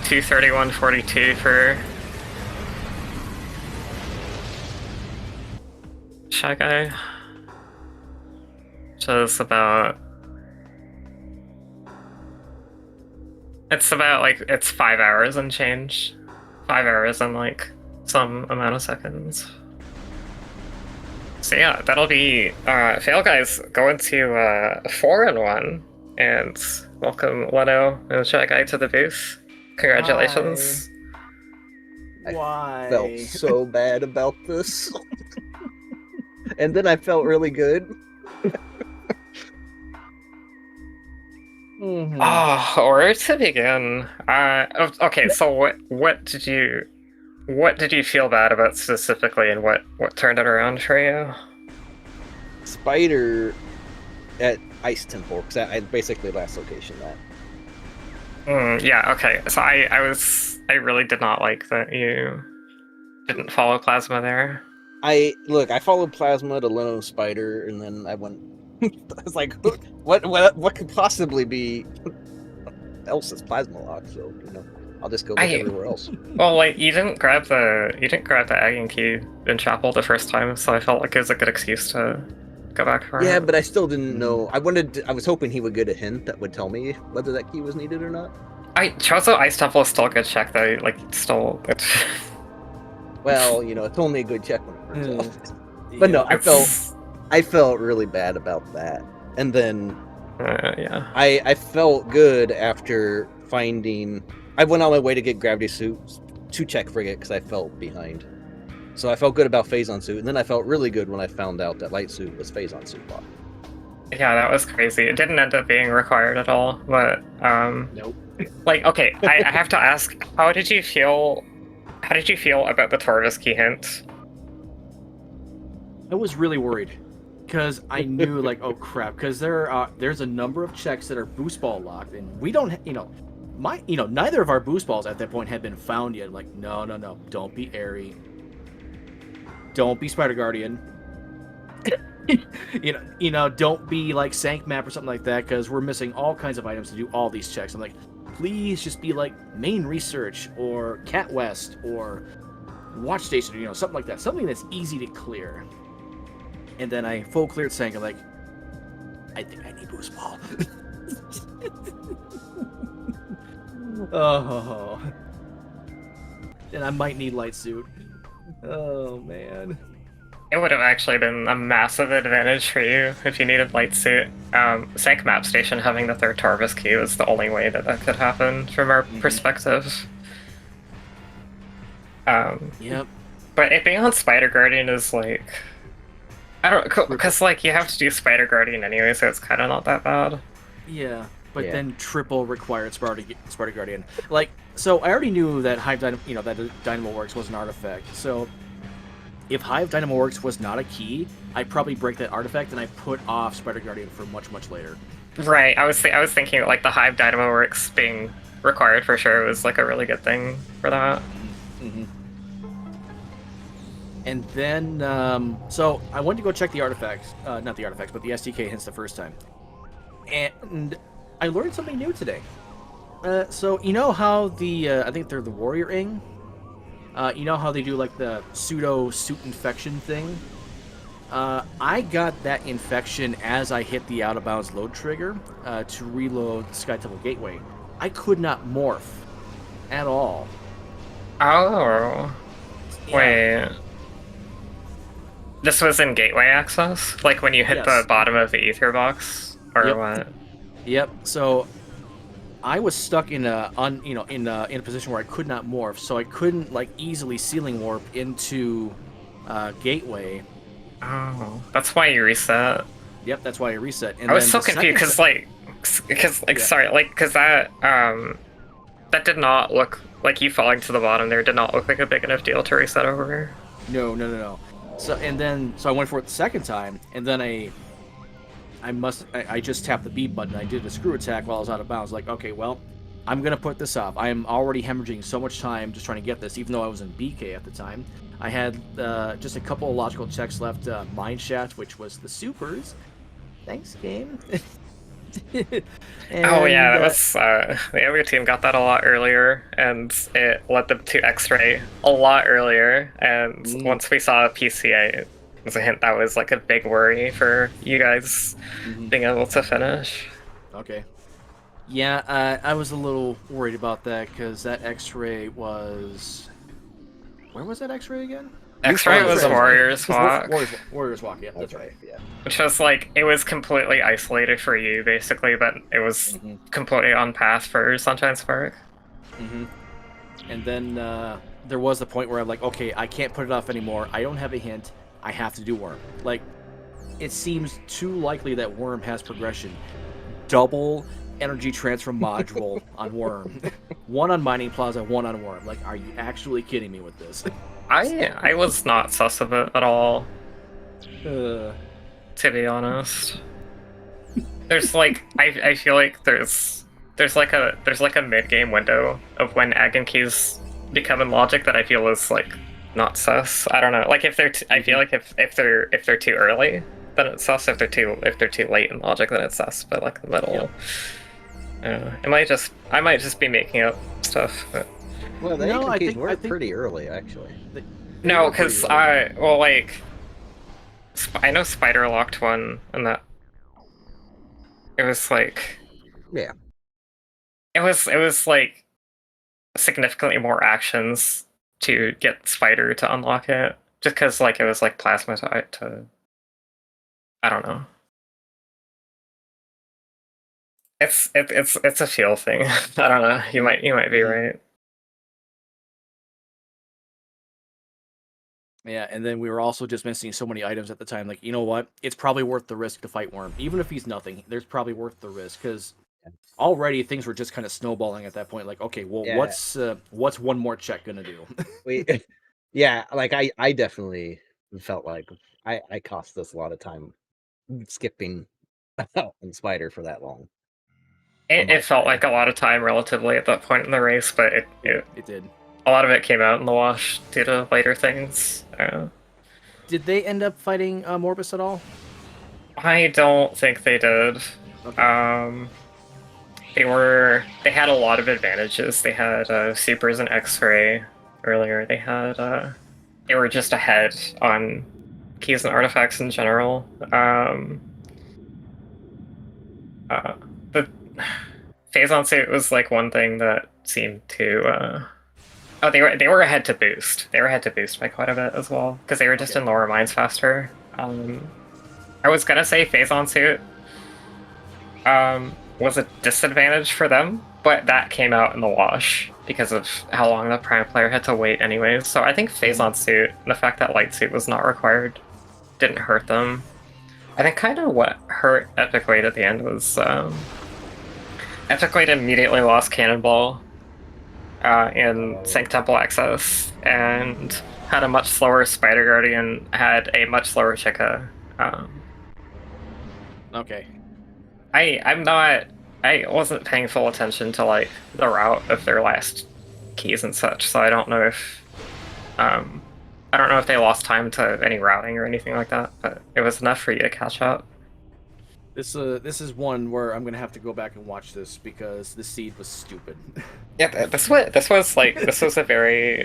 2:31.42 for Shy Guy. Which is about... It's about, like, it's 5 hours and change. 5 hours and, like, some amount of seconds. So yeah, that'll be PhailGuys going to 4-1, and welcome Leno and Shy Guy to the booth. Congratulations. Why? I felt so bad about this. And then I felt really good. Where to begin? Okay, so what did you feel bad about specifically, and what turned it around for you? Spider at Ice Temple, because I basically last location that. Yeah, okay. So I really did not like that you didn't follow Plasma there. I followed Plasma to Leno Spider, and then I went. I was like, what could possibly be else is Plasma Lock? So I'll just go look everywhere else. Well, like you didn't grab the egg and key in Chapel the first time, so I felt like it was a good excuse to go back for it. Yeah, but I still didn't know. I was hoping he would get a hint that would tell me whether that key was needed or not. Chozo Ice Temple is still a good check though. Like still. Well, it's only a good check when it turns out. But no, I felt really bad about that, and then yeah, I felt good after finding. I went on my way to get Gravity Suit to check Frigate because I felt behind. So I felt good about Phazon Suit, and then I felt really good when I found out that Light Suit was Phazon Suit lock. Yeah, that was crazy. It didn't end up being required at all, but Nope. Like, okay, I have to ask, how did you feel about the Torvis key hint? I was really worried because I knew like, oh crap, because there's a number of checks that are boost ball locked, and we don't, neither of our boost balls at that point had been found yet. Like, no, don't be Airy, don't be Spider Guardian, don't be like Sank Map or something like that, because we're missing all kinds of items to do all these checks. I'm like, please just be like Main Research or Cat West or Watch Station, something like that, something that's easy to clear. And then I full cleared Sank. I'm like, I think I need boost ball. Oh, and I might need light suit. Oh man, It would have actually been a massive advantage for you if you needed light suit. Sank Map Station having the third Torvis key was the only way that could happen from our perspective. Yep. But it being on Spider Guardian is like, I don't, because like you have to do Spider Guardian anyway, so it's kind of not that bad. Yeah, but then triple required Sparta Guardian. Like, so I already knew that that Dynamo Works was an artifact. So if Hive Dynamo Works was not a key, I'd probably break that artifact and I put off Spider Guardian for much later. Right. I was thinking like the Hive Dynamo Works being required for sure was like a really good thing for that. Mm-hmm. And then, so I went to go check the artifacts, not the artifacts, but the SDK hints the first time. And I learned something new today. So you know how I think they're the Warrior Ing? You know how they do like the pseudo suit infection thing? I got that infection as I hit the out of bounds load trigger to reload the Sky Temple Gateway. I could not morph at all. Oh. Yeah. Wait. This was in gateway access? Like when you hit the bottom of the ether box? Or what? Yep. So I was stuck in a position where I could not morph, so I couldn't like easily ceiling warp into gateway. Oh, that's why you reset. Yep, that's why I reset. And I was so confused because that did not look like you falling to the bottom there. Did not look like a big enough deal to reset over. No. So I went for it the second time, and then I just tapped the B button. I did a screw attack while I was out of bounds. Like, okay, well, I'm gonna put this off. I am already hemorrhaging so much time just trying to get this, even though I was in BK at the time. I had just a couple of logical checks left. Mine Shaft, which was the supers. Thanks, game. And, oh yeah, that was the other team got that a lot earlier, and it led them to X-ray a lot earlier. And once we saw PCA, it was a hint that was like a big worry for you guys being able to finish. Okay. Yeah, I was a little worried about that because that X-ray was. Where was that X-ray again? X-ray was Warriors Walk. Warriors Walk, yeah, that's right. Yeah. Which was like, it was completely isolated for you, basically, but it was completely on path for Sunshine Spark. And then there was the point where I'm like, okay, I can't put it off anymore. I don't have a hint. I have to do Worm. Like, it seems too likely that Worm has progression. Double energy transfer module on Worm. One on Mining Plaza, one on Worm. Like, are you actually kidding me with this? I was not sus of it at all. To be honest. There's like I feel like there's like a mid game window of when Ag and Keys become in logic that I feel is like not sus. I don't know. Like if they're, I feel like if they're too early, then it's sus. If they're too late in logic, then it's sus. But like the middle, it might just, I might just be making up stuff. But... Well, the No, no, I keys think- were I think- pretty early, actually. No, were pretty because early. well, like I know Spider locked one, and that it was like Yeah. it was like significantly more actions to get Spider to unlock it, just because like it was like plasma to I don't know. It's a feel thing. I don't know. You might be right. Yeah, and then we were also just missing so many items at the time. Like, you know what? It's probably worth the risk to fight Worm, even if he's nothing. There's probably worth the risk because already things were just kind of snowballing at that point. Like, okay, well, Yeah. what's one more check gonna do? Yeah, like I definitely felt like I cost us a lot of time skipping on Spider for that long. It felt like a lot of time relatively at that point in the race, but it It did. a lot of it came out in the wash due to later things. Did they end up fighting Morbus at all? I don't think they did. Okay. They had a lot of advantages. They had supers and X-ray earlier. They were just ahead on keys and artifacts in general. The Phazon suit was like one thing that seemed to. Oh, they were ahead to boost. They were ahead to boost by quite a bit as well because they were just in lower mines faster. I was gonna say Phazon suit was a disadvantage for them, but that came out in the wash because of how long the Prime player had to wait anyways. So I think Phazon suit, and the fact that Light suit was not required, didn't hurt them. I think kind of what hurt Epic Wade at the end was Epic Wade immediately lost Cannonball in Sank Temple access, and had a much slower Spider Guardian, had a much slower Chica. Okay. I wasn't paying full attention to like the route of their last keys and such, so I don't know if they lost time to any routing or anything like that, but it was enough for you to catch up. This is one where I'm gonna have to go back and watch this because the seed was stupid. Yeah, this was a very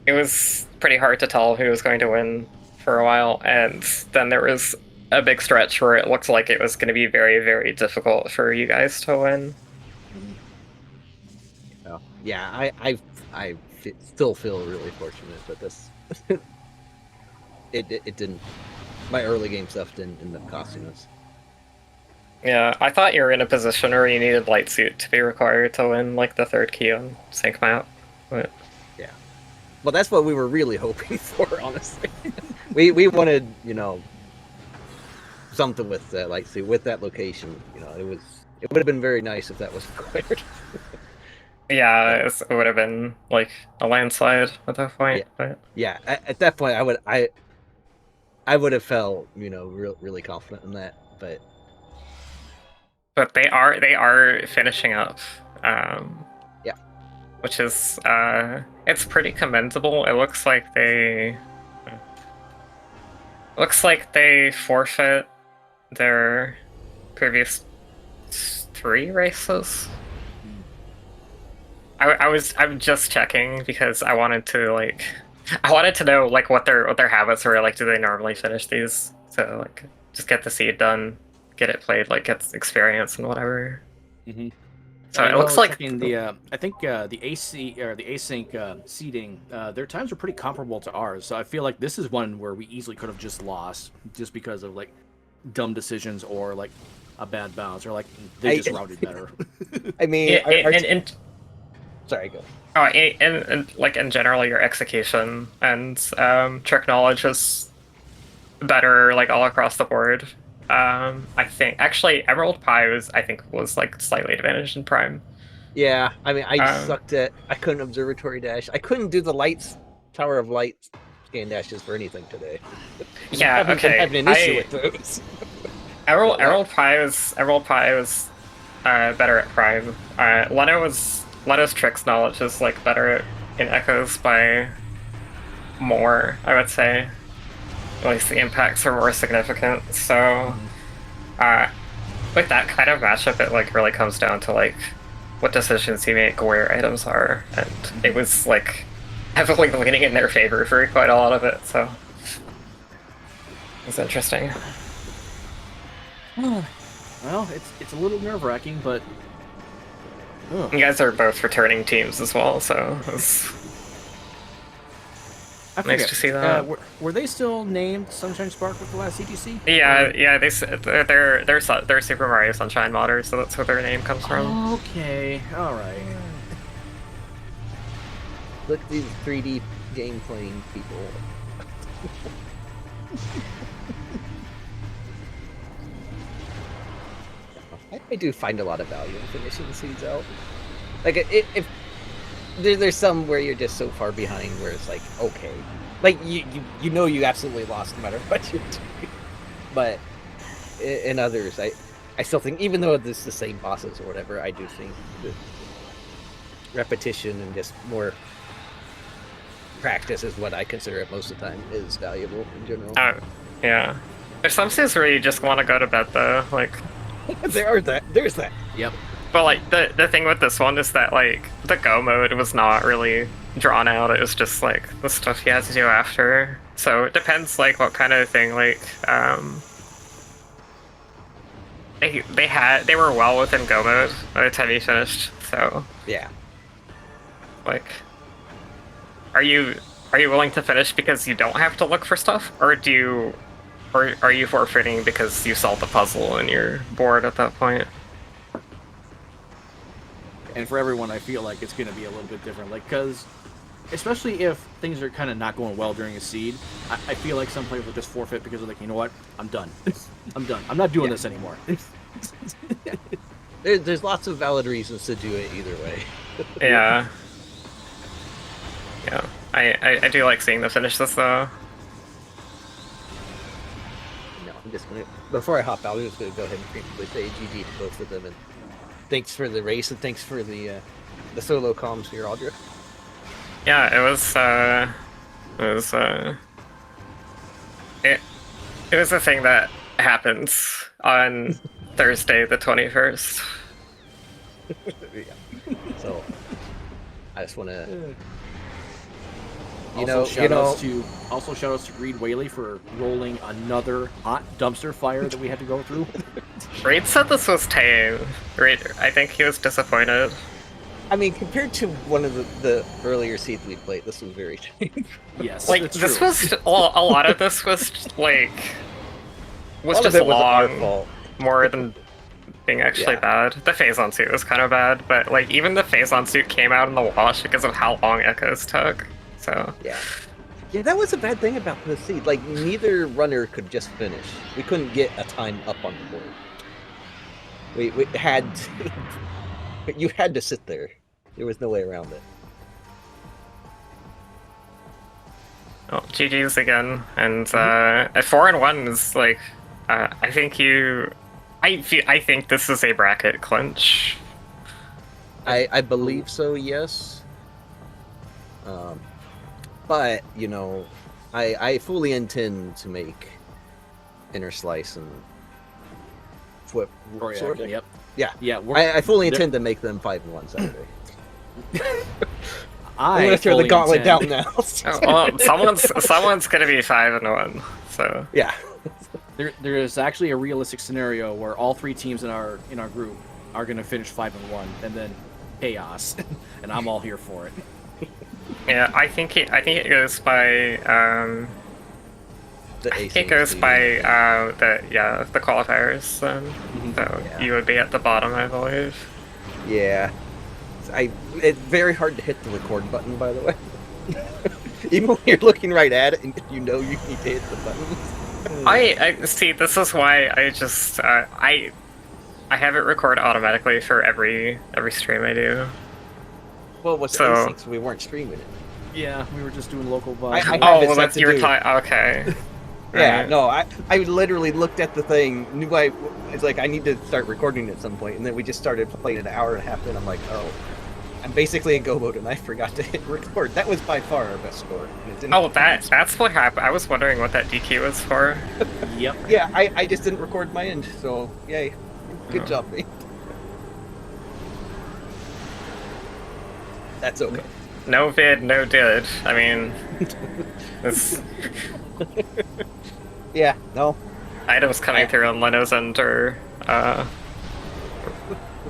it was pretty hard to tell who was going to win for a while, and then there was a big stretch where it looked like it was going to be very, very difficult for you guys to win. Oh, yeah, I still feel really fortunate that this it didn't. My early game stuff didn't end up costing us. Yeah, I thought you were in a position where you needed Light Suit to be required to win like the third key on Sync Map. But... yeah, well, that's what we were really hoping for, honestly. we wanted, something with that, like, see, with that location, it would have been very nice if that was required. Yeah, it would have been like a landslide at that point. Yeah, but... yeah. At that point, I would have felt, really confident in that, but they are finishing up. Yeah, which is it's pretty commendable. It looks like they forfeit their previous 3 races. I'm just checking because I wanted to know like what their habits were. Like, do they normally finish these to like just get the seed done, get it played, like get experience and whatever. Mm-hmm. So it looks like I think the AC or the async seeding, their times are pretty comparable to ours. So I feel like this is one where we easily could have just lost just because of like dumb decisions or like a bad bounce or like they just routed better. I mean, sorry, go. Oh, and like in general, your execution and trick knowledge is better like all across the board. I think actually Emerald Pie was like slightly advantaged in Prime. Yeah, I mean, I sucked at. I couldn't observatory dash. I couldn't do the lights, Tower of Light scan dashes for anything today. Yeah, I'm having an issue with those. Emerald Pie was better at Prime. Leno's tricks knowledge is like better in Echoes by more, I would say. At least the impacts are more significant. So, with that kind of matchup, it like really comes down to like what decisions you make, where items are, and it was like heavily leaning in their favor for quite a lot of it. So it's interesting. Well, it's a little nerve-wracking, but You guys are both returning teams as well, so it's I nice forget. to see that. Were they still named Sunshine Spark with the last CGC? Yeah, they're Super Mario Sunshine modders, so that's where their name comes from. Okay, all right. Look at these 3D game playing people. I do find a lot of value in finishing seeds out. Like if there's some where you're just so far behind where it's like, okay, like you know you absolutely lost no matter what you're doing. But in others, I still think, even though it's the same bosses or whatever, I do think that repetition and just more practice is what I consider it most of the time is valuable in general. Yeah. There's some scenes where you just want to go to bed though, like. There's that. Yep. But like the thing with this one is that like the go mode was not really drawn out. It was just like the stuff you had to do after. So it depends like what kind of thing like they were well within go mode by the time you finished. So yeah. Like, are you willing to finish because you don't have to look for stuff, or are you forfeiting because you solved the puzzle and you're bored at that point? And for everyone, I feel like it's going to be a little bit different. Like, because, especially if things are kind of not going well during a seed, I feel like some players will just forfeit because they're like, you know what? I'm done. I'm done. I'm not doing this anymore. There's lots of valid reasons to do it either way. Yeah. Yeah. I do like seeing them finish this though. I'm just gonna, before I hop out, I'm just gonna go ahead and briefly say GG to both of them, and thanks for the race and thanks for the solo comms here, Audra. Yeah, it was a thing that happens on Thursday the 21st. Yeah. So I just want to. Also, shout outs to Reed Whaley for rolling another hot dumpster fire that we had to go through. Reed said this was tame. Reed, I think he was disappointed. I mean, compared to one of the earlier seeds we played, this was very tame. Yes, like this was a lot of this was like just long, more than being actually bad. The phase-on suit was kind of bad, but like even the phase-on suit came out in the wash because of how long echoes took. So yeah, that was a bad thing about the seed. Like neither runner could just finish. We couldn't get a time up on the board. We had to, you had to sit there. There was no way around it. Oh, GG's again, and at 4-1 is like I think I think this is a bracket clinch. I believe so. Yes. But, you know, I fully intend to make Inner Slice and Flip. Yep. Yeah. Yeah. I fully intend to make them 5-1 Saturday. I'm I'm gonna throw the gauntlet down now. Well, someone's gonna be 5-1. So yeah. There is actually a realistic scenario where all three teams in our group are gonna finish 5-1, and then chaos, and I'm all here for it. Yeah, I think it goes by it goes by the qualifiers. So you would be at the bottom, I believe. Yeah, it's very hard to hit the record button, by the way. Even when you're looking right at it, and you know you need to hit the button. I see. This is why I just I have it record automatically for every stream I do. Well, what's so we weren't streaming it. Yeah, we were just doing local vibes. Well, that's your time. Okay. Yeah, right. No, I literally looked at the thing, knew it's like I need to start recording at some point, and then we just started playing an hour and a half in. I'm like, oh, I'm basically in go mode, and I forgot to hit record. That was by far our best score. And it didn't Oh, that's what happened. I was wondering what that DQ was for. Yep. Yeah, I just didn't record my end, so yay. Good Oh. job, me. That's okay. No vid, no did. I mean, this Yeah, no. items coming through on Leno's end are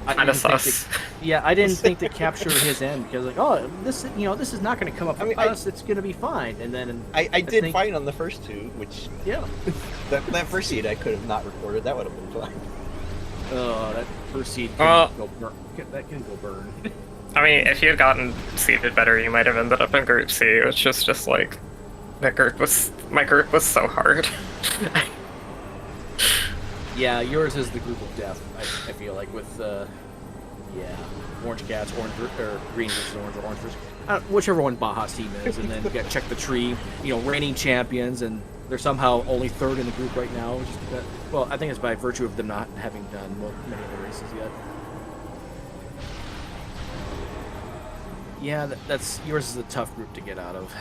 I kind of didn't think sus. I didn't think to capture his end because like, oh, this this is not going to come up for us. It's going to be fine. And then I did think- fine on the first two, which Yeah. that first seed I could have not recorded. That would have been fine. That first seed Well- can go burn. That can go burn. I mean, if you had gotten seeded better, you might have ended up in Group C, which is just like my group was so hard. Yeah, yours is the group of death. I feel like with orange cats, orange or green versus orange, or orange versus whichever one Baja's team is, and then you got check the tree. Reigning champions, and they're somehow only third in the group right now. Which is, well, I think it's by virtue of them not having done many of the races yet. Yeah, that's yours is a tough group to get out of.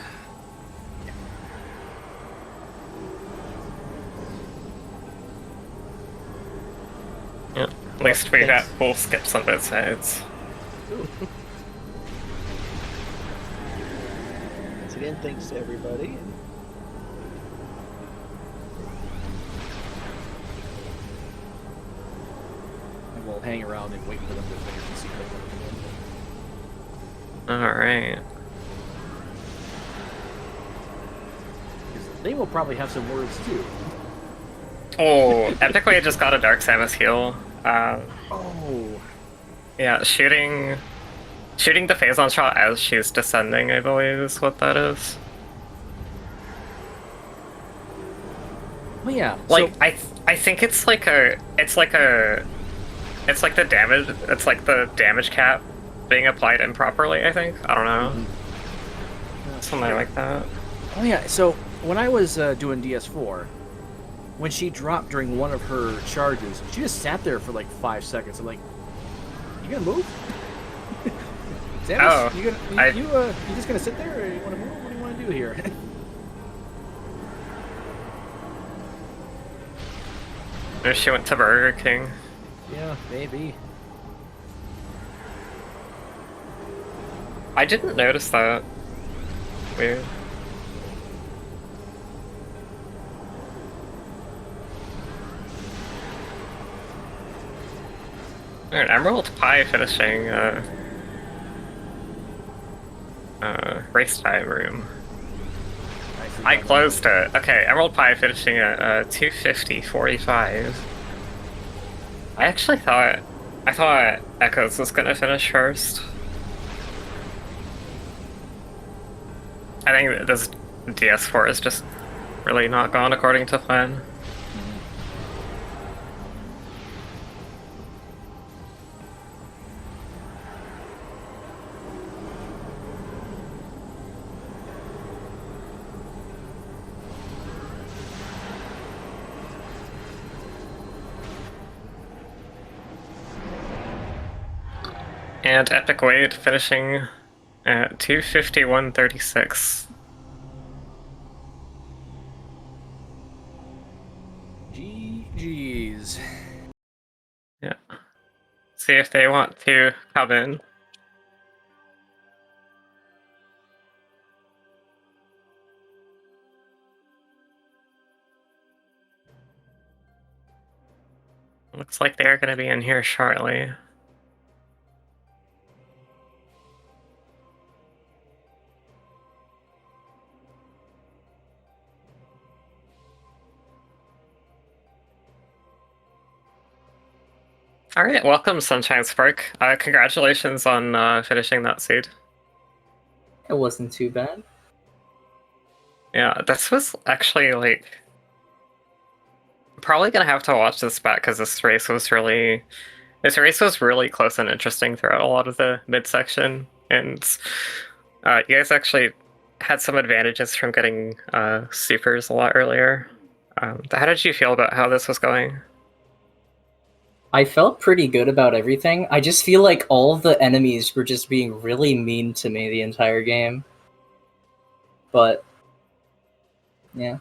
Yeah, at least we got full skips on both sides. Once again, thanks to everybody. And we'll hang around and wait for them to finish and see if they want to come in. Alright. They will probably have some words too. Oh, epically just got a Dark Samus heal. Oh. Yeah, shooting the phazon shot as she's descending, I believe, is what that is. Well, yeah. Like, so, I think it's like the damage cap being applied improperly, I think. I don't know. Something like that. oh yeah. So when I was doing DS4, when she dropped during one of her charges, she just sat there for like 5 seconds. I'm like, "You gonna move? Samus, Oh, you just gonna sit there, or you want to move? What do you want to do here?" Maybe she went to Burger King. Yeah, maybe. I didn't notice that. Weird. Alright, Emerald Pie finishing race time room. I closed it. Okay, Emerald Pie finishing at 250.45. I actually thought Echoes was gonna finish first. I think this DS4 is just really not gone according to plan. And Epic Wade finishing at 251.36. GG's. Yeah. See if they want to come in. Looks like they're going to be in here shortly. All right, welcome, Sunshine Spark. Congratulations on finishing that seed. It wasn't too bad. Yeah, this was actually like probably gonna have to watch this back because this race was really close and interesting throughout a lot of the midsection, and you guys actually had some advantages from getting supers a lot earlier. How did you feel about how this was going? I felt pretty good about everything. I just feel like all of the enemies were just being really mean to me the entire game. But yeah,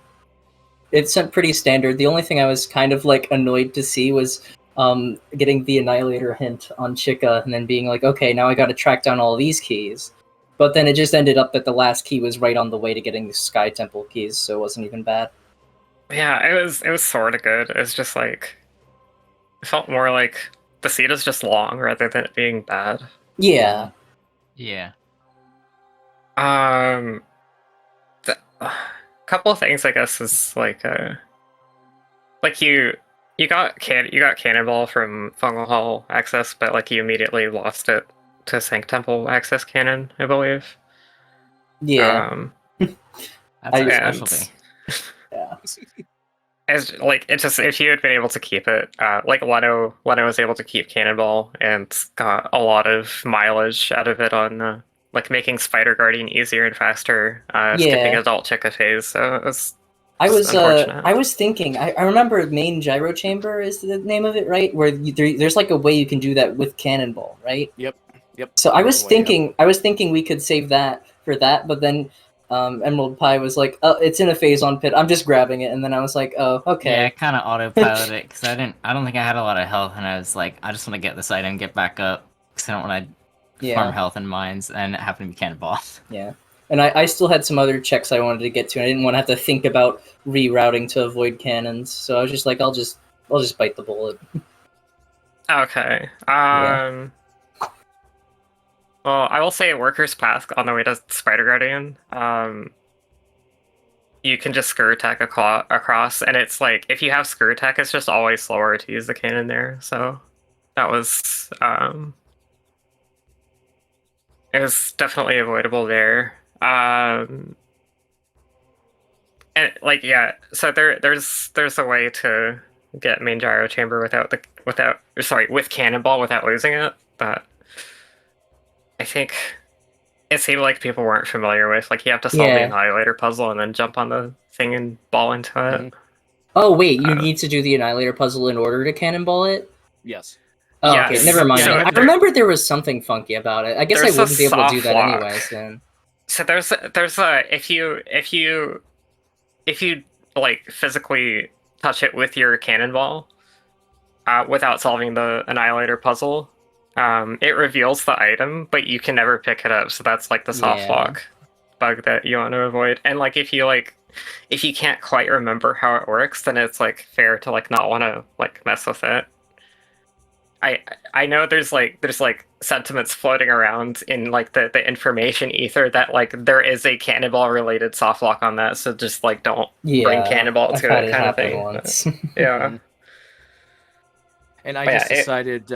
it's pretty standard. The only thing I was kind of like annoyed to see was getting the Annihilator hint on Chica and then being like, okay, now I got to track down all these keys. But then it just ended up that the last key was right on the way to getting the Sky Temple keys, so it wasn't even bad. Yeah, it was sort of good. It was just like it felt more like the seed is just long rather than it being bad. Yeah. Yeah. The, couple of things I guess is like you got Cannonball from Fungal Hall access, but like you immediately lost it to Sank Temple access cannon, I believe. Yeah. That's I- our and- specialty. Yeah. As like it just if you had been able to keep it, like Leno was able to keep Cannonball and got a lot of mileage out of it on like making Spider Guardian easier and faster, skipping Yeah. Adult Chica phase. So it was I was unfortunate. I was thinking I remember main gyro chamber is the name of it, right? Where there's like a way you can do that with Cannonball, right? Yep. So I was Way up. thinking we could save that for that, but then Emerald Pie was like, "Oh, it's in a phase-on pit. I'm just grabbing it," and then I was like, "Oh, okay." Yeah, I kind of autopiloted it because I don't think I had a lot of health, and I was like, I just want to get this item, get back up, because I don't want to Yeah. farm health and mines, and it happened to be Cannonball. Yeah. And I still had some other checks I wanted to get to, and I didn't want to have to think about rerouting to avoid cannons. So I was just like, I'll just bite the bullet. Okay. Yeah. Well, I will say Workers Path on the way to Spider Guardian. You can just screw attack across, and it's like if you have screw attack, it's just always slower to use the cannon there. So that was it was definitely avoidable there. And like yeah, so there's a way to get main gyro chamber with Cannonball without losing it, but I think it seemed like people weren't familiar with. Like you have to solve the Yeah. Annihilator puzzle and then jump on the thing and ball into it. Mhm. Oh wait, you Uh, need to do the Annihilator puzzle in order to cannonball it. Yes. Oh, Yes. okay, never mind. So I there- remember there was something funky about it. I guess I There's a wouldn't be able to do that soft lock. anyways. Then. So there's a if you like physically touch it with your cannonball, without solving the Annihilator puzzle, it reveals the item, but you can never pick it up. So that's like the soft Yeah. lock bug that you want to avoid. And like if you can't quite remember how it works, then it's like fair to like not want to like mess with it. I know there's like sentiments floating around in like the information ether that like there is a cannonball related soft lock on that, so just like don't Yeah. bring cannonball I've to had it it kind of happen thing. once. Yeah. And I But just yeah, decided,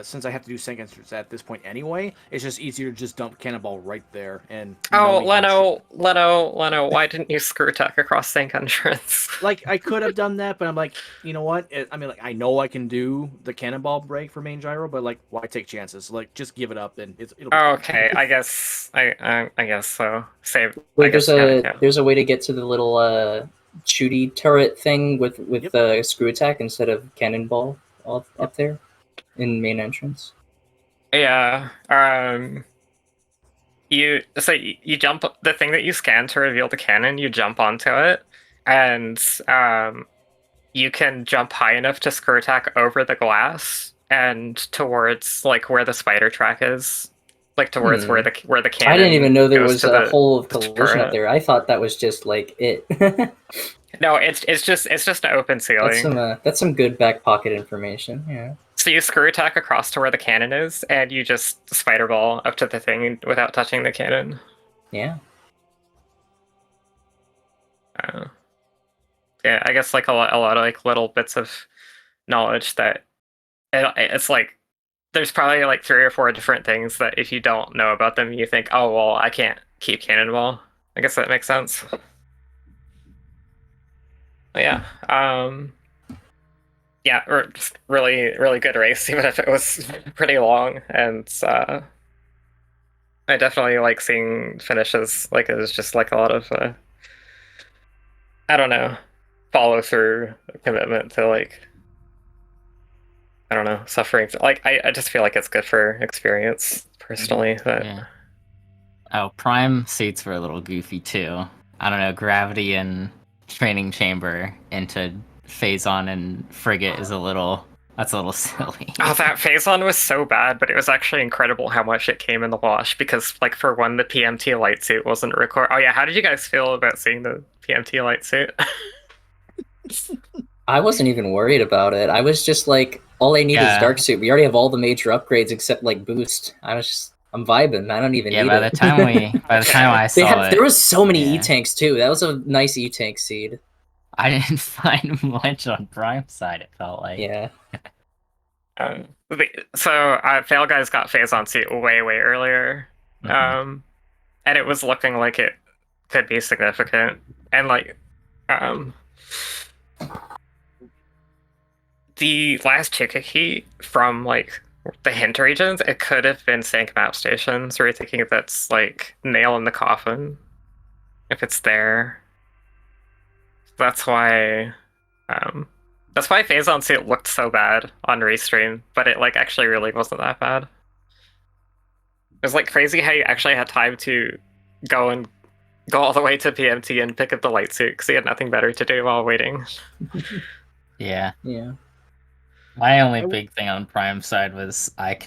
since I have to do sync inserts at this point anyway, it's just easier to just dump Cannonball right there. And Oh, knowing how Leno, why didn't you screw attack across sync entrance? like I could have done that, but I'm like, you know what? I mean, like I know I can do the Cannonball break for main gyro, but like, why take chances? Like, just give it up, and it'll. Be fine. Okay, I guess I guess so. Save. I Wait, guess, yeah. there's a way to get to the little shooty turret thing with Yep. screw attack instead of cannonball up there in main entrance. Yeah. You jump the thing that you scan to reveal the cannon. You jump onto it, and you can jump high enough to screw attack over the glass and towards like where the spider track is, like towards where the cannon. I didn't even know there goes was to a the hole of collision turret. up there. I thought that was just like it. No, it's just an open ceiling. That's some good back pocket information. Yeah. So you screw attack across to where the cannon is, and you just spider ball up to the thing without touching the cannon. Yeah. Yeah, I guess like a lot of like little bits of knowledge that it's like there's probably like 3 or 4 different things that if you don't know about them, you think, oh well, I can't keep cannonball. I guess that makes sense. But yeah, yeah, or just really good race, even if it was pretty long. And I definitely like seeing finishes. Like it was just like a lot of I don't know, follow through, commitment to like I don't know, suffering. Like, I just feel like it's good for experience, personally. But Yeah. Oh, Prime suits were a little goofy too. I don't know, Gravity and Training Chamber into Phazon and Frigate is a little. That's a little silly. oh, that Phazon was so bad, but it was actually incredible how much it came in the wash because, like, for one, the PMT light suit wasn't record. Oh yeah, how did you guys feel about seeing the PMT light suit? I wasn't even worried about it. I was just like, all I need is Yeah. Dark Suit. We already have all the major upgrades except like Boost. I'm vibing. I don't even Yeah, need by the it. time I Yeah. saw it, There was so many yeah. E-Tanks too. That was a nice E-Tank seed. I didn't find much on Prime side. It felt like. Yeah. So PhailGuys got Phazon suit way earlier, Mhm. and it was looking like it could be significant, and like, um, the last Chikaki from like the hint regions, it could have been Sank map stations. We're thinking that's like nail in the coffin if it's there. That's why, that's why Phazon suit looked so bad on Restream, but it like actually really wasn't that bad. It was like crazy how you actually had time to go and go all the way to PMT and pick up the light suit because he had nothing better to do while waiting. Yeah. Yeah. My only big thing on Prime side was I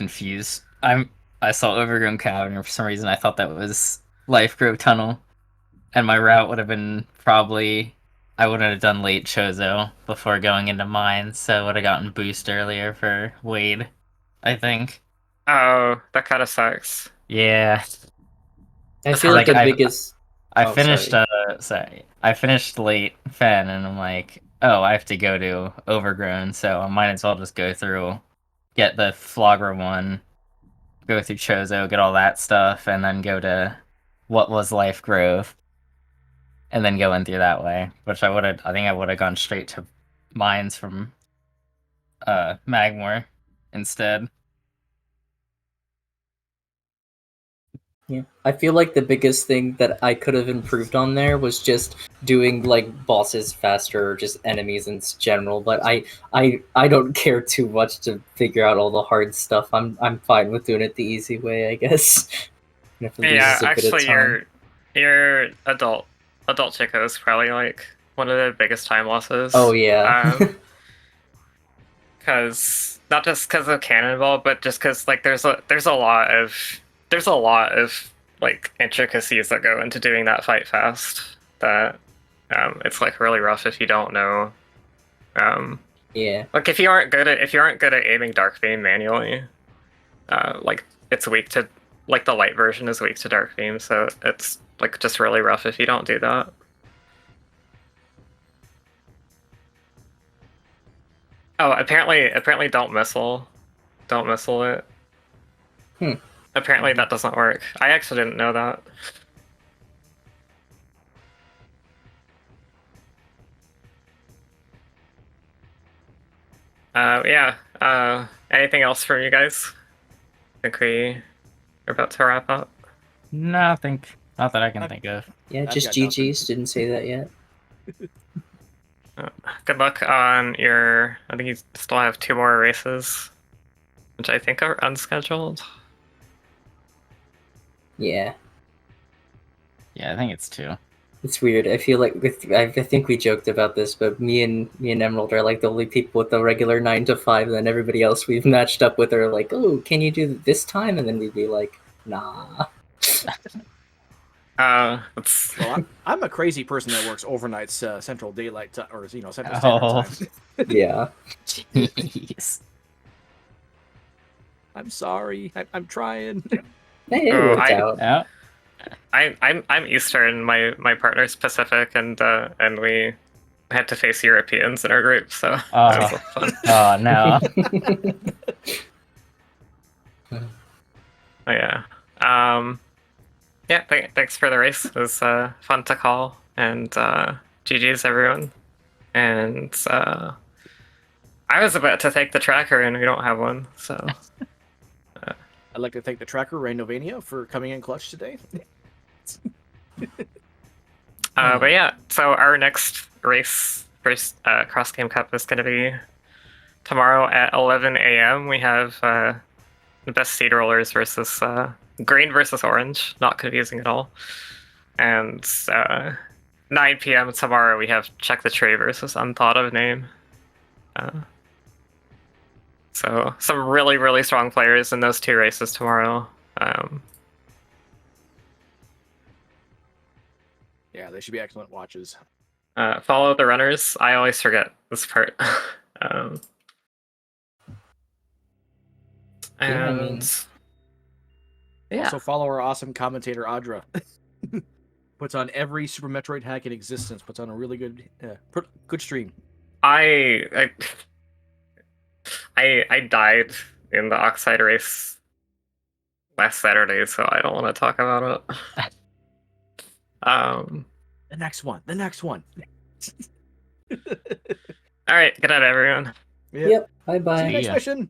saw Overgrown Cavern and for some reason I thought that was Life Grove Tunnel. And my route would have been probably I would have done late Chozo before going into mines, so I would have gotten boost earlier for Wade, I think. Oh, that kind of sucks. Yeah. I feel like Like the biggest. I Oh, finished sorry. I finished late Fen and I'm like, oh, I have to go to Overgrown, so I might as well just go through, get the Flogger one, go through Chozo, get all that stuff, and then go to what was Life Grove, and then go in through that way. Which I think I would have gone straight to mines from Magmore instead. Yeah. I feel like the biggest thing that I could have improved on there was just doing like bosses faster or just enemies in general, but I don't care too much to figure out all the hard stuff. I'm fine with doing it the easy way, I guess. And if it Yeah, loses a bit of actually, time. your adult Chico is probably like one of the biggest time losses. Oh yeah. Because not just because of Cannonball, but just because like there's a lot of like intricacies that go into doing that fight fast. That it's like really rough if you don't know. Yeah. Like if you aren't good at aiming Dark Beam manually, like it's weak to like the light version is weak to Dark Beam, so it's like just really rough if you don't do that. Oh, apparently don't missile it. Hmm. Apparently that doesn't work. I actually didn't know that. Yeah. Anything else from you guys? I think we are about to wrap up. Nothing. Not that I can think of. Yeah, I've just got nothing. GG's. Didn't say that yet. Good luck on your. I think you still have 2 more races, which I think are unscheduled. Yeah. Yeah, I think it's 2. It's weird. I feel like I think we joked about this, but me and Emerald are like the only people with the regular 9 to 5, and then everybody else we've matched up with are like, oh, can you do this time? And then we'd be like, nah. It's Well, I'm a crazy person that works overnights, Central Daylight Time, or Central Standard Oh. Time. Yeah. Jeez. I'm sorry. I'm trying. Hey, it Oh, worked out. Yeah. I'm Eastern. My partner's Pacific, and we had to face Europeans in our group, so that was fun. Oh no. Oh, yeah. Yeah. Thanks for the race. It was fun to call, and GG's everyone. And I was about to thank the tracker, and we don't have one, so. I'd like to thank the tracker, Rainovania, for coming in clutch today. But yeah, so our next race, first cross game cup, is going to be tomorrow at 11 a.m. we have the best seed rollers versus green versus orange. Not confusing at all. And 9 p.m. tomorrow we have Check the Tree versus Unthought of Name. So some really, really strong players in those two races tomorrow. Yeah, they should be excellent watches. Follow the runners. I always forget this part. Yeah, I and mean- yeah, Also follow our awesome commentator Audra. Puts on every Super Metroid hack in existence. Puts on a really good good stream. I died in the Oxide race last Saturday, so I don't want to talk about it. The next one. The next one. All right, good night, everyone. Yeah. Yep. Bye See you bye. next ya. mission.